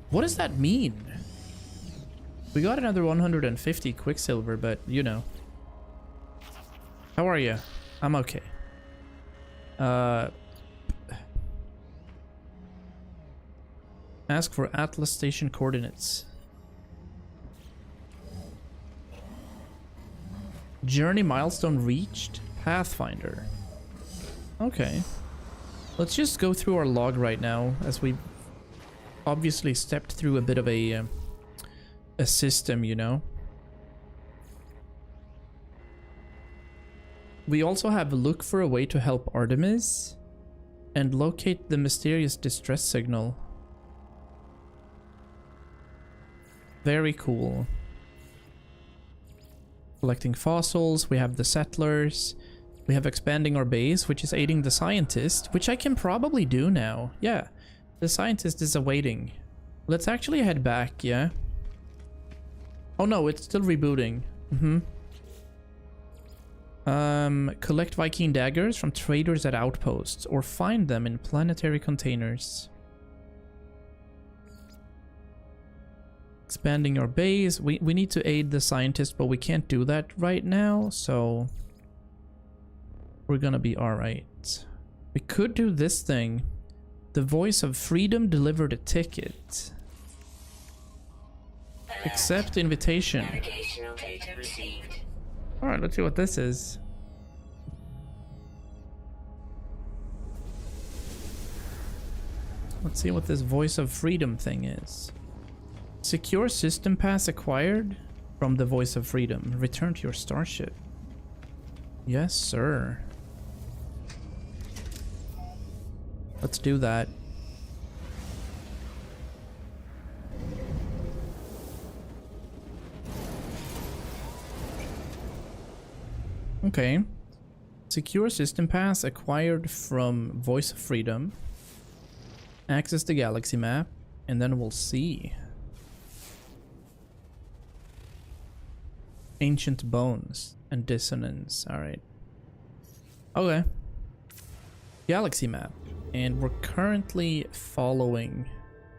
What does that mean? We got another 150 Quicksilver, but you know. How are you? I'm okay. Ask for Atlas Station coordinates. Journey milestone reached. Pathfinder. Okay. Let's just go through our log right now, as we obviously stepped through a bit of a system, you know. We also have look for a way to help Artemis and locate the mysterious distress signal. Very cool. Collecting fossils, we have the settlers, we have expanding our base, which is aiding the scientist, which I can probably do now. Yeah, the scientist is awaiting. Let's actually head back, yeah? Oh no, it's still rebooting. Collect Viking daggers from traders at outposts, or find them in planetary containers. Expanding our base. We need to aid the scientist, but we can't do that right now, so we're gonna be alright. We could do this thing. The Voice of Freedom delivered a ticket. Accept invitation. Navigational data received. Alright, let's see what this is. Let's see what this Voice of Freedom thing is. Secure system pass acquired from the Voice of Freedom. Return to your starship. Yes, sir. Let's do that. Okay. Secure system pass acquired from Voice of Freedom. Access the galaxy map, and then we'll see. Ancient bones and dissonance. Alright. Okay. Galaxy map. And we're currently following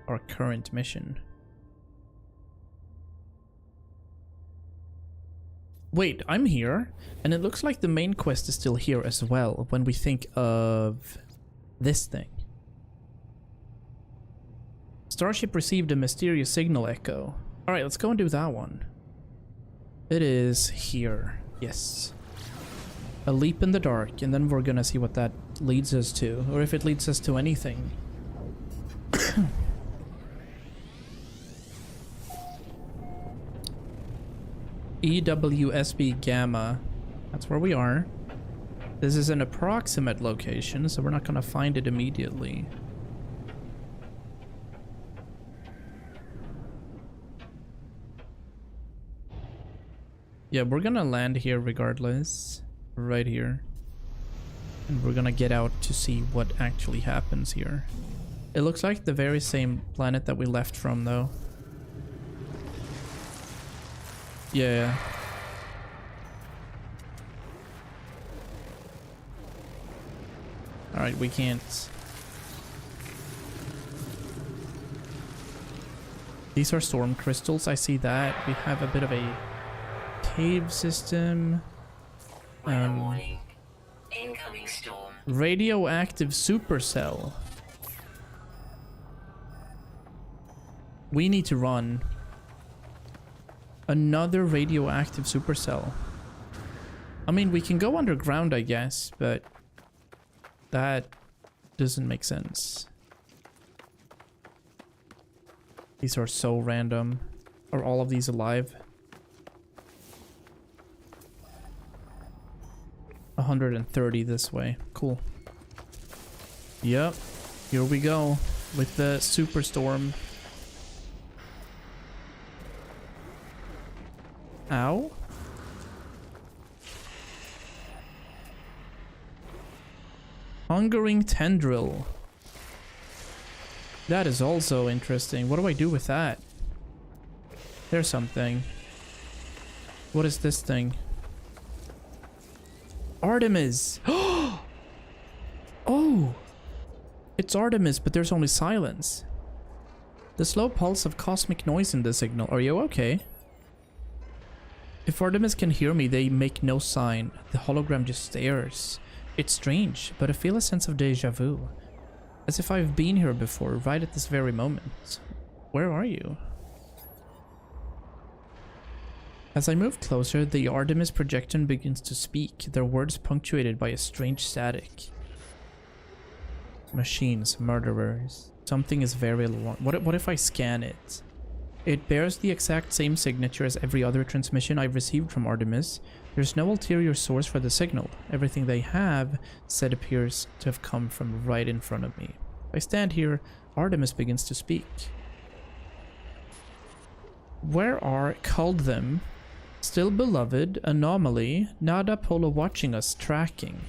our current mission. Wait, I'm here, and it looks like the main quest is still here as well when we think of this thing. Starship received a mysterious signal echo. Alright, let's go and do that one. It is here. Yes. A leap in the dark, and then we're gonna see what that leads us to, or if it leads us to anything. EWSB Gamma. That's where we are. This is an approximate location, so we're not gonna find it immediately. Yeah, we're gonna land here regardless. Right here. And we're gonna get out to see what actually happens here. It looks like the very same planet that we left from, though. Yeah. Alright, we can't. These are storm crystals, I see that. We have a bit of a cave system. Warning. Incoming storm. Radioactive supercell. We need to run. Another radioactive supercell. I mean, we can go underground, I guess, but that doesn't make sense. These are so random. Are all of these alive? 130 this way. Cool. Yep. Here we go with the superstorm. Ow. Hungering tendril. That is also interesting. What do I do with that? There's something. What is this thing? Artemis! Oh! It's Artemis, but there's only silence. The slow pulse of cosmic noise in the signal. Are you okay? If Artemis can hear me, they make no sign. The hologram just stares. It's strange, but I feel a sense of deja vu. As if I've been here before, right at this very moment. Where are you? As I move closer, the Artemis projection begins to speak, their words punctuated by a strange static. Machines, murderers. Something is very long. What if I scan it? It bears the exact same signature as every other transmission I've received from Artemis. There's no ulterior source for the signal. Everything they have said appears to have come from right in front of me. I stand here, Artemis begins to speak. Where are, called them, still beloved, anomaly, Nada Polo watching us, tracking.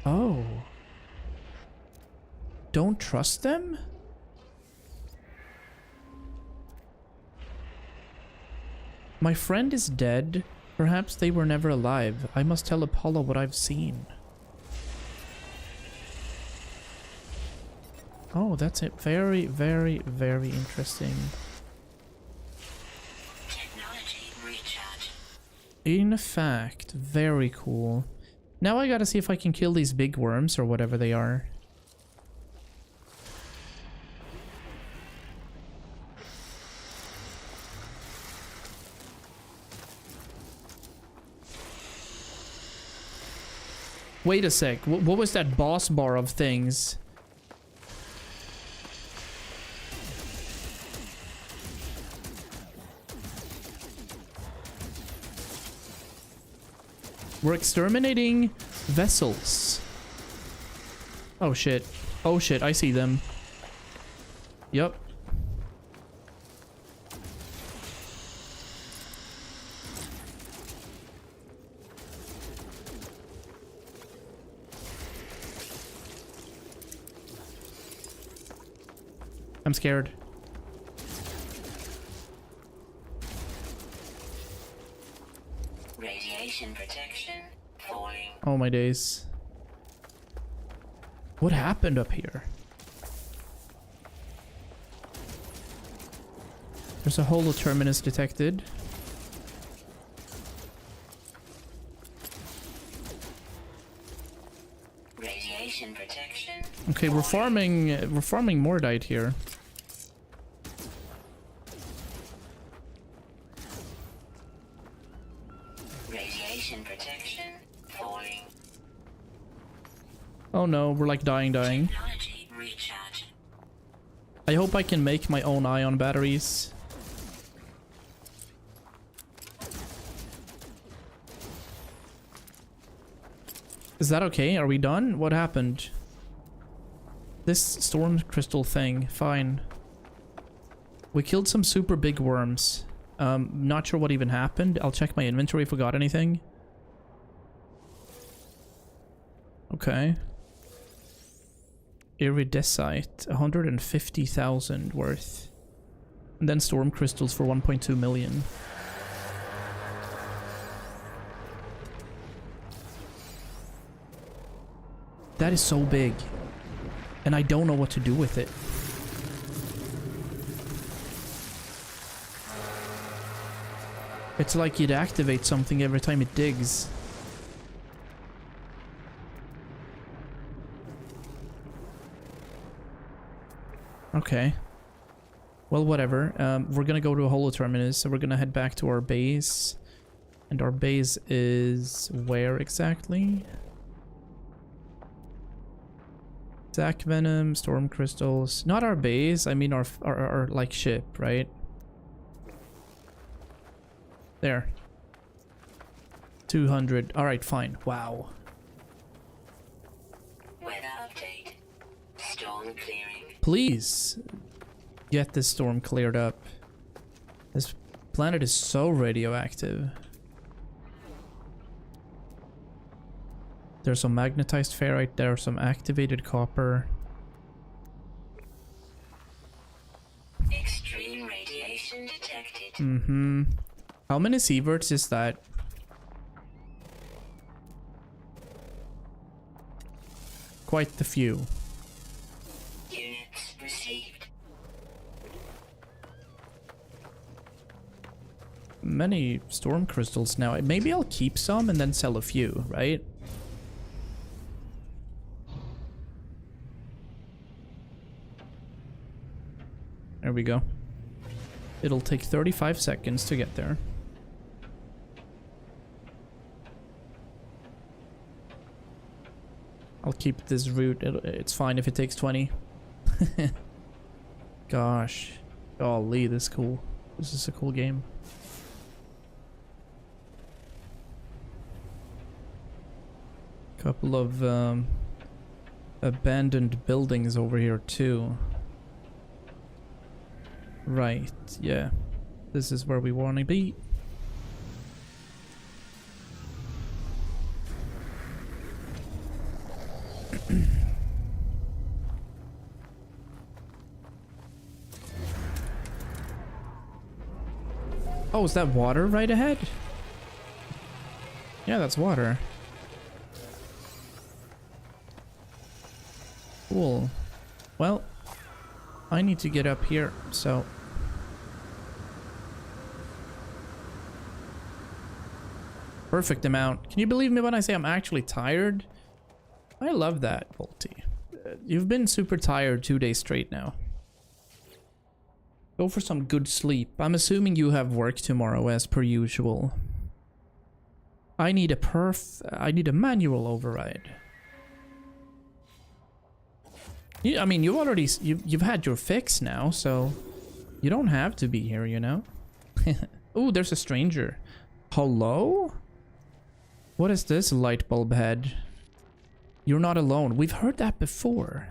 Oh. Don't trust them? My friend is dead. Perhaps they were never alive. I must tell Apollo what I've seen. Oh, that's it. Very, very, very interesting. Technology recharge. In fact, very cool. Now I gotta see if I can kill these big worms or whatever they are. Wait a sec. What was that boss bar of things? We're exterminating vessels. Oh shit. Oh shit, I see them. Yep. I'm scared. Radiation protection falling. Oh my days. What happened up here? There's a holo terminus detected. Radiation protection. Okay, we're farming Mordite here. Radiation protection falling. Oh no, we're like dying. Technology recharge. I hope I can make my own ion batteries. Is that okay? Are we done? What happened? This storm crystal thing. Fine. We killed some super big worms. Not sure what even happened. I'll check my inventory if we got anything. Okay. Iridesite. 150,000 worth. And then storm crystals for 1.2 million. That is so big. And I don't know what to do with it. It's like you'd activate something every time it digs. Okay. Well, whatever. We're gonna go to a holo terminus, so we're gonna head back to our base. And our base is where exactly? Zac Venom, Storm Crystals. Not our base, I mean our like ship, right? There. 200. Alright, fine. Wow. Weather update. Storm clearing. Please get this storm cleared up. This planet is so radioactive. There's some magnetized ferrite, there's some activated copper. Extreme radiation detected. Mm-hmm. How many sieverts is that? Quite the few. Units received. Many storm crystals now. Maybe I'll keep some and then sell a few, right? There we go. It'll take 35 seconds to get there. I'll keep this route. It's fine if it takes 20. Gosh. Golly, this is cool. This is a cool game. Couple of abandoned buildings over here too. Right, yeah. This is where we want to be. Oh, is that water right ahead? Yeah, that's water. Cool. Well, I need to get up here, so... Perfect amount. Can you believe me when I say I'm actually tired? I love that, Volty. You've been super tired 2 days straight now. Go for some good sleep. I'm assuming you have work tomorrow as per usual. I need a manual override. I mean, you've had your fix now, so you don't have to be here, you know? Ooh, there's a stranger. Hello? What is this light bulb head? You're not alone. We've heard that before.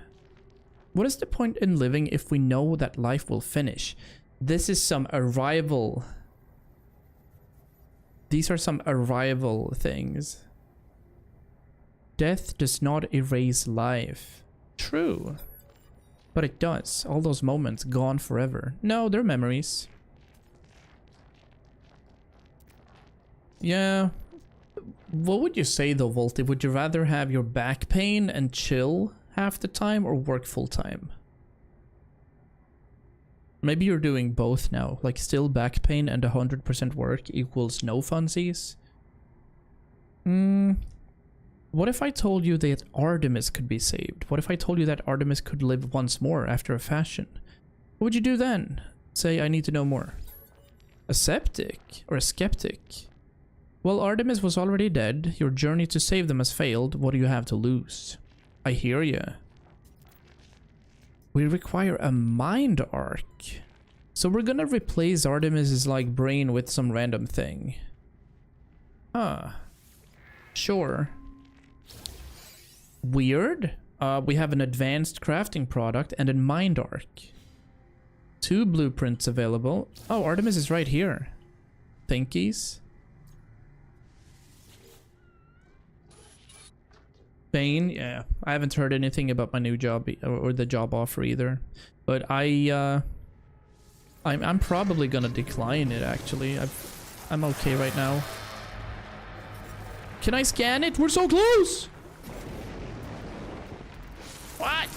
What is the point in living if we know that life will finish? This is some arrival. These are some arrival things. Death does not erase life. True. But it does. All those moments gone forever. No, they're memories. Yeah. What would you say though, Volty? Would you rather have your back pain and chill half the time or work full time? Maybe you're doing both now. Like still back pain and 100% work equals no funsies? What if I told you that Artemis could be saved? What if I told you that Artemis could live once more after a fashion? What would you do then? Say, I need to know more. A septic? Or a skeptic? Well, Artemis was already dead. Your journey to save them has failed. What do you have to lose? I hear ya. We require a mind arc. So we're gonna replace Artemis's like brain with some random thing. Huh. Sure. Weird. We have an advanced crafting product and a mind arc. 2 blueprints available. Oh, Artemis is right here. Thinkies. Bane, yeah. I haven't heard anything about my new job or the job offer either. But I'm probably gonna decline it actually. I'm okay right now. Can I scan it? We're so close! What?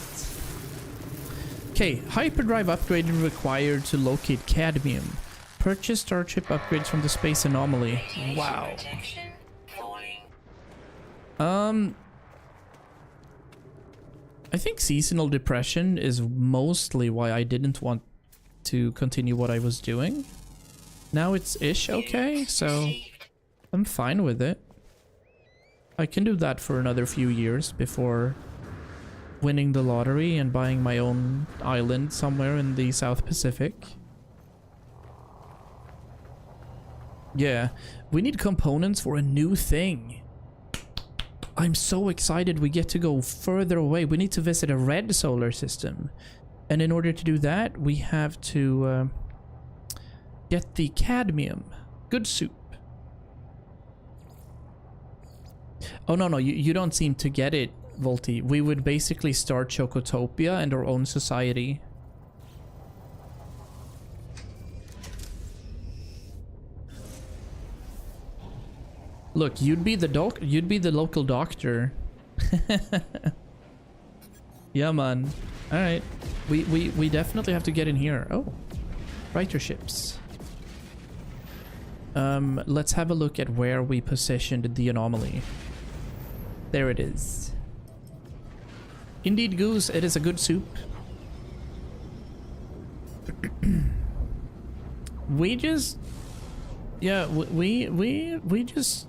Okay, hyperdrive upgrade required to locate cadmium. Purchase starship upgrades from the space anomaly. Wow. I think seasonal depression is mostly why I didn't want to continue what I was doing. Now it's ish okay, so I'm fine with it. I can do that for another few years before winning the lottery and buying my own island somewhere in the South Pacific. Yeah, we need components for a new thing. I'm so excited we get to go further away. We need to visit a red solar system. And in order to do that, we have to get the cadmium. Good soup. Oh, no, you don't seem to get it, Volty. We would basically start Chocotopia and our own society. Look, you'd be the local doctor. Yeah, man. All right. We definitely have to get in here. Oh. Freighter ships. Let's have a look at where we positioned the anomaly. There it is. Indeed, Goose, it is a good soup. We just... Yeah, we just...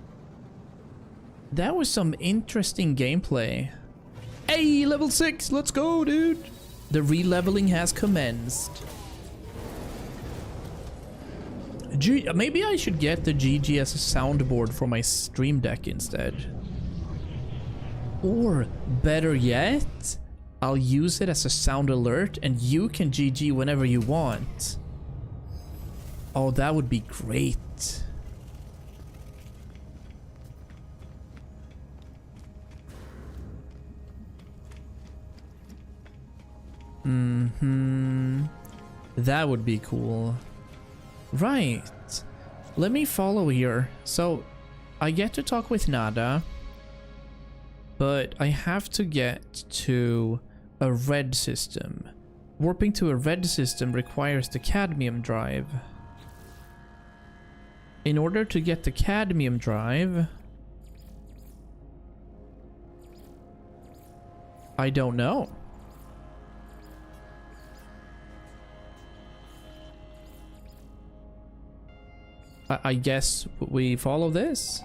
That was some interesting gameplay. Hey, level 6. Let's go, dude. The re-leveling has commenced. Maybe I should get the GG as a soundboard for my stream deck instead. Or, better yet, I'll use it as a sound alert and you can GG whenever you want. Oh, that would be great. That would be cool. Right. Let me follow here. So, I get to talk with Nada, but I have to get to a red system. Warping to a red system requires the cadmium drive. In order to get the cadmium drive, I don't know. I guess we follow this.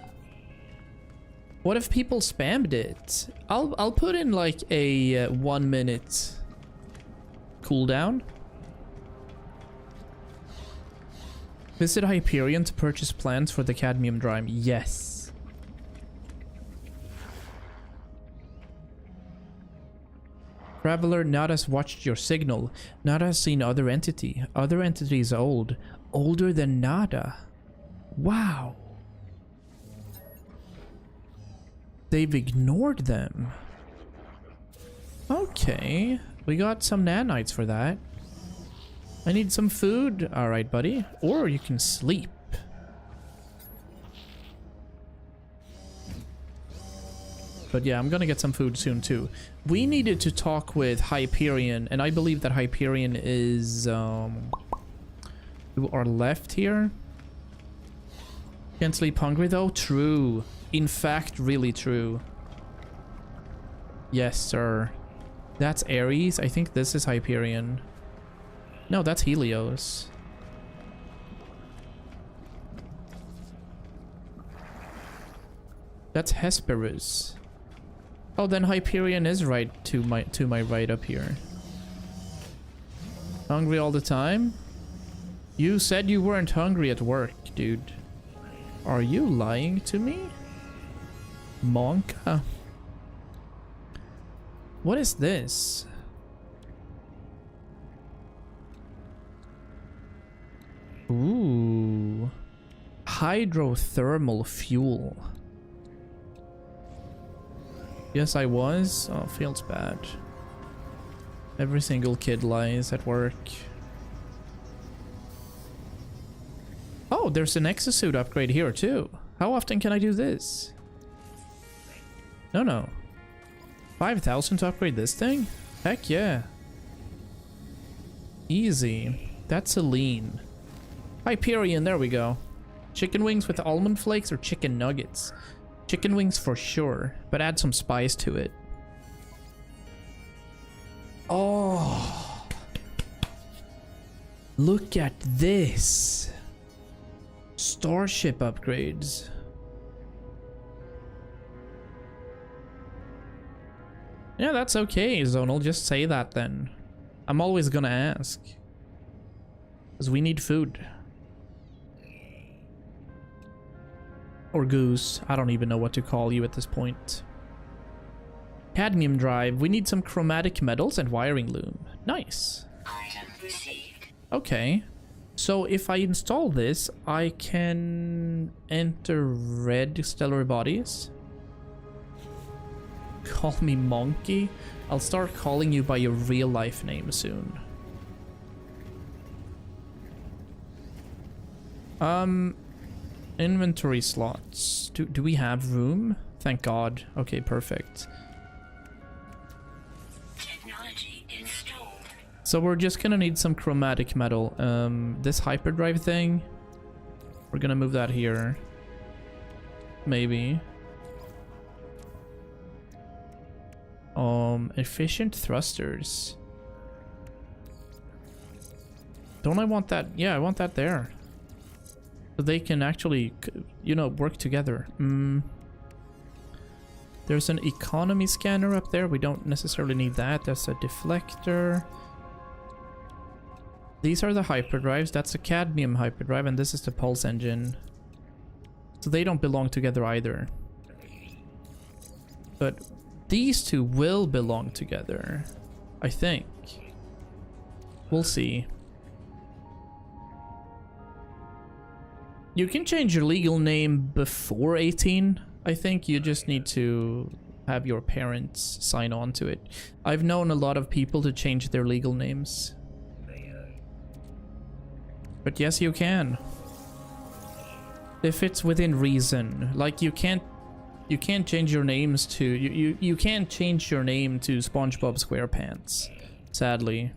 What if people spammed it? I'll put in like a 1 minute cooldown. Visit Hyperion to purchase plans for the cadmium drive. Yes. Traveler, Nada's watched your signal. Nada has seen other entity. Other entity is old. Older than Nada. Wow. They've ignored them. Okay. We got some nanites for that. I need some food. Alright, buddy. Or you can sleep. But yeah, I'm gonna get some food soon too. We needed to talk with Hyperion, and I believe that Hyperion is to our left here. Can't sleep hungry though? True. In fact, really true. Yes, sir. That's Ares. I think this is Hyperion. No, that's Helios. That's Hesperus. Oh, then Hyperion is right to my right up here. Hungry all the time? You said you weren't hungry at work, dude. Are you lying to me? Monka? What is this? Ooh. Hydrothermal fuel. Yes, I was. Oh, feels bad. Every single kid lies at work. Oh, there's an exosuit upgrade here too. How often can I do this? No. 5,000 to upgrade this thing? Heck yeah. Easy. That's a lean. Hyperion, there we go. Chicken wings with almond flakes or chicken nuggets? Chicken wings for sure, but add some spice to it. Oh. Look at this. Starship upgrades. Yeah, that's okay, Zonal. Just say that then. I'm always gonna ask. Because we need food. Or goose. I don't even know what to call you at this point. Cadmium drive. We need some chromatic metals and wiring loom. Nice. Item received. Okay. So if I install this, I can enter red stellar bodies. Call me Monkey. I'll start calling you by your real life name soon. Inventory slots. Do we have room? Thank God. Okay, perfect. Technology installed. So we're just gonna need some chromatic metal. This hyperdrive thing, we're gonna move that here. Maybe. Efficient thrusters. Don't I want that? Yeah, I want that there. So they can actually, you know, work together. There's an economy scanner up there. We don't necessarily need that. There's a deflector. These are the hyperdrives. That's a cadmium hyperdrive, and this is the pulse engine. So they don't belong together either. But these two will belong together, I think. We'll see. You can change your legal name before 18. I think you just need to have your parents sign on to it. I've known a lot of people to change their legal names. But yes, you can. If it's within reason. Like you can't change your names to you can't change your name to SpongeBob SquarePants, sadly.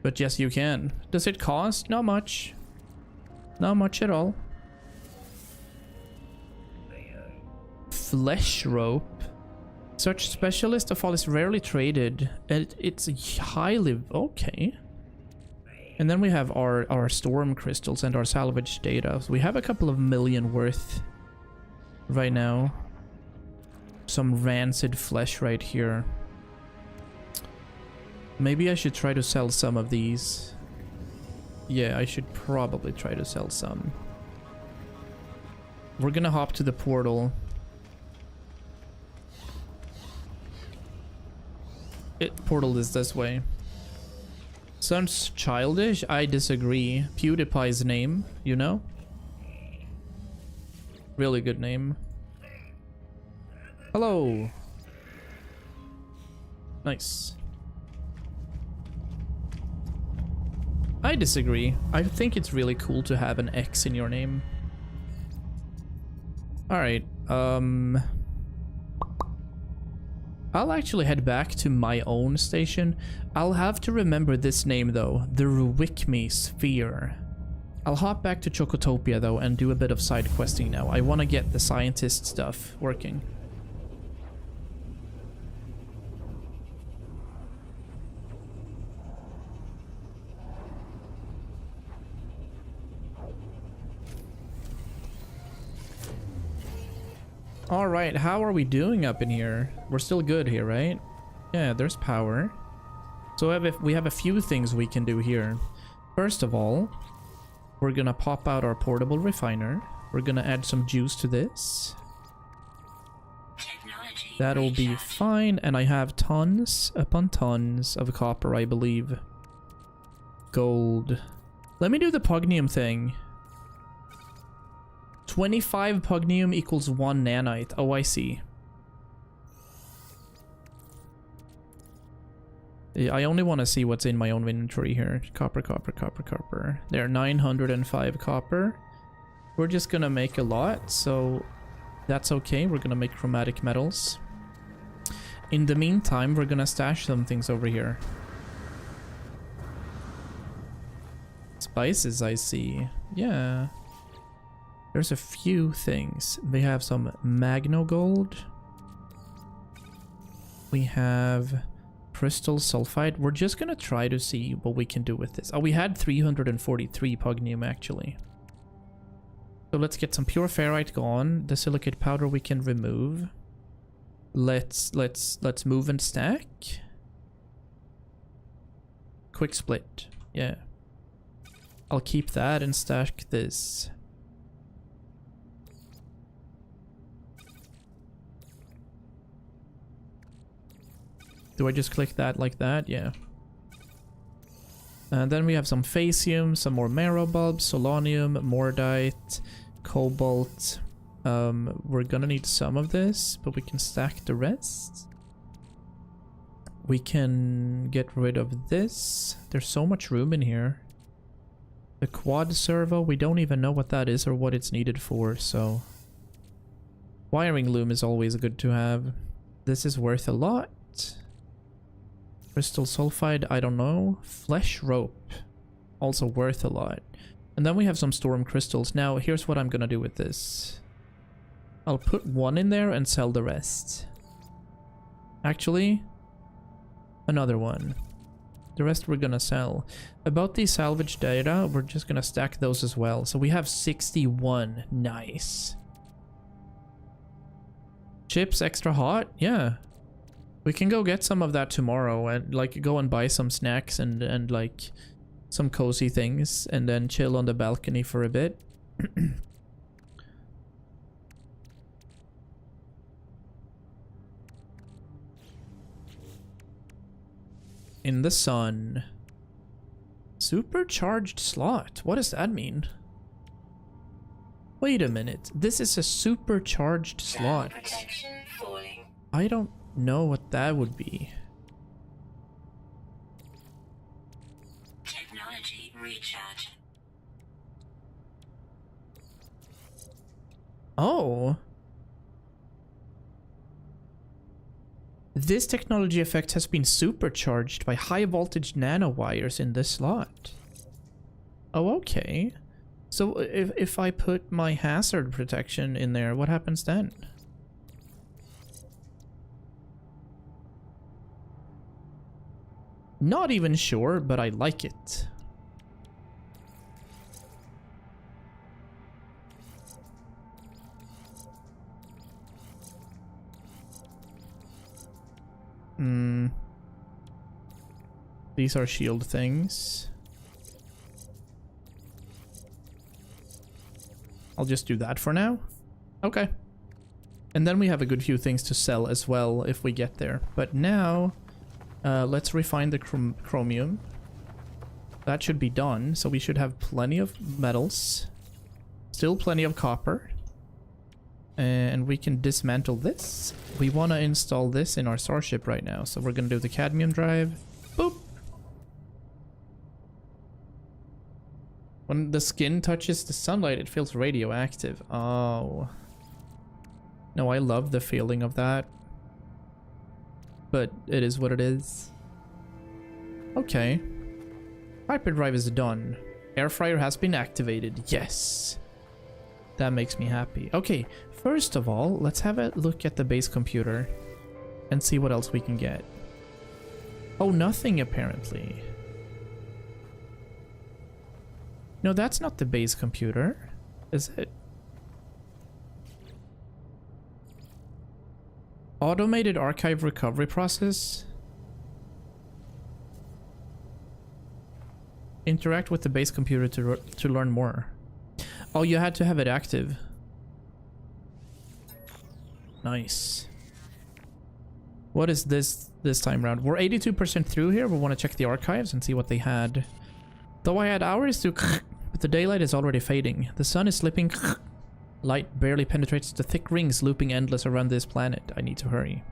But yes, you can. Does it cost? Not much. Not much at all. Flesh rope. Such specialist of all is rarely traded. It's highly okay. And then we have our storm crystals and our salvage data. So we have a couple of million worth right now. Some rancid flesh right here. Maybe I should try to sell some of these. Yeah, I should probably try to sell some. We're gonna hop to the portal. Portal is this way. Sounds childish. I disagree. PewDiePie's name, you know? Really good name. Hello. Nice. I disagree. I think it's really cool to have an X in your name. Alright, I'll actually head back to my own station. I'll have to remember this name though, the Ruikmi Sphere. I'll hop back to Chocotopia though and do a bit of side questing now. I want to get the scientist stuff working. Alright, how are we doing up in here? We're still good here, right? Yeah, there's power. So we have a few things we can do here. First of all, we're gonna pop out our portable refiner. We're gonna add some juice to this. That'll be fine, and I have tons upon tons of copper, I believe. Gold. Let me do the pugnium thing. 25 pugnium equals 1 nanite. Oh, I see. Yeah, I only want to see what's in my own inventory here. Copper, copper, copper, copper. There are 905 copper. We're just gonna make a lot, so that's okay. We're gonna make chromatic metals. In the meantime, we're gonna stash some things over here. Spices, I see. Yeah. There's a few things. We have some magno gold. We have crystal sulfide. We're just gonna try to see what we can do with this. Oh, we had 343 pugnium actually. So let's get some pure ferrite gone. The silicate powder we can remove. Let's move and stack. Quick split. Yeah. I'll keep that and stack this. Do I just click that like that? Yeah. And then we have some phasium, some more marrow bulbs, solonium, mordite, cobalt. We're gonna need some of this, but we can stack the rest. We can get rid of this. There's so much room in here. The quad servo, we don't even know what that is or what it's needed for, so... Wiring loom is always good to have. This is worth a lot. Crystal sulfide, I don't know. Flesh rope, also worth a lot. And then we have some storm crystals. Now, here's what I'm gonna do with this. I'll put one in there and sell the rest. Actually, another one. The rest we're gonna sell. About the salvage data, we're just gonna stack those as well. So we have 61. Nice. Chips extra hot? Yeah. We can go get some of that tomorrow and like go and buy some snacks and like some cozy things and then chill on the balcony for a bit. In the sun. Supercharged slot. What does that mean? Wait a minute. This is a supercharged slot. Protection falling. I don't know what that would be. Technology recharge. Oh. This technology effect has been supercharged by high voltage nanowires in this slot. Oh, okay. So if I put my hazard protection in there, what happens then? Not even sure, but I like it. These are shield things. I'll just do that for now. Okay. And then we have a good few things to sell as well if we get there. But now, let's refine the chromium. That should be done. So we should have plenty of metals. Still plenty of copper. And we can dismantle this. We want to install this in our starship right now. So we're going to do the cadmium drive. Boop. When the skin touches the sunlight, it feels radioactive. Oh. No, I love the feeling of that. But it is what it is. Okay. Hyperdrive is done. Air fryer has been activated. Yes. That makes me happy. Okay, first of all, let's have a look at the base computer and see what else we can get. Oh, nothing apparently. No, that's not the base computer, is it? Automated archive recovery process. Interact with the base computer to learn more. Oh, you had to have it active. Nice. What is this time round? We're 82% through here. We want to check the archives and see what they had. Though I had hours to... But the daylight is already fading. The sun is slipping. Light barely penetrates the thick rings looping endless around this planet. I need to hurry.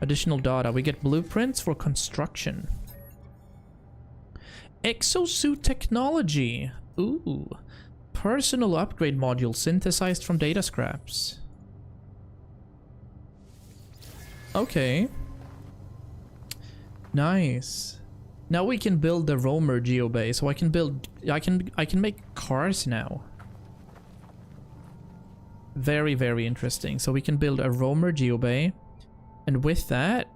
Additional data. We get blueprints for construction. Exosuit technology. Ooh. Personal upgrade module synthesized from data scraps. Okay. Nice. Now we can build the roamer geobay, so I can build... I can make cars now. Very, very interesting. So we can build a roamer geobay, and with that,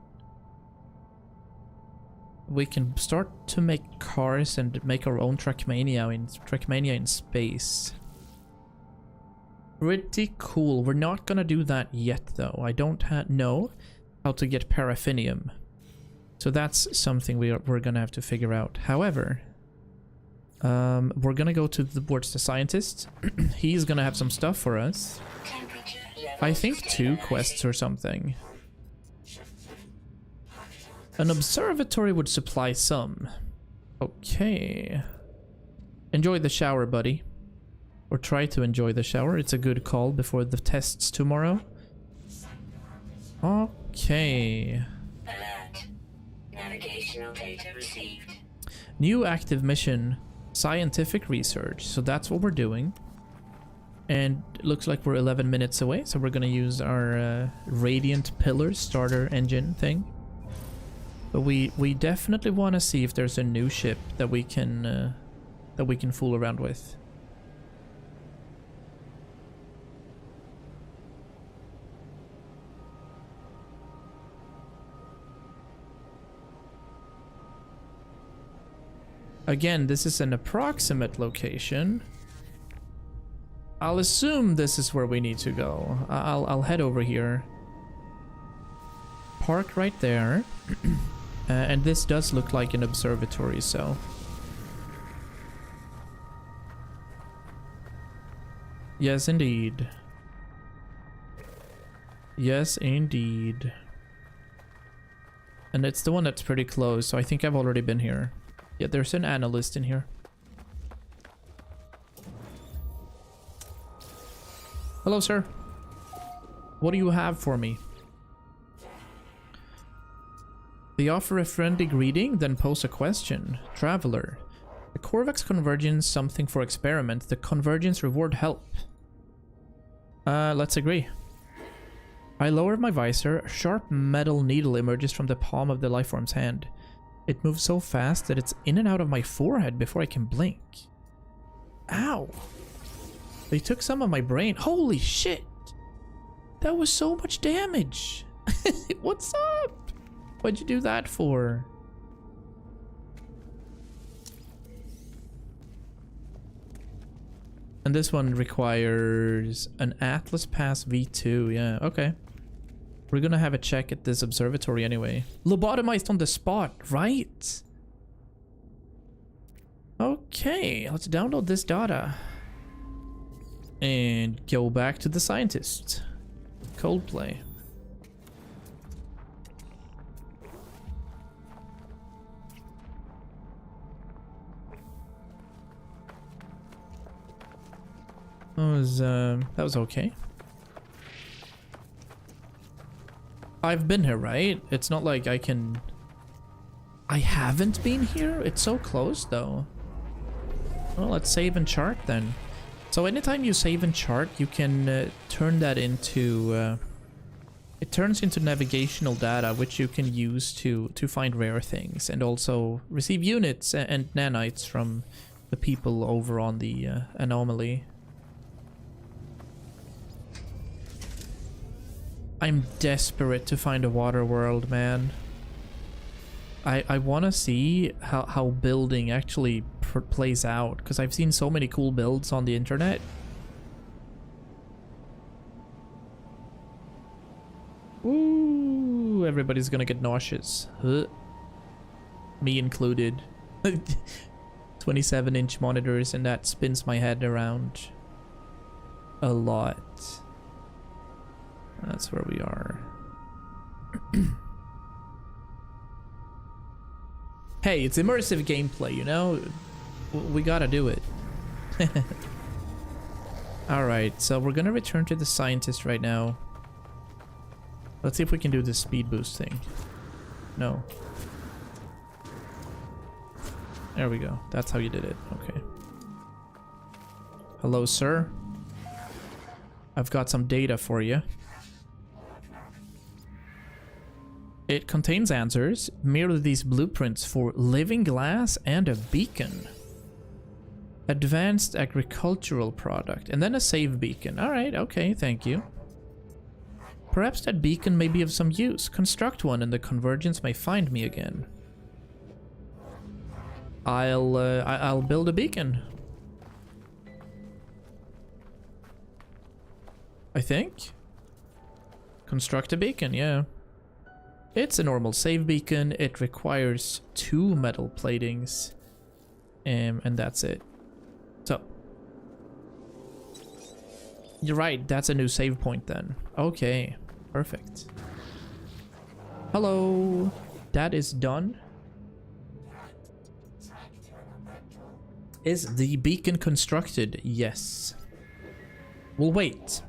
we can start to make cars and make our own Trackmania in space. Pretty cool. We're not gonna do that yet, though. I don't know how to get paraffinium. So that's something we're gonna have to figure out. However, we're gonna go towards the scientist. He's gonna have some stuff for us. I think 2 quests or something. An observatory would supply some. Okay. Enjoy the shower, buddy. Or try to enjoy the shower. It's a good call before the tests tomorrow. Okay. Alert. Navigational data received. New active mission. Scientific research. So that's what we're doing. And it looks like we're 11 minutes away. So we're going to use our Radiant Pillars starter engine thing. But we definitely want to see if there's a new ship that we can fool around with. Again, this is an approximate location. I'll assume this is where we need to go. I'll head over here. Park right there. And this does look like an observatory, so... Yes, indeed. Yes, indeed. And it's the one that's pretty close, so I think I've already been here. Yeah, there's an analyst in here. Hello, sir. What do you have for me? They offer a friendly greeting, then pose a question. Traveler. The Corvax Convergence something for experiment. The Convergence reward help. Let's agree. I lower my visor. A sharp metal needle emerges from the palm of the lifeform's hand. It moves so fast that it's in and out of my forehead before I can blink. Ow. They took some of my brain. Holy shit. That was so much damage. What's up? What'd you do that for? And this one requires an Atlas Pass V2. Yeah, okay. We're gonna have a check at this observatory anyway. Lobotomized on the spot, right? Okay, let's download this data. And go back to the scientist. Coldplay. That was okay. I've been here, right? It's not like I can... I haven't been here? It's so close, though. Well, let's save and chart, then. So anytime you save and chart, you can turn that into... it turns into navigational data, which you can use to find rare things, and also receive units and nanites from the people over on the anomaly. I'm desperate to find a water world, man. I want to see how building actually plays out, because I've seen so many cool builds on the internet. Ooh, everybody's gonna get nauseous. Me included. 27-inch monitors, and that spins my head around a lot. That's where we are. Hey, it's immersive gameplay, you know? We gotta do it. Alright, so we're gonna return to the scientist right now. Let's see if we can do this speed boost thing. No. There we go. That's how you did it. Okay. Hello, sir. I've got some data for you. It contains answers, merely these blueprints for living glass and a beacon. Advanced agricultural product, and then a save beacon. Alright, okay, thank you. Perhaps that beacon may be of some use. Construct one and the convergence may find me again. I'll build a beacon. I think. Construct a beacon, yeah. It's a normal save beacon. It requires 2 metal platings. And that's it. So. You're right, that's a new save point then. Okay, perfect. Hello. That is done. Is the beacon constructed? Yes. We'll wait.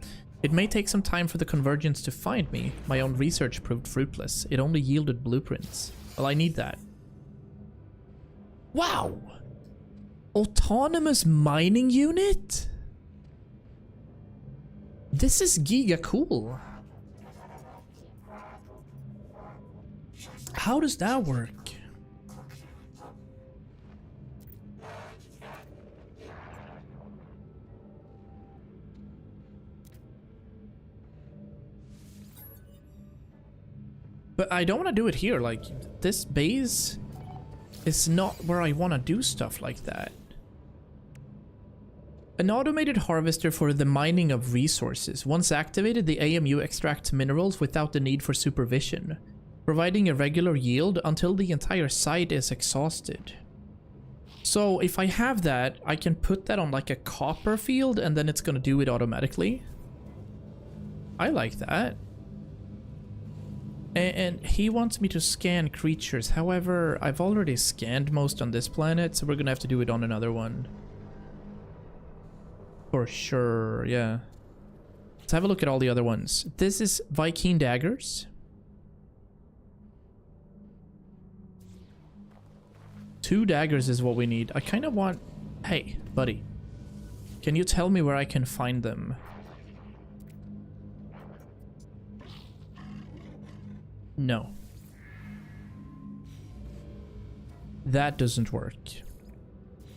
It may take some time for the convergence to find me. My own research proved fruitless. It only yielded blueprints. Well, I need that. Wow! Autonomous mining unit? This is giga cool. How does that work? But I don't want to do it here. Like, this base is not where I want to do stuff like that. An automated harvester for the mining of resources. Once activated, the AMU extracts minerals without the need for supervision, providing a regular yield until the entire site is exhausted. So if I have that, I can put that on like a copper field and then it's gonna do it automatically. I like that. And he wants me to scan creatures. However, I've already scanned most on this planet, so we're gonna have to do it on another one. For sure, yeah. Let's have a look at all the other ones. This is Viking daggers. 2 daggers is what we need. I kind of want... Hey, buddy. Can you tell me where I can find them? No. That doesn't work.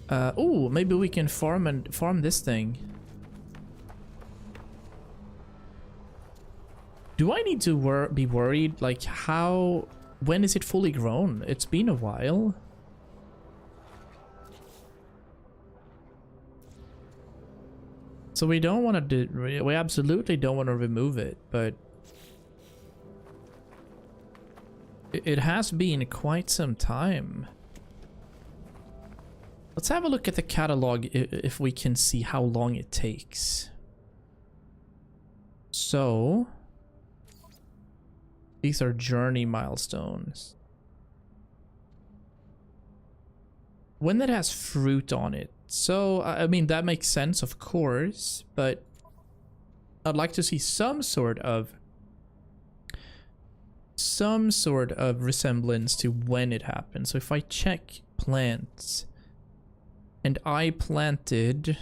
Oh, maybe we can farm this thing. Do I need to be worried? Like, how... When is it fully grown? It's been a while. So we don't want to do... We absolutely don't want to remove it, but... It has been quite some time. Let's have a look at the catalog if we can see how long it takes. So... These are journey milestones. When that has fruit on it. So, I mean, that makes sense, of course, but I'd like to see some sort of resemblance to when it happened. So if I check plants, and I planted...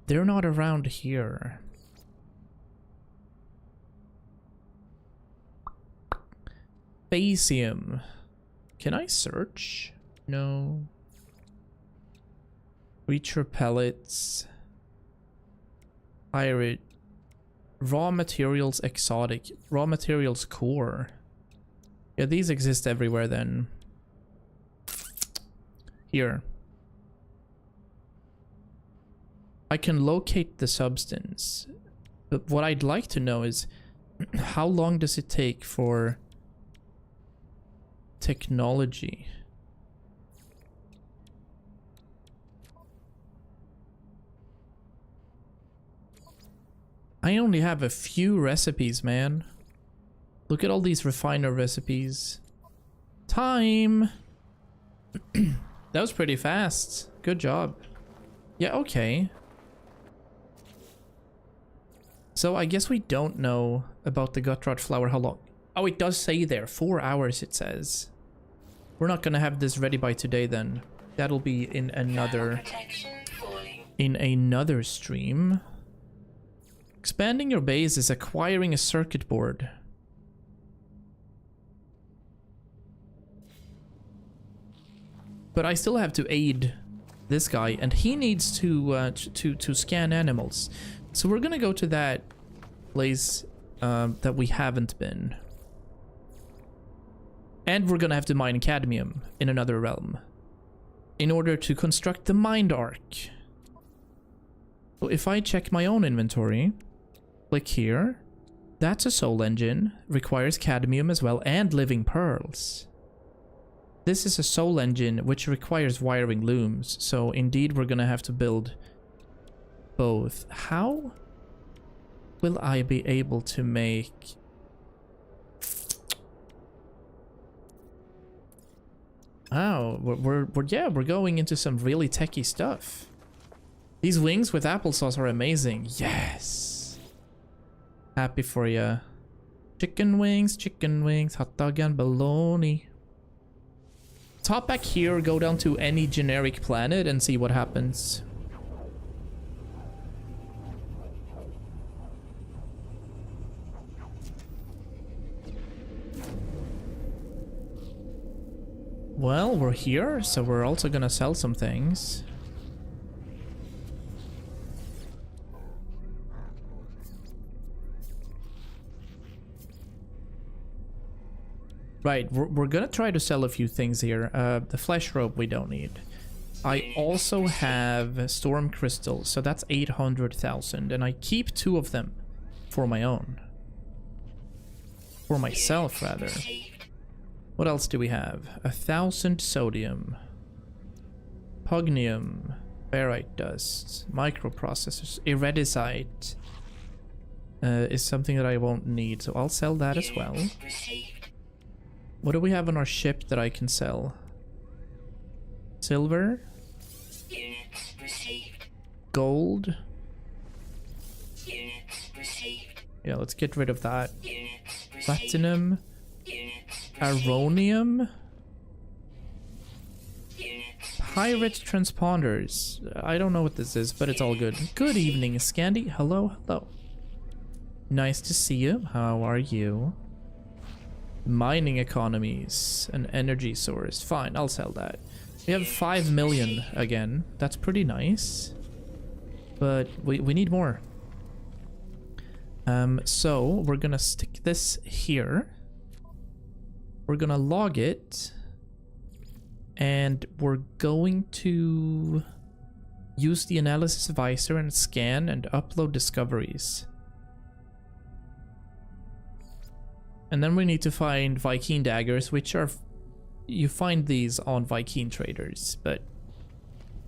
They're not around here. Basium. Can I search? No. Creature pellets. Pirate. Raw materials exotic. Raw materials core. Yeah, these exist everywhere then. Here. I can locate the substance. But what I'd like to know is how long does it take for technology? I only have a few recipes, man. Look at all these refiner recipes. Time! That was pretty fast. Good job. Yeah, okay. So I guess we don't know about the gutrot flower how long. Oh, it does say there. 4 hours, it says. We're not gonna have this ready by today then. That'll be in another... In another stream. Expanding your base is acquiring a circuit board. But I still have to aid this guy, and he needs to scan animals. So we're gonna go to that place that we haven't been. And we're gonna have to mine cadmium in another realm in order to construct the mind arc. So if I check my own inventory, click here, that's a soul engine, requires cadmium as well, and living pearls. This is a soul engine which requires wiring looms, so indeed we're gonna have to build both. How will I be able to make... Oh, we're going into some really techie stuff. These wings with applesauce are amazing. Yes. Happy for ya. Chicken wings, hot dog and bologna. Let's hop back here, go down to any generic planet and see what happens. Well, we're here, so we're also gonna sell some things. Right, we're gonna try to sell a few things here. The flesh rope we don't need. I also have storm crystals, so that's 800,000, and I keep 2 of them for my own. For myself, rather. What else do we have? 1,000 sodium. Pugnium. Ferrite dust. Microprocessors. Iridesite. Is something that I won't need, so I'll sell that as well. What do we have on our ship that I can sell? Silver. Gold. Yeah, let's get rid of that. Platinum. Aronium. Pirate transponders. I don't know what this is, but it's all good. Good evening, Scandi. Hello, hello. Nice to see you. How are you? Mining economies. An energy source. Fine, I'll sell that. We have 5 million again. That's pretty nice. But we need more. So we're gonna stick this here. We're gonna log it. And we're going to use the analysis visor and scan and upload discoveries. And then we need to find Viking daggers, which are... You find these on Viking traders, but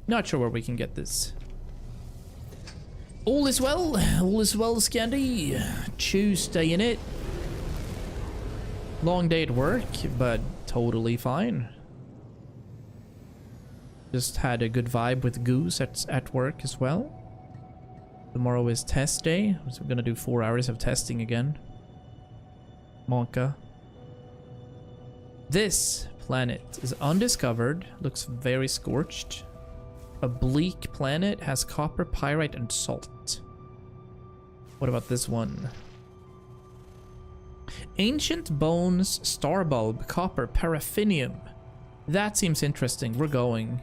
not sure where we can get this. All is well, Scandi. Tuesday in it. Long day at work, but totally fine. Just had a good vibe with Goose at work as well. Tomorrow is test day, so we're gonna do 4 hours of testing again. Monka. This planet is undiscovered, looks very scorched. A bleak planet, has copper, pyrite, and salt. What about this one? Ancient bones, starbulb, copper, paraffinium. That seems interesting. We're going.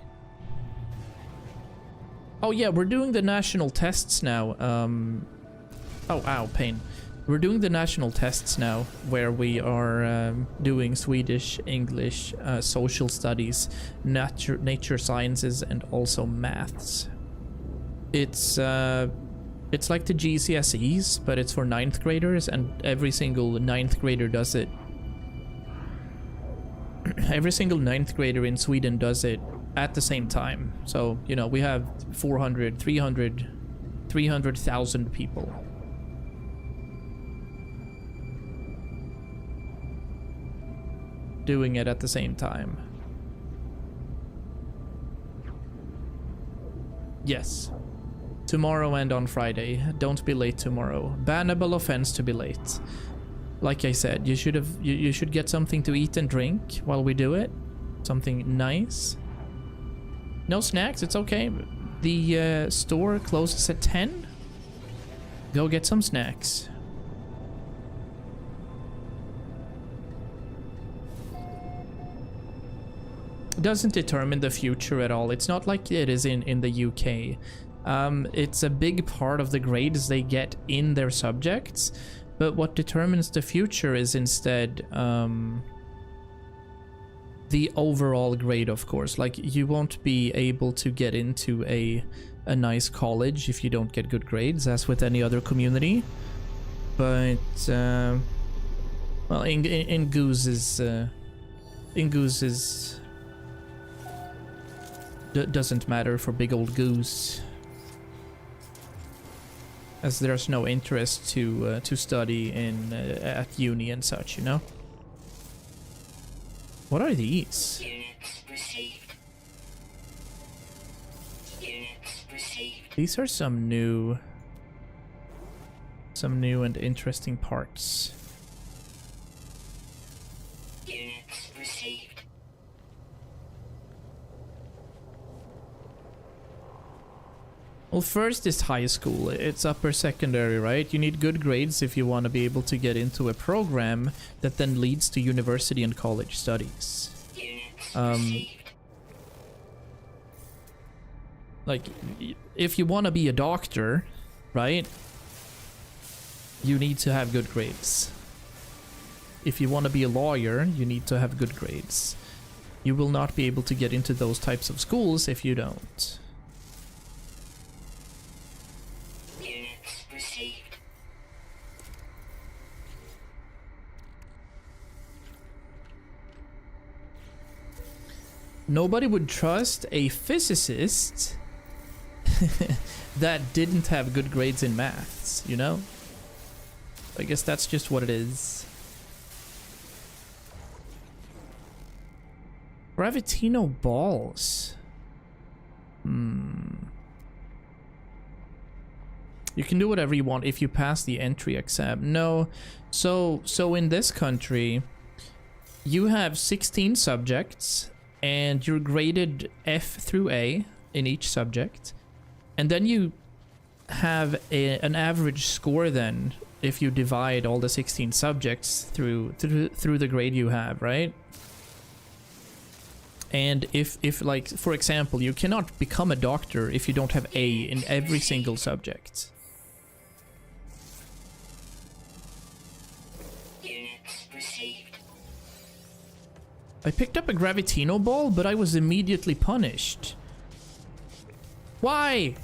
Oh yeah, we're doing the national tests now. Oh, ow, pain. We're doing the national tests now, where we are doing Swedish, English, social studies, nature sciences, and also maths. It's like the GCSEs, but it's for 9th graders, and every single 9th grader does it. Every single 9th grader in Sweden does it at the same time. So, you know, we have 300,000 people. Doing it at the same time. Yes. Tomorrow and on Friday. Don't be late tomorrow. Bannable offense to be late. Like I said, you should get something to eat and drink while we do it. Something nice. No snacks, it's okay. The store closes at 10. Go get some snacks. Doesn't determine the future at all. It's not like it is in the UK. It's a big part of the grades they get in their subjects, but what determines the future is instead the overall grade, of course. Like, you won't be able to get into a nice college if you don't get good grades, as with any other community. But well, in Goose's doesn't matter for big old Goose, as there's no interest to study in at uni and such, you know. What are these? Units received. Units received. These are some new and interesting parts. Units received. Well, first is high school. It's upper secondary, right? You need good grades if you want to be able to get into a program that then leads to university and college studies. Like, if you want to be a doctor, right? You need to have good grades. If you want to be a lawyer, you need to have good grades. You will not be able to get into those types of schools if you don't. Units received. Nobody would trust a physicist that didn't have good grades in maths, you know? I guess that's just what it is. Gravitino balls. You can do whatever you want if you pass the entry exam. No. So in this country, you have 16 subjects and you're graded F through A in each subject. And then you have an average score then if you divide all the 16 subjects through the grade you have, right? And if like, for example, you cannot become a doctor if you don't have A in every single subject. Units received. I picked up a Gravitino ball, but I was immediately punished. Why?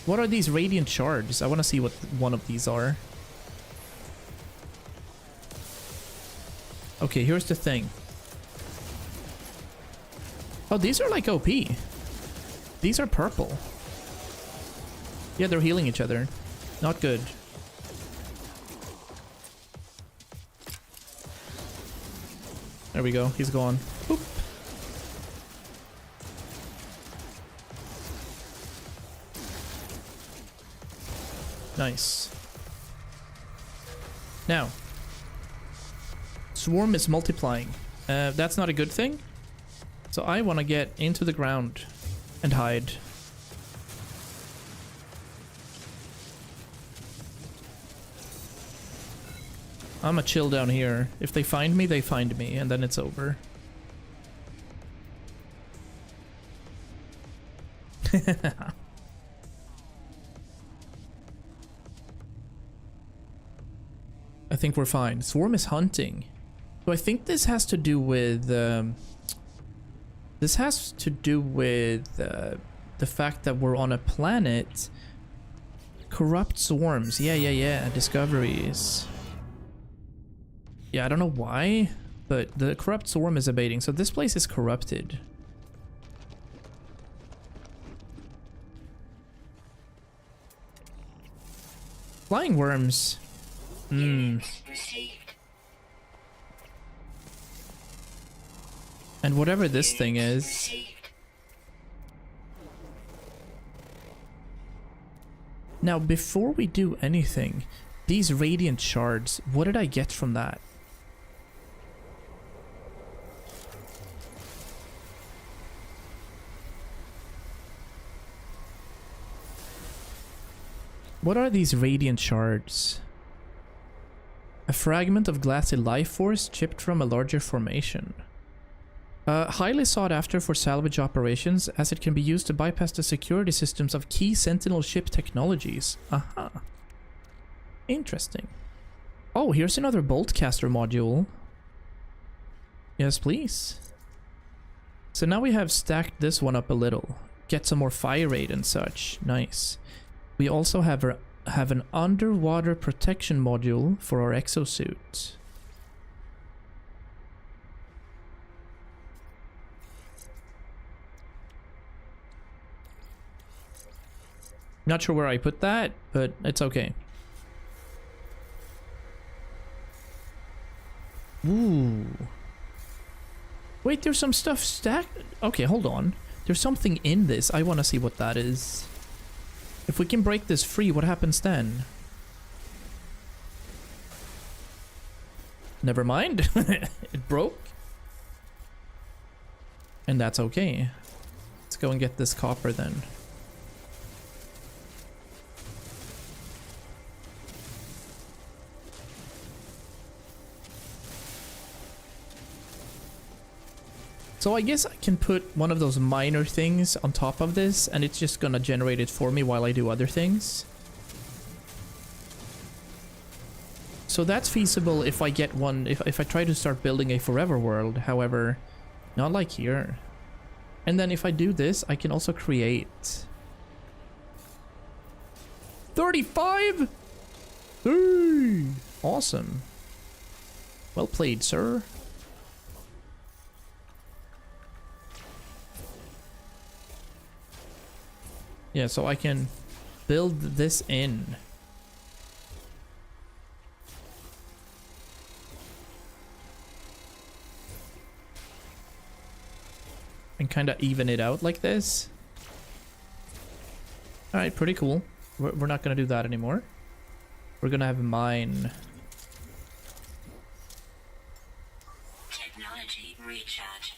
What are these radiant shards? I want to see what one of these are. Okay, here's the thing. Oh, these are like OP. These are purple. Yeah, they're healing each other. Not good. There we go. He's gone. Boop. Nice. Now, swarm is multiplying. That's not a good thing. So I want to get into the ground and hide. I'm gonna chill down here. If they find me, they find me, and then it's over. I think we're fine. Swarm is hunting. So I think this has to do with the fact that we're on a planet. Corrupt swarms. Yeah. Discoveries. Yeah, I don't know why, but the corrupt swarm is abating. So this place is corrupted. Flying worms. Units received. And whatever this thing Units is. received. Now, before we do anything, these radiant shards, what did I get from that? What are these radiant shards? A fragment of glassy life force chipped from a larger formation. Highly sought after for salvage operations, as it can be used to bypass the security systems of key Sentinel ship technologies. Aha. Interesting. Oh, here's another Boltcaster module. Yes, please. So now we have stacked this one up a little. Get some more fire rate and such. Nice. We also have an underwater protection module for our exosuit. Not sure where I put that, but it's okay. Ooh. Wait, there's some stuff stacked. Okay, hold on. There's something in this. I want to see what that is. If we can break this free, what happens then? Never mind. It broke. And that's okay. Let's go and get this copper then. So I guess I can put one of those minor things on top of this, and it's just gonna generate it for me while I do other things. So that's feasible if I get one, if I try to start building a forever world, however, not like here. And then if I do this, I can also create 35! Hey! Awesome. Well played, sir. Yeah, so I can build this in. And kind of even it out like this. Alright, pretty cool. We're not going to do that anymore. We're going to have a mine. Technology recharge.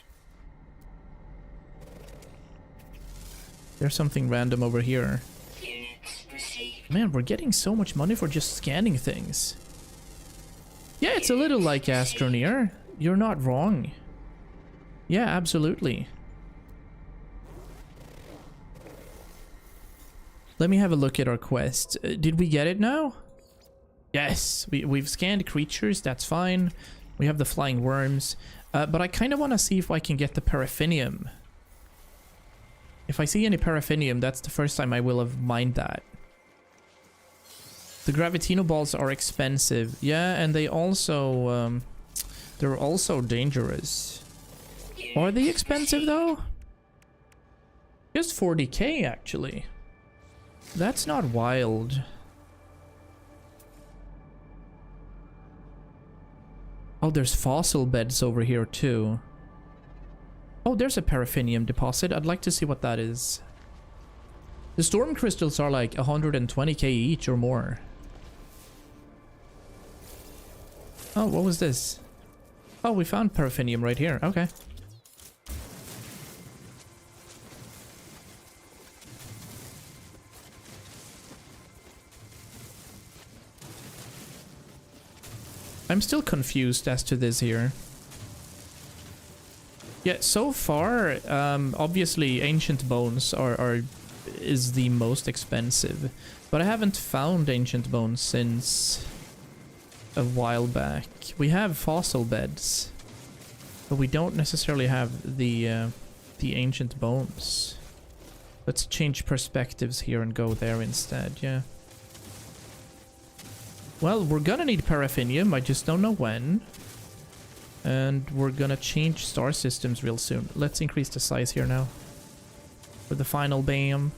There's something random over here. Units received. Man, we're getting so much money for just scanning things. Yeah, it's a little like Astroneer. You're not wrong. Yeah, absolutely. Let me have a look at our quest. Did we get it now? Yes, we've scanned creatures, that's fine. We have the flying worms. But I kind of want to see if I can get the paraffinium. If I see any paraffinium, that's the first time I will have mined that. The gravitino balls are expensive. Yeah, and they also... they're also dangerous. Are they expensive though? Just 40k actually. That's not wild. Oh, there's fossil beds over here too. Oh, there's a paraffinium deposit. I'd like to see what that is. The storm crystals are like 120k each or more. Oh, what was this? Oh, we found paraffinium right here. Okay. I'm still confused as to this here. Yeah, so far, obviously ancient bones is the most expensive, but I haven't found ancient bones since a while back. We have fossil beds, but we don't necessarily have the ancient bones. Let's change perspectives here and go there instead. Yeah. Well, we're gonna need paraffinium, I just don't know when. And we're gonna change star systems real soon. Let's increase the size here now. For the final BAM.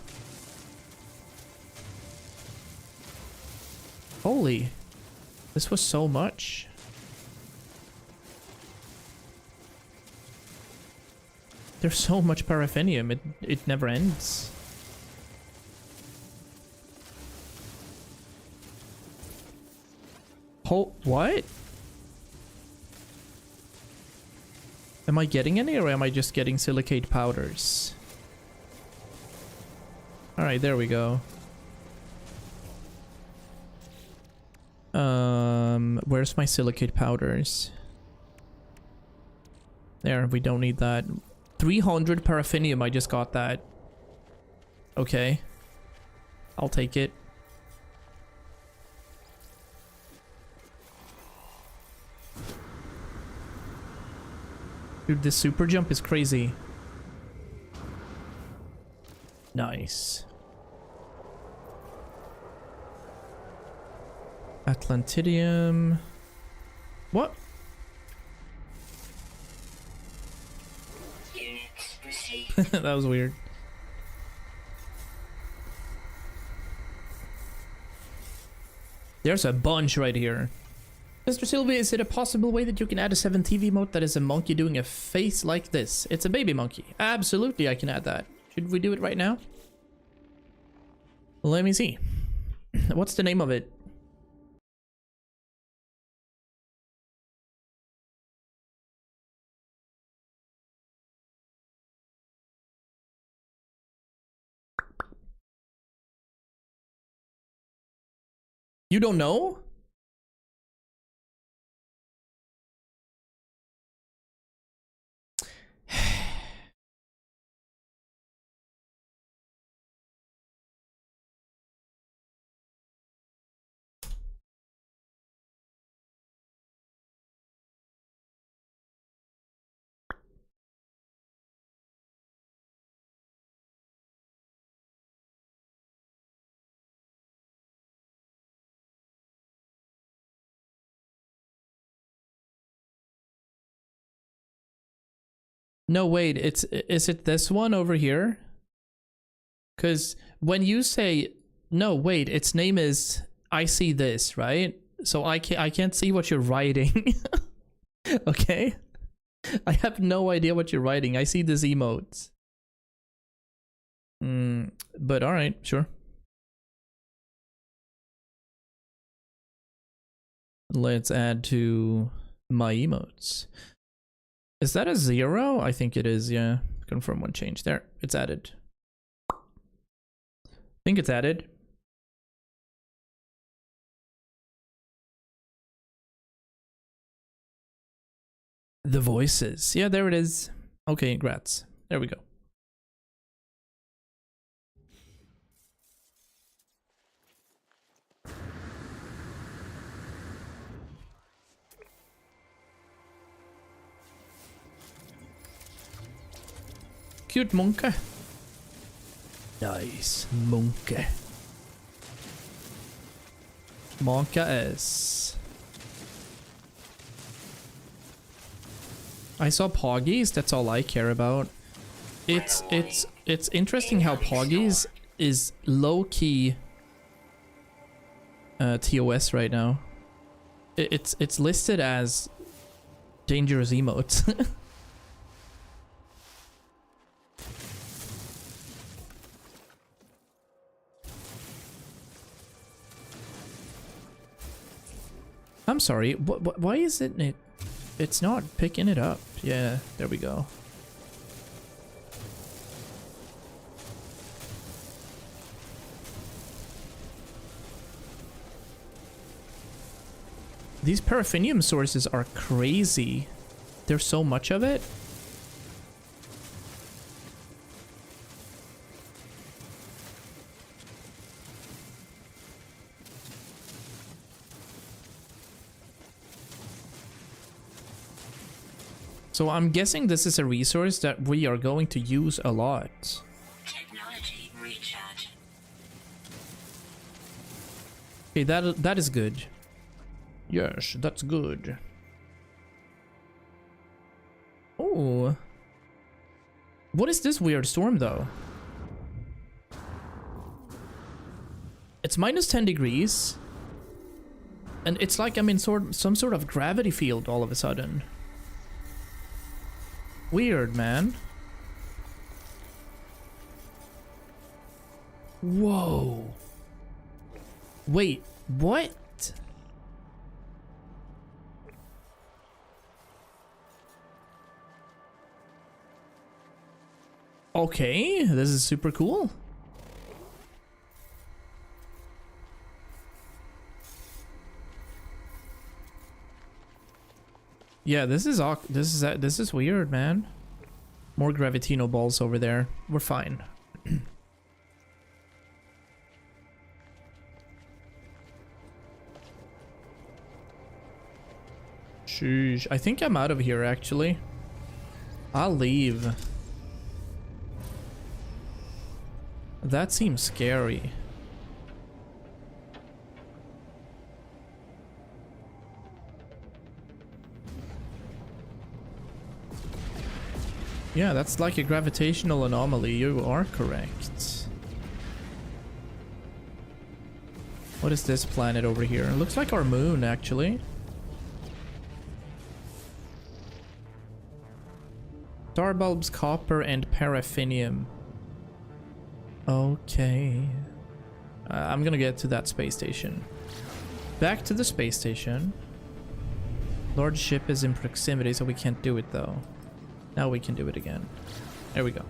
Holy. This was so much. There's so much paraffinium, it never ends. Oh, what? Am I getting any or am I just getting silicate powders? Alright, there we go. Where's my silicate powders? There, we don't need that. 300 paraffinium, I just got that. Okay. I'll take it. Dude, this super jump is crazy. Nice. Atlantidium. What? Units received. That was weird. There's a bunch right here. Mr. Silvy, is it a possible way that you can add a 7TV emote that is a monkey doing a face like this? It's a baby monkey. Absolutely, I can add that. Should we do it right now? Let me see. What's the name of it? You don't know? No, wait, is it this one over here? Because when you say, no, wait, its name is I see this, right? So I can't see what you're writing. Okay? I have no idea what you're writing. I see these emotes. But alright, sure. Let's add to my emotes. Is that a 0? I think it is, yeah. Confirm one change. There, it's added. I think it's added. The voices. Yeah, there it is. Okay, congrats. There we go. Cute monkey. Nice monkey. Monkey is. I saw Poggies, that's all I care about. It's interesting how Poggies is low-key TOS right now. It's listed as dangerous emotes. I'm sorry, why isn't it? It's not picking it up. Yeah, there we go. These paraffinium sources are crazy. There's so much of it. So I'm guessing this is a resource that we are going to use a lot. Technology recharge. Okay, that is good. Yes, that's good. Oh. What is this weird storm though? It's minus 10 degrees. And it's like I'm in some sort of gravity field all of a sudden. Weird, man. Whoa. Wait, what? Okay, this is super cool. Yeah, this is weird, man. More Gravitino balls over there. We're fine. Sheesh. I think I'm out of here, actually. I'll leave. That seems scary. Yeah, that's like a gravitational anomaly. You are correct. What is this planet over here? It looks like our moon, actually. Star bulbs, copper, and paraffinium. Okay. I'm gonna get to that space station. Back to the space station. Large ship is in proximity, so we can't do it though. Now we can do it again. There we go.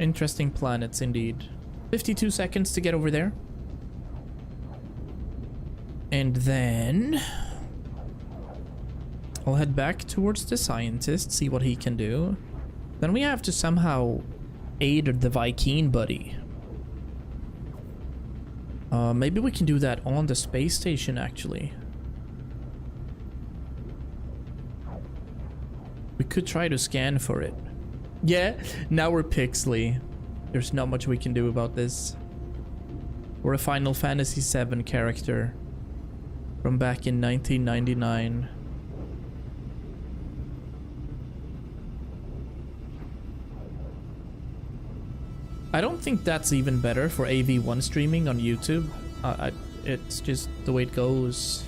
Interesting planets indeed. 52 seconds to get over there. And then I'll head back towards the scientist, see what he can do. Then we have to somehow aid the Viking buddy. Maybe we can do that on the space station actually. We could try to scan for it. Yeah, now we're pixely. There's not much we can do about this. We're a Final Fantasy VII character from back in 1999. I don't think that's even better for AV1 streaming on YouTube. It's just the way it goes.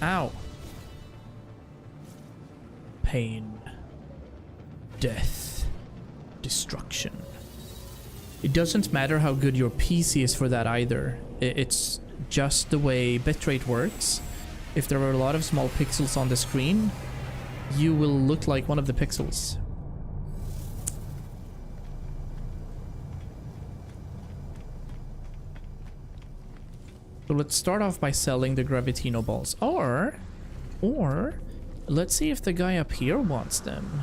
Ow. Pain. Death. Destruction. It doesn't matter how good your PC is for that either. It's just the way bitrate works. If there are a lot of small pixels on the screen, you will look like one of the pixels. So let's start off by selling the Gravitino balls. Or let's see if the guy up here wants them.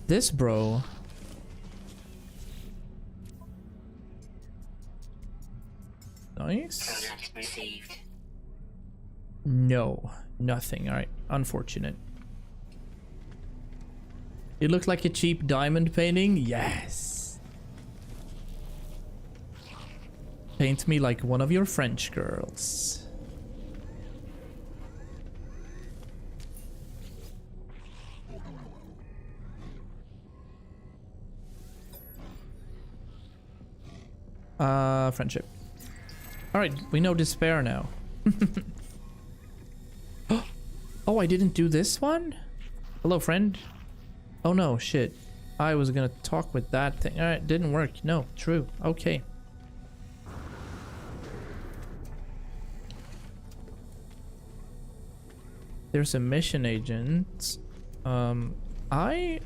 This bro. Nice. No, nothing. All right, unfortunate. It looked like a cheap diamond painting. Yes. Paint me like one of your French girls. Friendship. Alright, we know despair now. Oh, I didn't do this one? Hello, friend. Oh no, shit. I was gonna talk with that thing. Alright, didn't work. No, true. Okay. There's a mission agent. I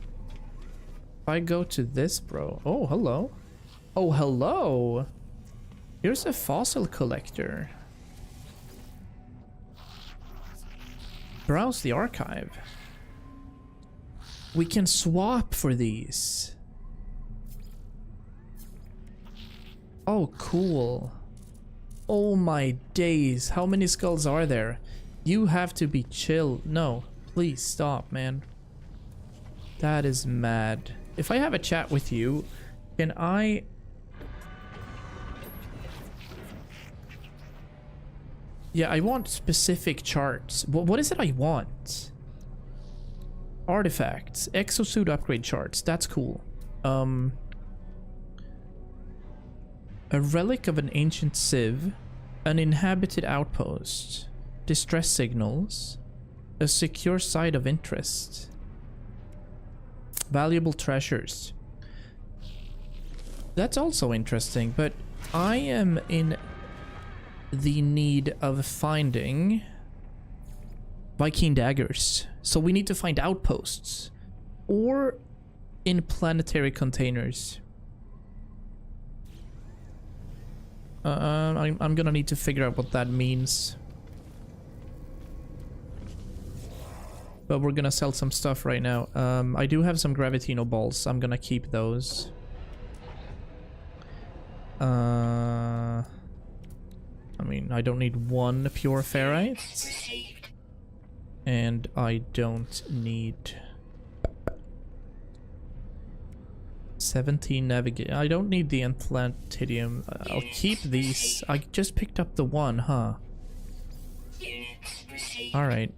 go to this bro. Oh, hello. Oh, hello. Here's a fossil collector. Browse the archive. We can swap for these. Oh, cool. Oh my days. How many skulls are there? You have to be chill. No, please stop, man. That is mad. If I have a chat with you, can I... Yeah, I want specific charts. What is it I want? Artifacts. Exosuit upgrade charts. That's cool. A relic of an ancient civ. An inhabited outpost. Distress signals. A secure site of interest. Valuable treasures. That's also interesting, but I am in the need of finding Viking daggers. So we need to find outposts or in planetary containers. I'm gonna need to figure out what that means. But we're gonna sell some stuff right now. I do have some Gravitino balls. I'm gonna keep those. I mean, I don't need one pure ferrite. And I don't need 17 navigate. I don't need the Atlantidium. I'll keep these. I just picked up the one, huh? Alright.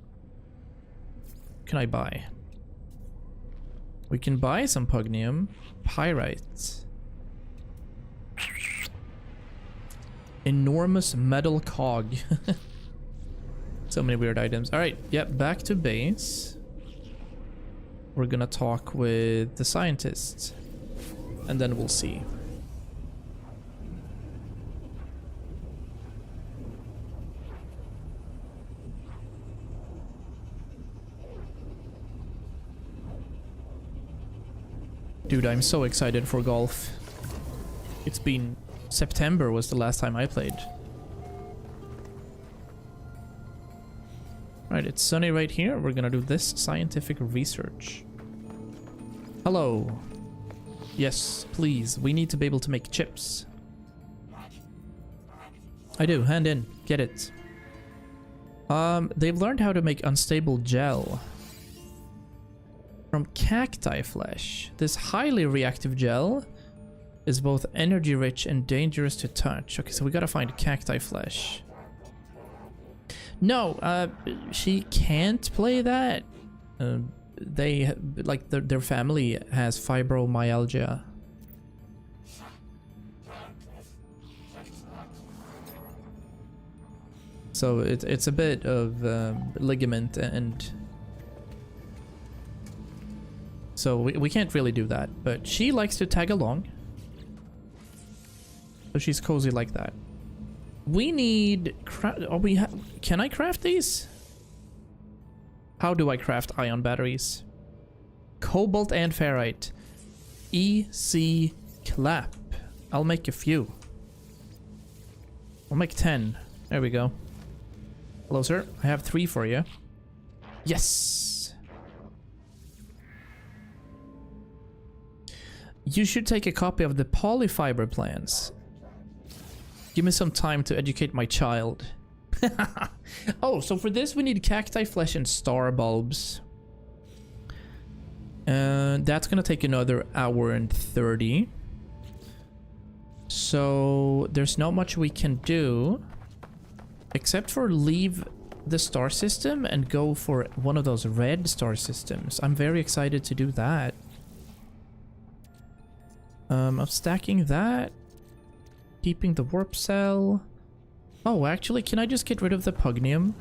Can I buy? We can buy some Pugnium. Pyrite. Enormous metal cog. So many weird items. Alright, yep, back to base. We're gonna talk with the scientists. And then we'll see. Dude, I'm so excited for golf. It's been... September was the last time I played. Right, it's sunny right here. We're gonna do this scientific research. Hello. Yes, please. We need to be able to make chips. I do. Hand in. Get it. They've learned how to make unstable gel from cacti flesh. This highly reactive gel is both energy rich and dangerous to touch. Okay, so we gotta find cacti flesh. No, she can't play that. They like their family has fibromyalgia. So it's a bit of ligament, and so we can't really do that. But she likes to tag along, so she's cozy like that. We need can I craft these? How do I craft ion batteries? Cobalt and ferrite. EC clap. I'll make a few. I'll make 10. There we go. Hello, sir. I have 3 for you. Yes. You should take a copy of the polyfiber plans. Give me some time to educate my child. Oh, so for this we need cacti flesh and star bulbs. That's gonna take another hour and 30. So there's not much we can do except for leave the star system and go for one of those red star systems. I'm very excited to do that. I'm stacking that, keeping the warp cell. Oh, actually, can I just get rid of the pugnium?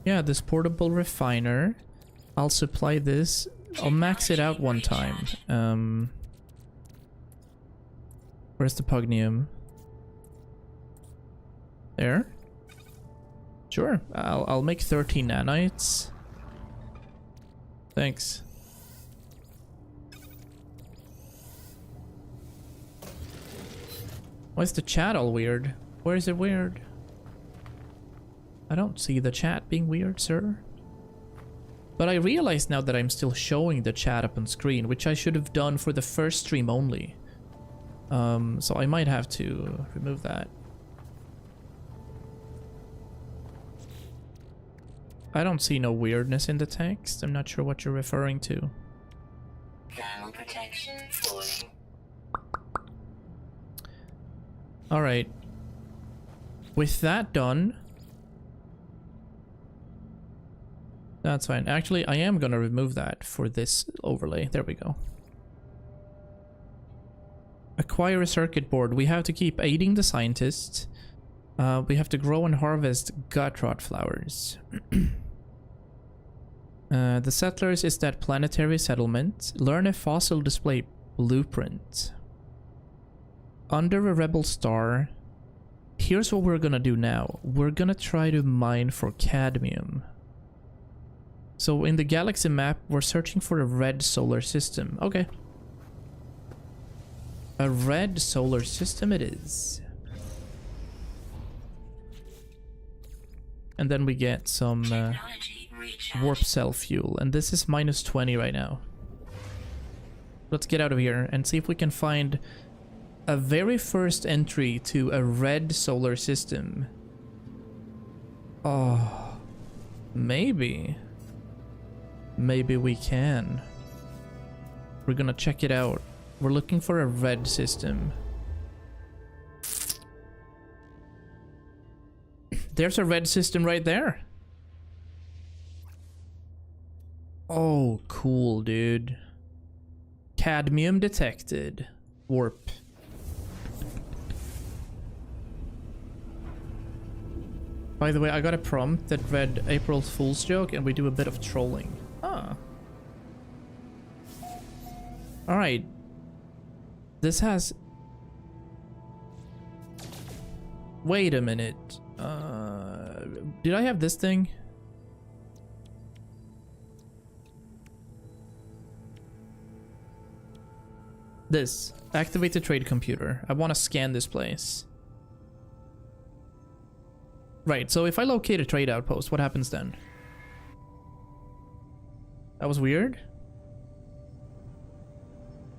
Yeah, this portable refiner. I'll supply this. I'll max it out one time. Where's the pugnium? There? Sure, I'll make 13 nanites. Thanks. Why is the chat all weird? Where is it weird? I don't see the chat being weird, sir. But I realize now that I'm still showing the chat up on screen, which I should have done for the first stream only. So I might have to remove that. I don't see no weirdness in the text. I'm not sure what you're referring to. Thermal protection falling. Alright. With that done... That's fine. Actually, I am gonna remove that for this overlay. There we go. Acquire a circuit board. We have to keep aiding the scientists. We have to grow and harvest gut rot flowers. The settlers is that planetary settlement. Learn a fossil display blueprint. Under a rebel star. Here's what we're gonna do now. We're gonna try to mine for cadmium. So in the galaxy map, we're searching for a red solar system. Okay. A red solar system it is. And then we get some warp cell fuel. And this is -20 right now. Let's get out of here and see if we can find a very first entry to a red solar system. Oh, maybe. Maybe we can. We're gonna check it out. We're looking for a red system. There's a red system right there. Oh, cool, dude. Cadmium detected. Warp. By the way, I got a prompt that read April Fool's joke and we do a bit of trolling. Ah. Alright. This has... Wait a minute. Did I have this thing? This. Activate the trade computer. I want to scan this place. Right, so if I locate a trade outpost, what happens then? That was weird.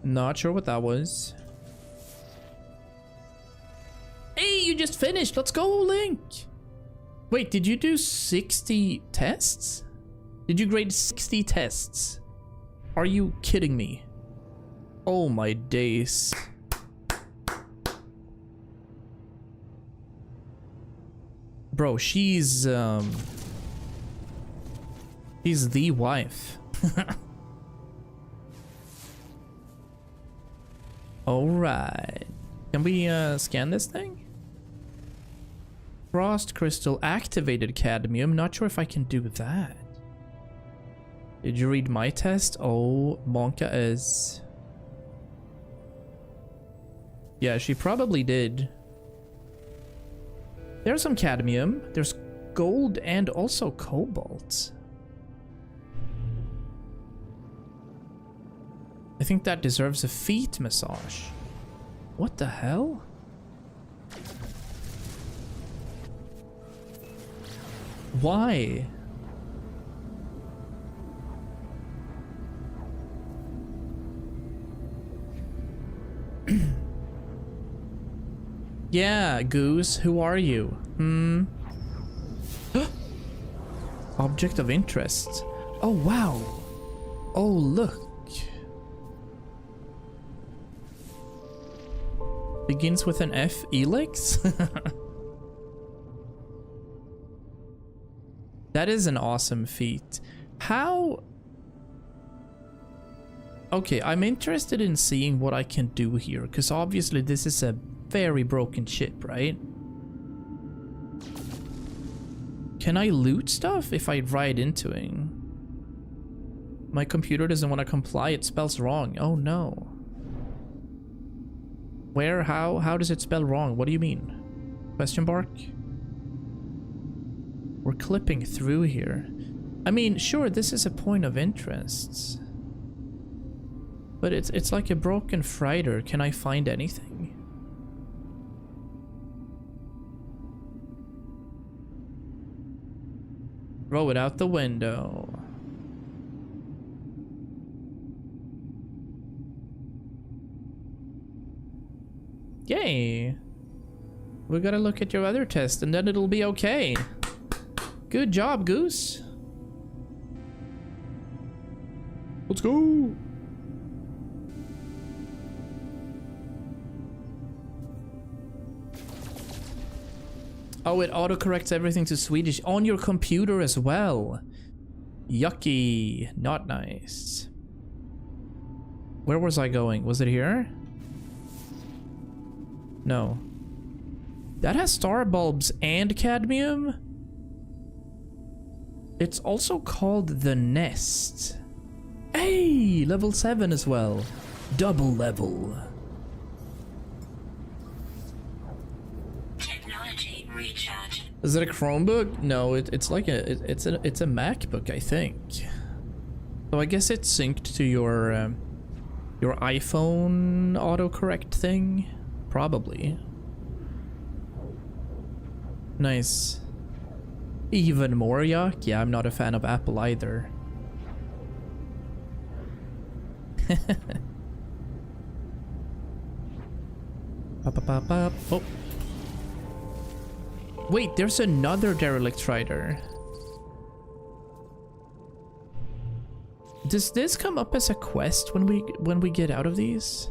Not sure what that was. Hey, you just finished! Let's go, Link! Wait, did you do 60 tests? Did you grade 60 tests? Are you kidding me? Oh my days. Bro, she's the wife. Alright. Can we scan this thing? Frost crystal activated cadmium. Not sure if I can do that. Did you read my test? Oh, Monka is... Yeah, she probably did. There's some cadmium. There's gold and also cobalt. I think that deserves a feet massage. What the hell? Why? Yeah, Goose, who are you? Object of interest. Oh, wow. Oh, look. Begins with an F, Elix? That is an awesome feat. How... Okay, I'm interested in seeing what I can do here, because obviously this is a very broken ship, right? Can I loot stuff if I ride into it? My computer doesn't want to comply, it spells wrong. Oh no. Where? How does it spell wrong? What do you mean? Question mark? We're clipping through here. I mean, sure, this is a point of interest. But it's like a broken freighter. Can I find anything? Throw it out the window. Yay! We gotta look at your other test and then it'll be okay. Good job, Goose. Let's go! Oh, it autocorrects everything to Swedish on your computer as well. Yucky. Not nice. Where was I going? Was it here? No. That has star bulbs and cadmium? It's also called the Nest. Hey! Level 7 as well. Double level. Is it a Chromebook? No, it's like it's a MacBook, I think. So I guess it's synced to your iPhone autocorrect thing, probably. Nice. Even more yuck? Yeah, I'm not a fan of Apple either. Oh. Wait, there's another derelict rider. Does this come up as a quest when we get out of these?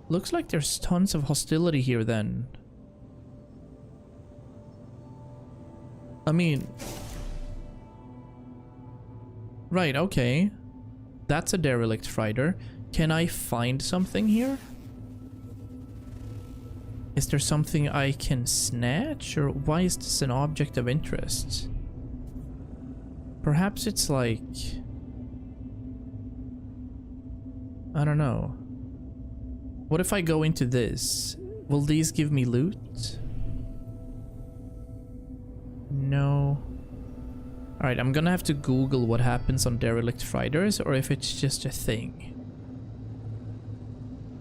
Looks like there's tons of hostility here then. I mean... Right, okay. That's a derelict freighter. Can I find something here? Is there something I can snatch? Or why is this an object of interest? Perhaps it's like... I don't know. What if I go into this? Will these give me loot? No. Alright, I'm gonna have to Google what happens on derelict freighters or if it's just a thing.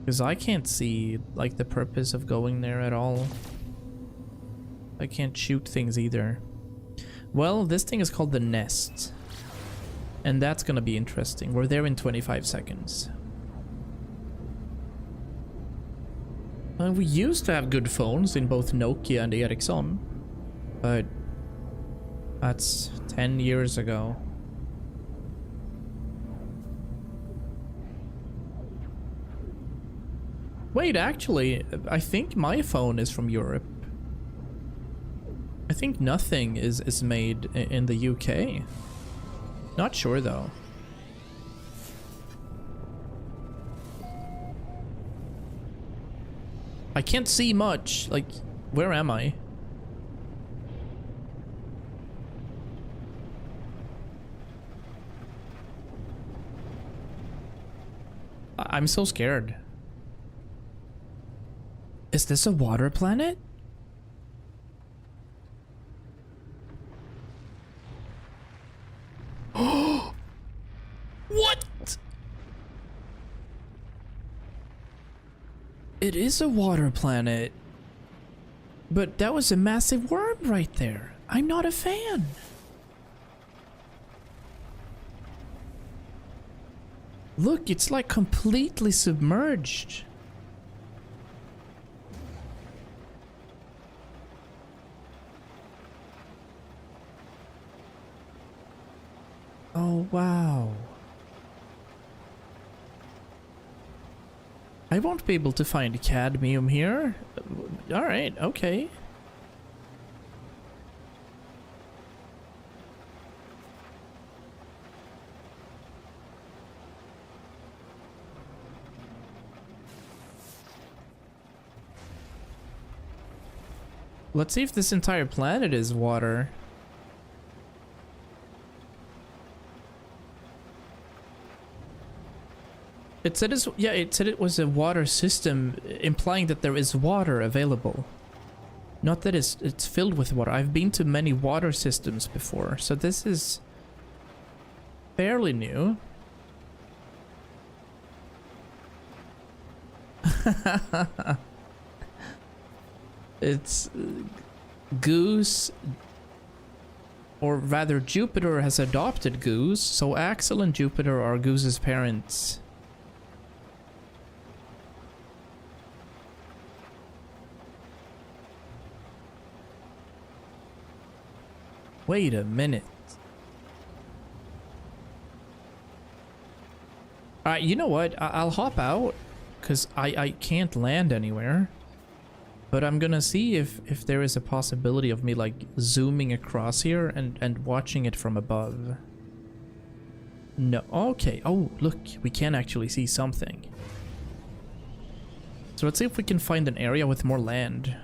Because I can't see, like, the purpose of going there at all. I can't shoot things either. Well, this thing is called the Nest. And that's gonna be interesting. We're there in 25 seconds. We used to have good phones in both Nokia and Ericsson. But that's 10 years ago. Wait, actually, I think my phone is from Europe. I think nothing is made in the UK. Not sure though. I can't see much. Like, where am I? I'm so scared. Is this a water planet? What? It is a water planet. But that was a massive worm right there. I'm not a fan. Look, it's like completely submerged. Oh, wow. I won't be able to find cadmium here. Alright, okay. Let's see if this entire planet is water. It said it was a water system, implying that there is water available. Not that it's filled with water. I've been to many water systems before, so this is fairly new. It's Goose, or rather Jupiter has adopted Goose, so Axel and Jupiter are Goose's parents. Wait a minute. Alright, you know what? I'll hop out, because I can't land anywhere. But I'm gonna see if there is a possibility of me, like, zooming across here and watching it from above. No. Okay. Oh, look. We can actually see something. So let's see if we can find an area with more land.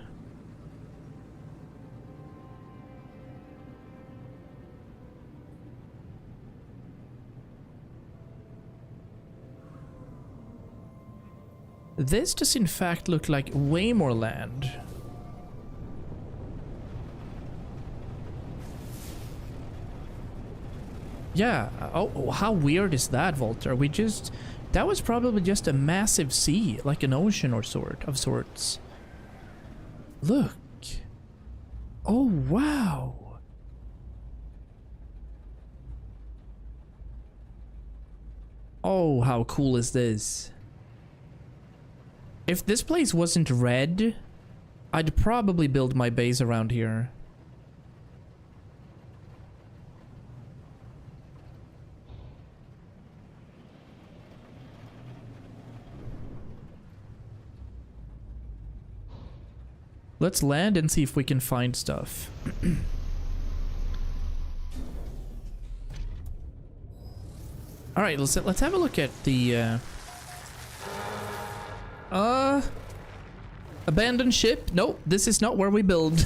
This does in fact look like way more land. Yeah. Oh, how weird is that, Volter? That was probably just a massive sea, like an ocean or of sorts. Look. Oh, wow. Oh, how cool is this? If this place wasn't red, I'd probably build my base around here. Let's land and see if we can find stuff. All right, let's have a look at the abandoned ship. Nope, this is not where we build.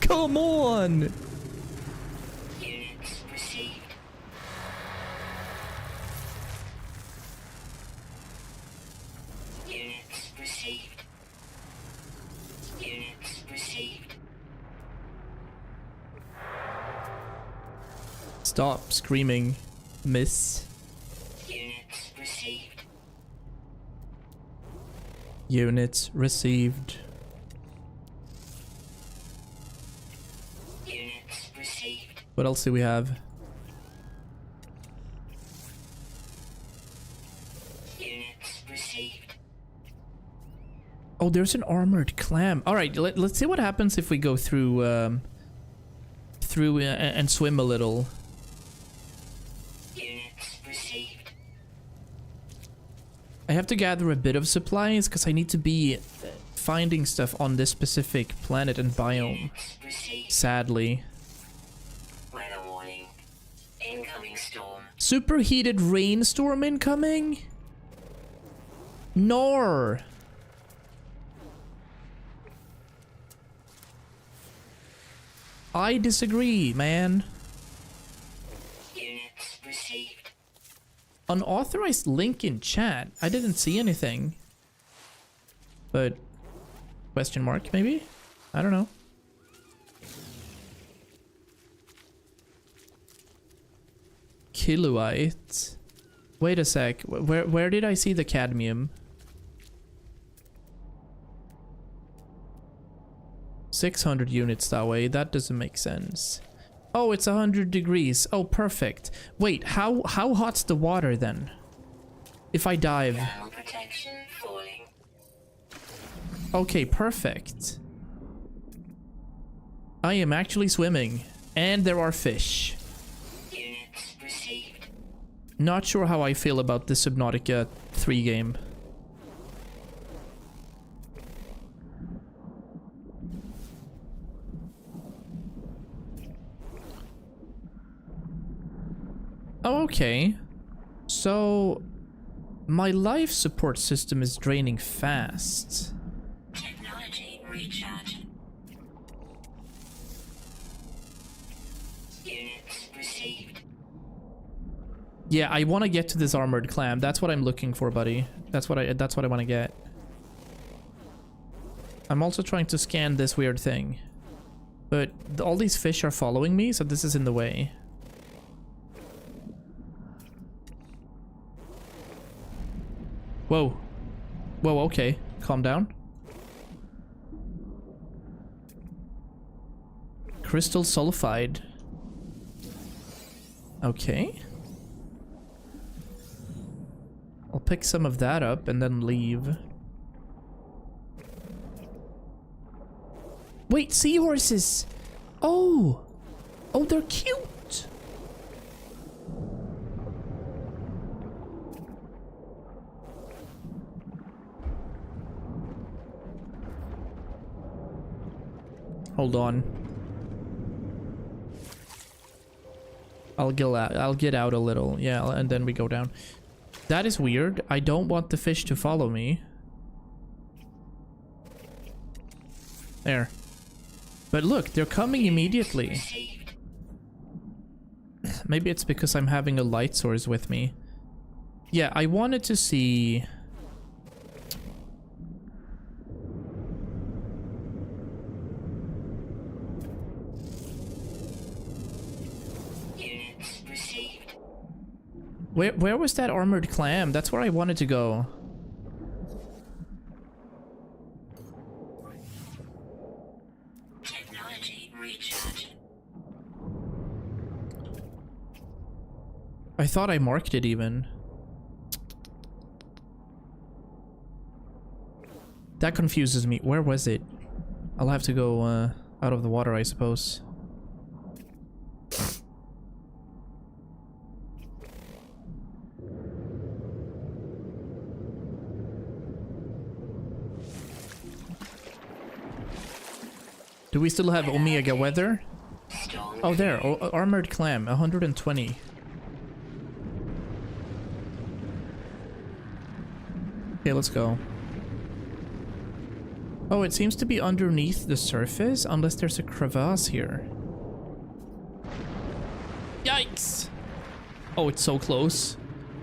Come on. Units received. Units received. Units received. Stop screaming, miss. Units received. Units received. Units received. What else do we have? Units received. Oh, there's an armored clam. All right, let's see what happens if we go through and swim a little. Units received. have to gather a bit of supplies because I need to be finding stuff on this specific planet and biome. Units received. Sadly. Weather warning. Incoming storm. Superheated rainstorm incoming? Nor. I disagree, man. Units received. Unauthorized link in chat. I didn't see anything. But question mark maybe? I don't know. Kiloite. Wait a sec. Where did I see the cadmium? 600 units that way. That doesn't make sense. Oh, it's 100 degrees. Oh, perfect. Wait, how hot's the water then? If I dive. Thermal protection falling. Okay, perfect. I am actually swimming. And there are fish. Units received. Not sure how I feel about the Subnautica 3 game. Oh, okay. So, my life support system is draining fast. Technology recharge. Units received. Yeah, I want to get to this armored clam. That's what I'm looking for, buddy. That's what I want to get. I'm also trying to scan this weird thing. But all these fish are following me, so this is in the way. Whoa. Whoa, okay. Calm down. Crystal sulfide. Okay. I'll pick some of that up and then leave. Wait, seahorses! Oh! Oh, they're cute! Hold on. I'll get out a little. Yeah, and then we go down. That is weird. I don't want the fish to follow me. There. But look, they're coming immediately. Received. Maybe it's because I'm having a light source with me. Yeah, I wanted to see... Units received. Where was that armored clam? That's where I wanted to go. Technology recharge. I thought I marked it even. That confuses me. Where was it? I'll have to go out of the water, I suppose. Do we still have Omega weather? Storm. Oh, there. Armored clam, 120. Okay, let's go. Oh, it seems to be underneath the surface, unless there's a crevasse here. Yikes! Oh, it's so close.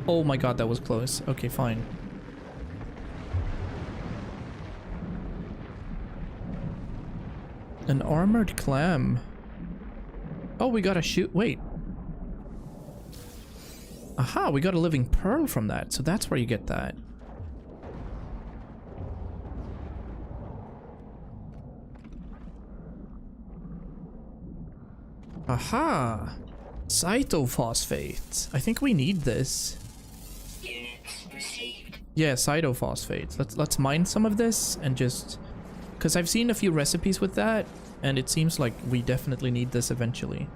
Oh my god, that was close. Okay, fine. An armored clam. Oh, we gotta shoot. Wait. Aha, we got a living pearl from that. So that's where you get that. Aha! Cytophosphate. I think we need this. Units received. Yeah, cytophosphate. Let's mine some of this and just... Because I've seen a few recipes with that, and it seems like we definitely need this eventually.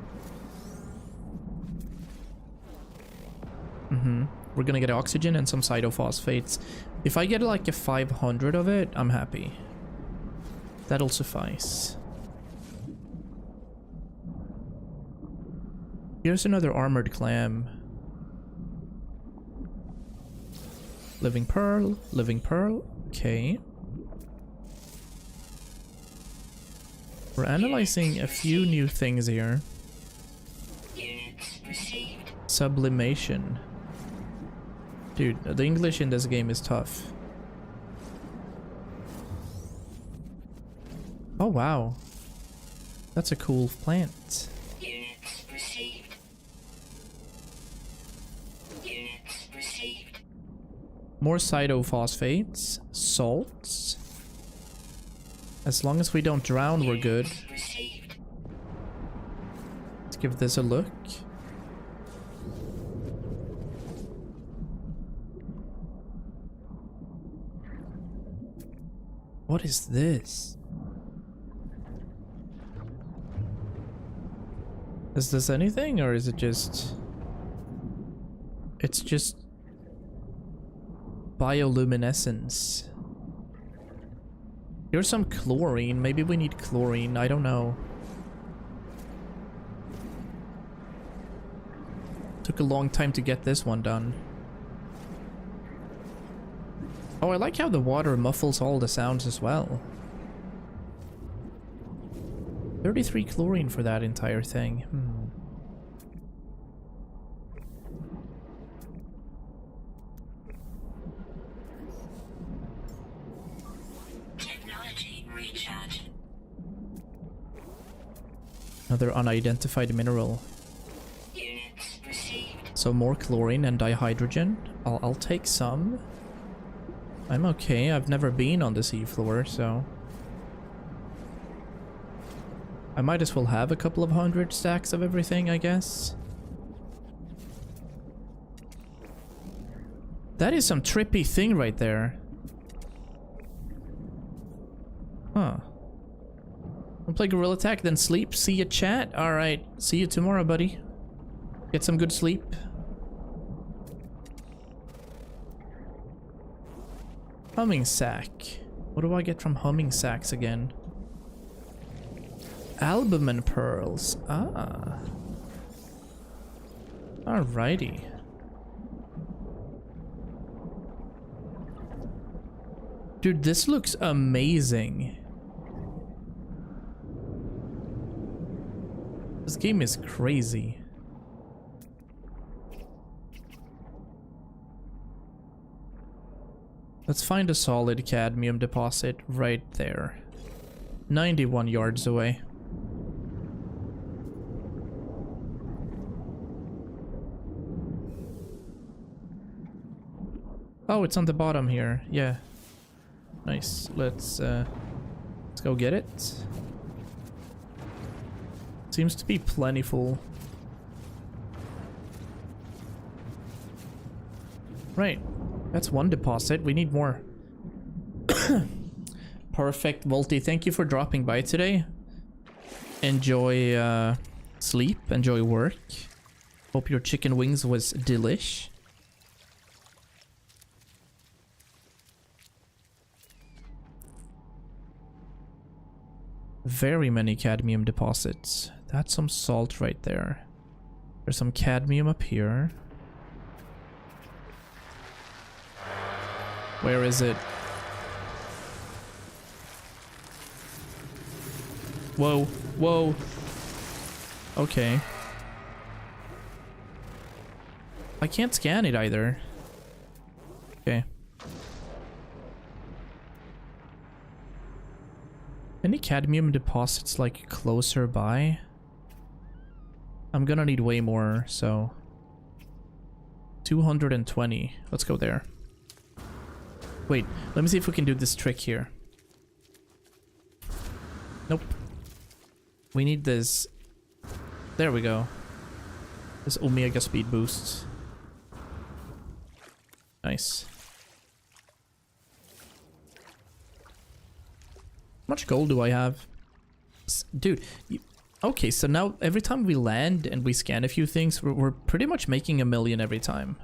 We're gonna get oxygen and some cytophosphates. If I get like a 500 of it, I'm happy. That'll suffice. Here's another armored clam. Living pearl, living pearl. Okay. We're analyzing a few new things here. Units received. Sublimation. Dude, the English in this game is tough. Oh wow. That's a cool plant. Units received. Units received. More cytophosphates. Salts. As long as we don't drown, we're good. Units received. Let's give this a look. What is this? Is this anything, or is it just... It's just... bioluminescence. Here's some chlorine. Maybe we need chlorine. I don't know. Took a long time to get this one done. Oh, I like how the water muffles all the sounds as well. 33 chlorine for that entire thing. Technology recharge. Another unidentified mineral. Units received. So more chlorine and dihydrogen. I'll take some. I'm okay. I've never been on the seafloor, so... I might as well have a couple of 100 stacks of everything, I guess. That is some trippy thing right there. Huh. I'll play Gorilla Attack, then sleep. See ya, chat. Alright. See you tomorrow, buddy. Get some good sleep. Humming sack. What do I get from humming sacks again? Albumin pearls. Ah. Alrighty. Dude, this looks amazing. This game is crazy. Let's find a solid cadmium deposit right there. 91 yards away. Oh, it's on the bottom here. Yeah. Nice. Let's go get it. Seems to be plentiful. Right. That's one deposit. We need more. Perfect, Volty. Thank you for dropping by today. Enjoy sleep. Enjoy work. Hope your chicken wings was delish. Very many cadmium deposits. That's some salt right there. There's some cadmium up here. Where is it? Whoa, whoa. Okay. I can't scan it either. Okay. Any cadmium deposits like closer by? I'm gonna need way more, so 220. Let's go there. Wait, let me see if we can do this trick here. Nope. We need this. There we go. This Omega speed boost. Nice. How much gold do I have? Dude, okay, so now every time we land and we scan a few things, we're pretty much making 1 million every time.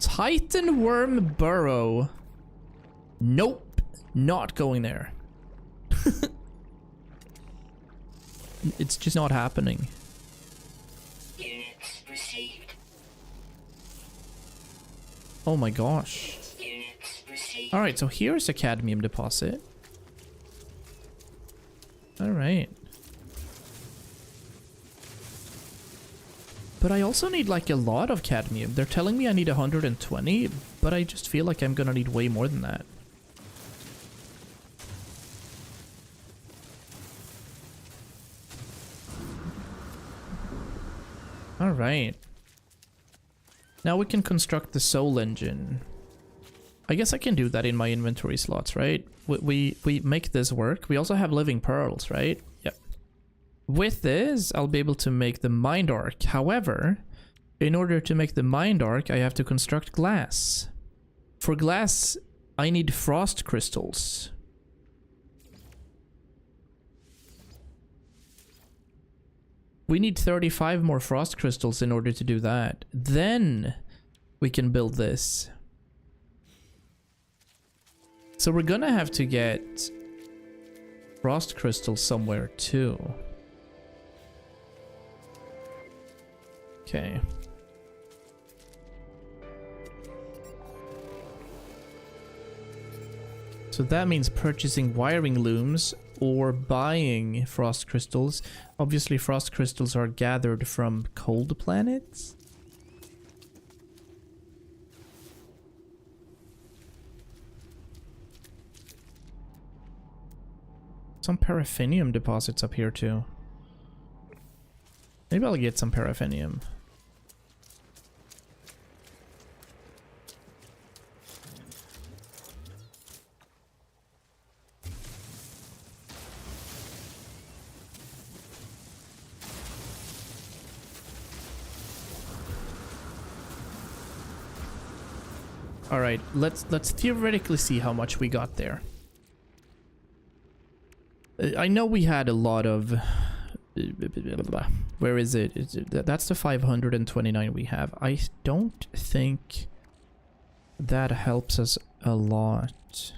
Titan worm burrow. Nope. Not going there. It's just not happening. Units received. Oh my gosh. Units received. Alright, so here's a cadmium deposit. Alright. But I also need like a lot of cadmium. They're telling me I need 120, but I just feel like I'm gonna need way more than that. Alright. Now we can construct the soul engine. I guess I can do that in my inventory slots, right? We make this work. We also have living pearls, right? Yep. With this, I'll be able to make the mind arc. However, in order to make the mind arc, I have to construct glass. For glass, I need frost crystals. We need 35 more frost crystals in order to do that. Then we can build this. So we're gonna have to get frost crystals somewhere too. Okay. So that means purchasing wiring looms or buying frost crystals. Obviously, frost crystals are gathered from cold planets. Some paraffinium deposits up here too. Maybe I'll get some paraffinium. All right, let's theoretically see how much we got there. I know we had a lot of... Where is it? That's the 529 we have. I don't think that helps us a lot.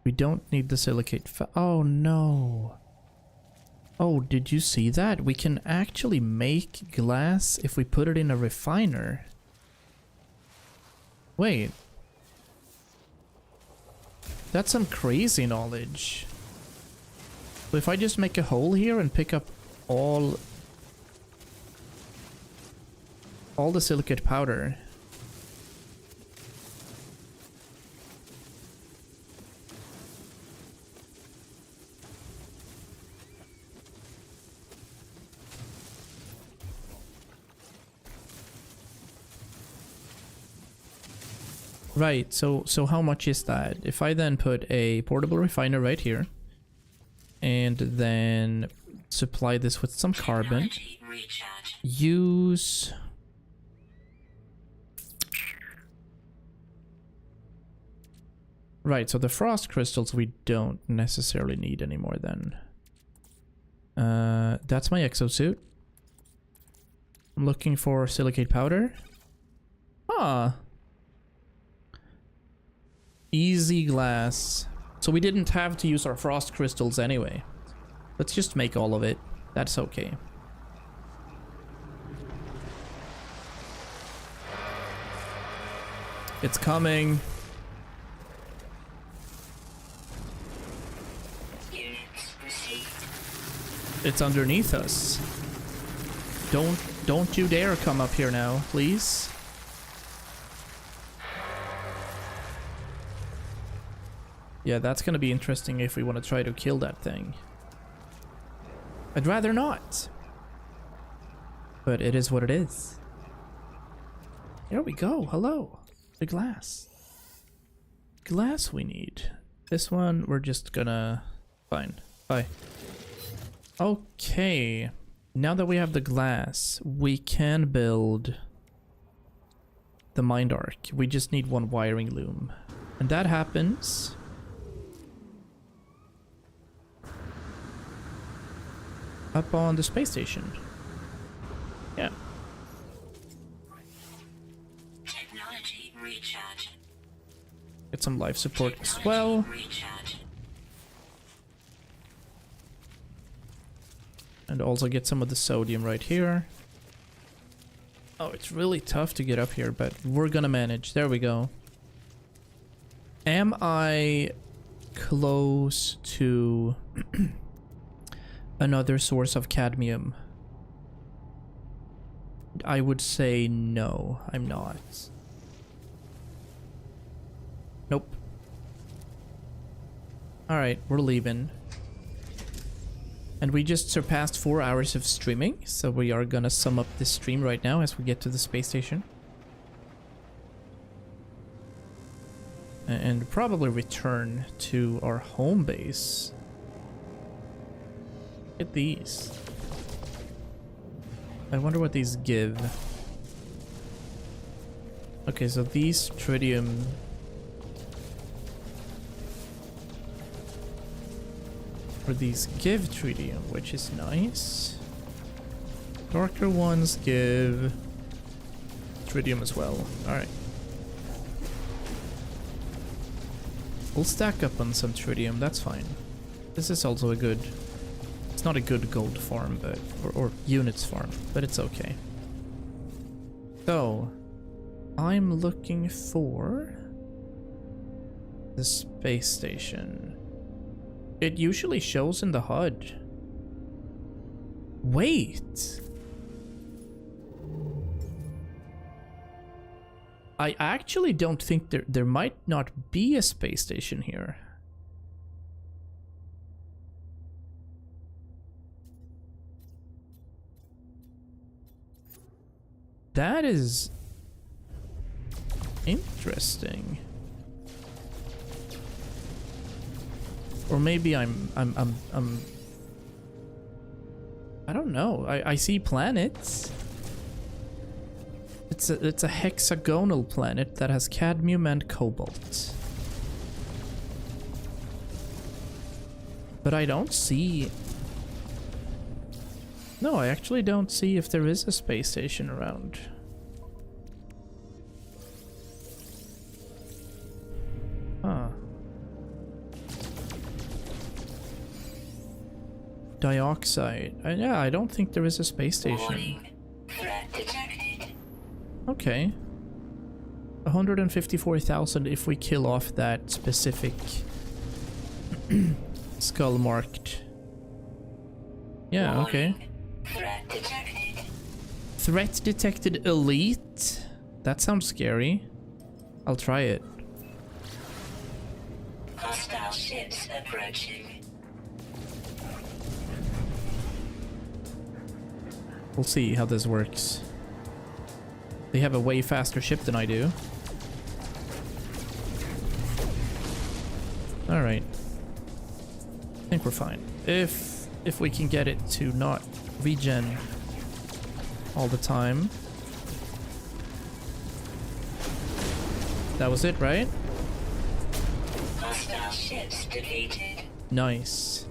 We don't need the silicate. Oh no. Oh, did you see that? We can actually make glass if we put it in a refiner. Wait. That's some crazy knowledge. So if I just make a hole here and pick up all the silicate powder. Right, so how much is that? If I then put a portable refiner right here and then supply this with some carbon, use right, so the frost crystals we don't necessarily need anymore then. That's my exosuit. I'm looking for silicate powder. Ah. Easy glass. So we didn't have to use our frost crystals anyway. Let's just make all of it. That's okay. It's coming. It's underneath us. Don't you dare come up here now, please. Yeah, that's gonna be interesting if we want to try to kill that thing. I'd rather not. But it is what it is. There we go. Hello. The glass. Glass we need. This one we're just gonna... Fine. Bye. Okay. Now that we have the glass, we can build the mind arc. We just need one wiring loom. And that happens... up on the space station. Yeah. Technology recharge. Get some life support as well. Recharge. And also get some of the sodium right here. Oh, it's really tough to get up here, but we're gonna manage. There we go. Am I close to another source of cadmium? I would say no, I'm not. Nope. Alright, we're leaving. And we just surpassed 4 hours of streaming, so we are gonna sum up this stream right now as we get to the space station. And probably return to our home base. Look at these. I wonder what these give. Okay, so these tritium... or these give tritium, which is nice. Darker ones give tritium as well. Alright. We'll stack up on some tritium, that's fine. This is also a good... it's not a good gold farm, but... or units farm, but it's okay. So... I'm looking for... the space station. It usually shows in the HUD. Wait! I actually don't think there might not be a space station here. That is interesting. Or maybe I'm I don't know. I see planets. It's a hexagonal planet that has cadmium and cobalt. But I don't see... no, I actually don't see if there is a space station around. Huh. Dioxide. Yeah, I don't think there is a space station. Warning. Threat detected. Okay. 154,000 if we kill off that specific skull marked. Yeah, okay. Threat detected. Threat detected elite? That sounds scary. I'll try it. Hostile ships approaching. We'll see how this works. They have a way faster ship than I do. Alright. I think we're fine. If we can get it to not regen all the time. That was it, right? Hostile ships defeated. Nice.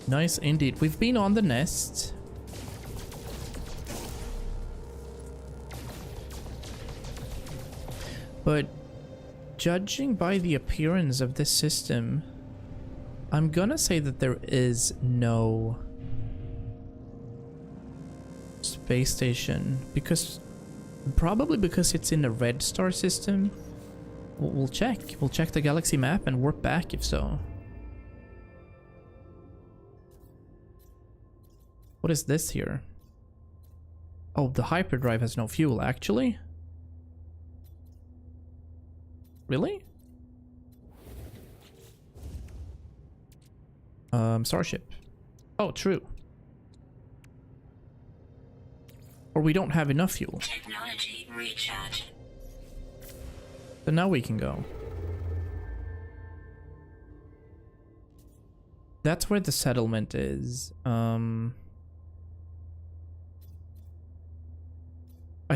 Nice indeed. We've been on the nest. But judging by the appearance of this system, I'm gonna say that there is no space station, because probably because it's in a red star system. We'll check. We'll check the galaxy map and warp back if so. What is this here? Oh, the hyperdrive has no fuel, actually. Really? Starship. Oh, true. Or we don't have enough fuel. Technology recharge. So now we can go. That's where the settlement is. I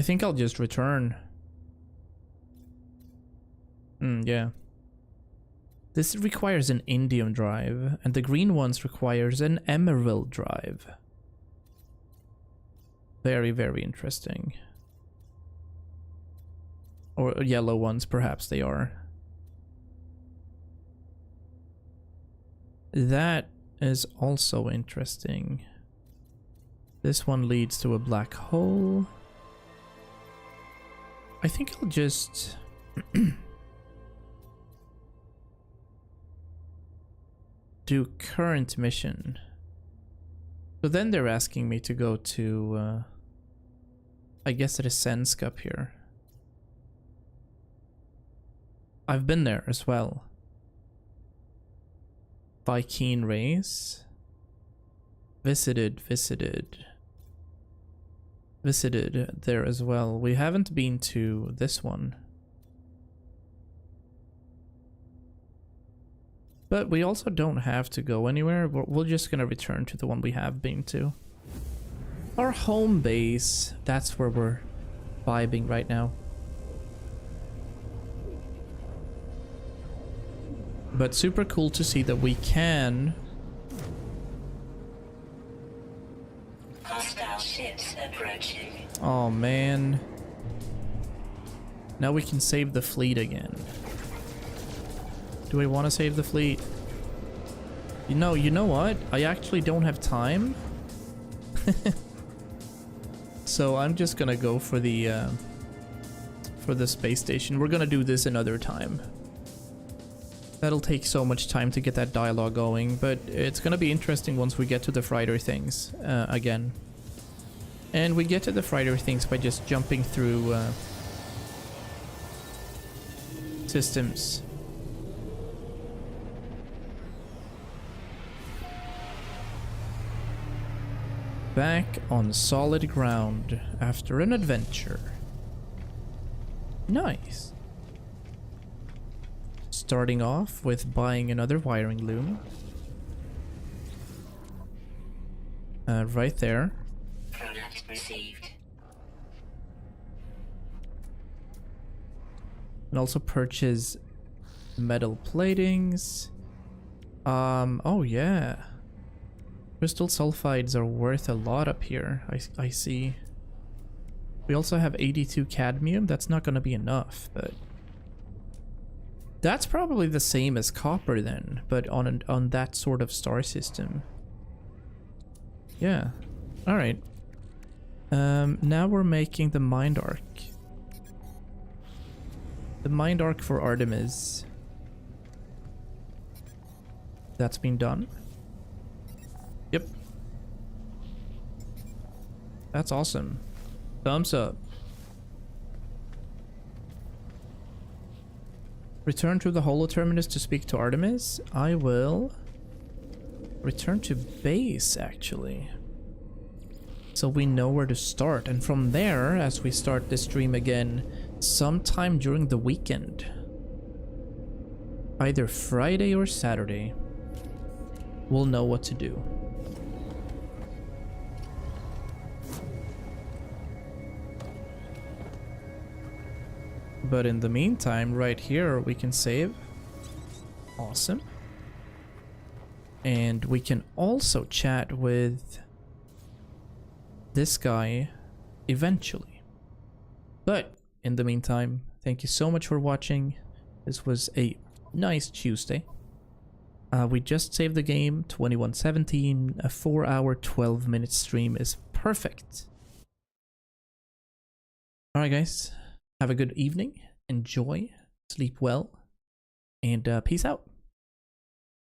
think I'll just return. Yeah. This requires an indium drive, and the green ones requires an emerald drive. Very, very interesting. Or yellow ones, perhaps they are. That is also interesting. This one leads to a black hole. I think I'll just... do current mission. So then they're asking me to go to... I guess it is Sensk up here. I've been there as well. Viking race. Visited there as well. We haven't been to this one. But we also don't have to go anywhere. We're just gonna return to the one we have been to. Our home base, that's where we're vibing right now. But super cool to see that we can... Hostile ships approaching. Oh man. Now we can save the fleet again. Do I want to save the fleet? You know what? I actually don't have time. So I'm just gonna go for the space station. We're gonna do this another time. That'll take so much time to get that dialogue going, but it's gonna be interesting once we get to the freighter things again. And we get to the freighter things by just jumping through systems. Back on solid ground after an adventure. Nice. Starting off with buying another wiring loom. Right there. Product received. And also purchase metal platings. Oh yeah. Crystal sulfides are worth a lot up here, I see. We also have 82 cadmium. That's not going to be enough, but... That's probably the same as copper then, but on that sort of star system. Yeah. Alright. Now we're making the mind arc. The mind arc for Artemis. That's been done. Yep. That's awesome. Thumbs up. Return to the holo terminus to speak to Artemis. I will return to base, actually. So we know where to start. And from there, as we start the stream again, sometime during the weekend. Either Friday or Saturday. We'll know what to do. But in the meantime, right here, we can save. Awesome. And we can also chat with this guy eventually. But in the meantime, thank you so much for watching. This was a nice Tuesday. We just saved the game, 21:17. A 4-hour, 12-minute stream is perfect. Alright guys, have a good evening, enjoy, sleep well, and peace out.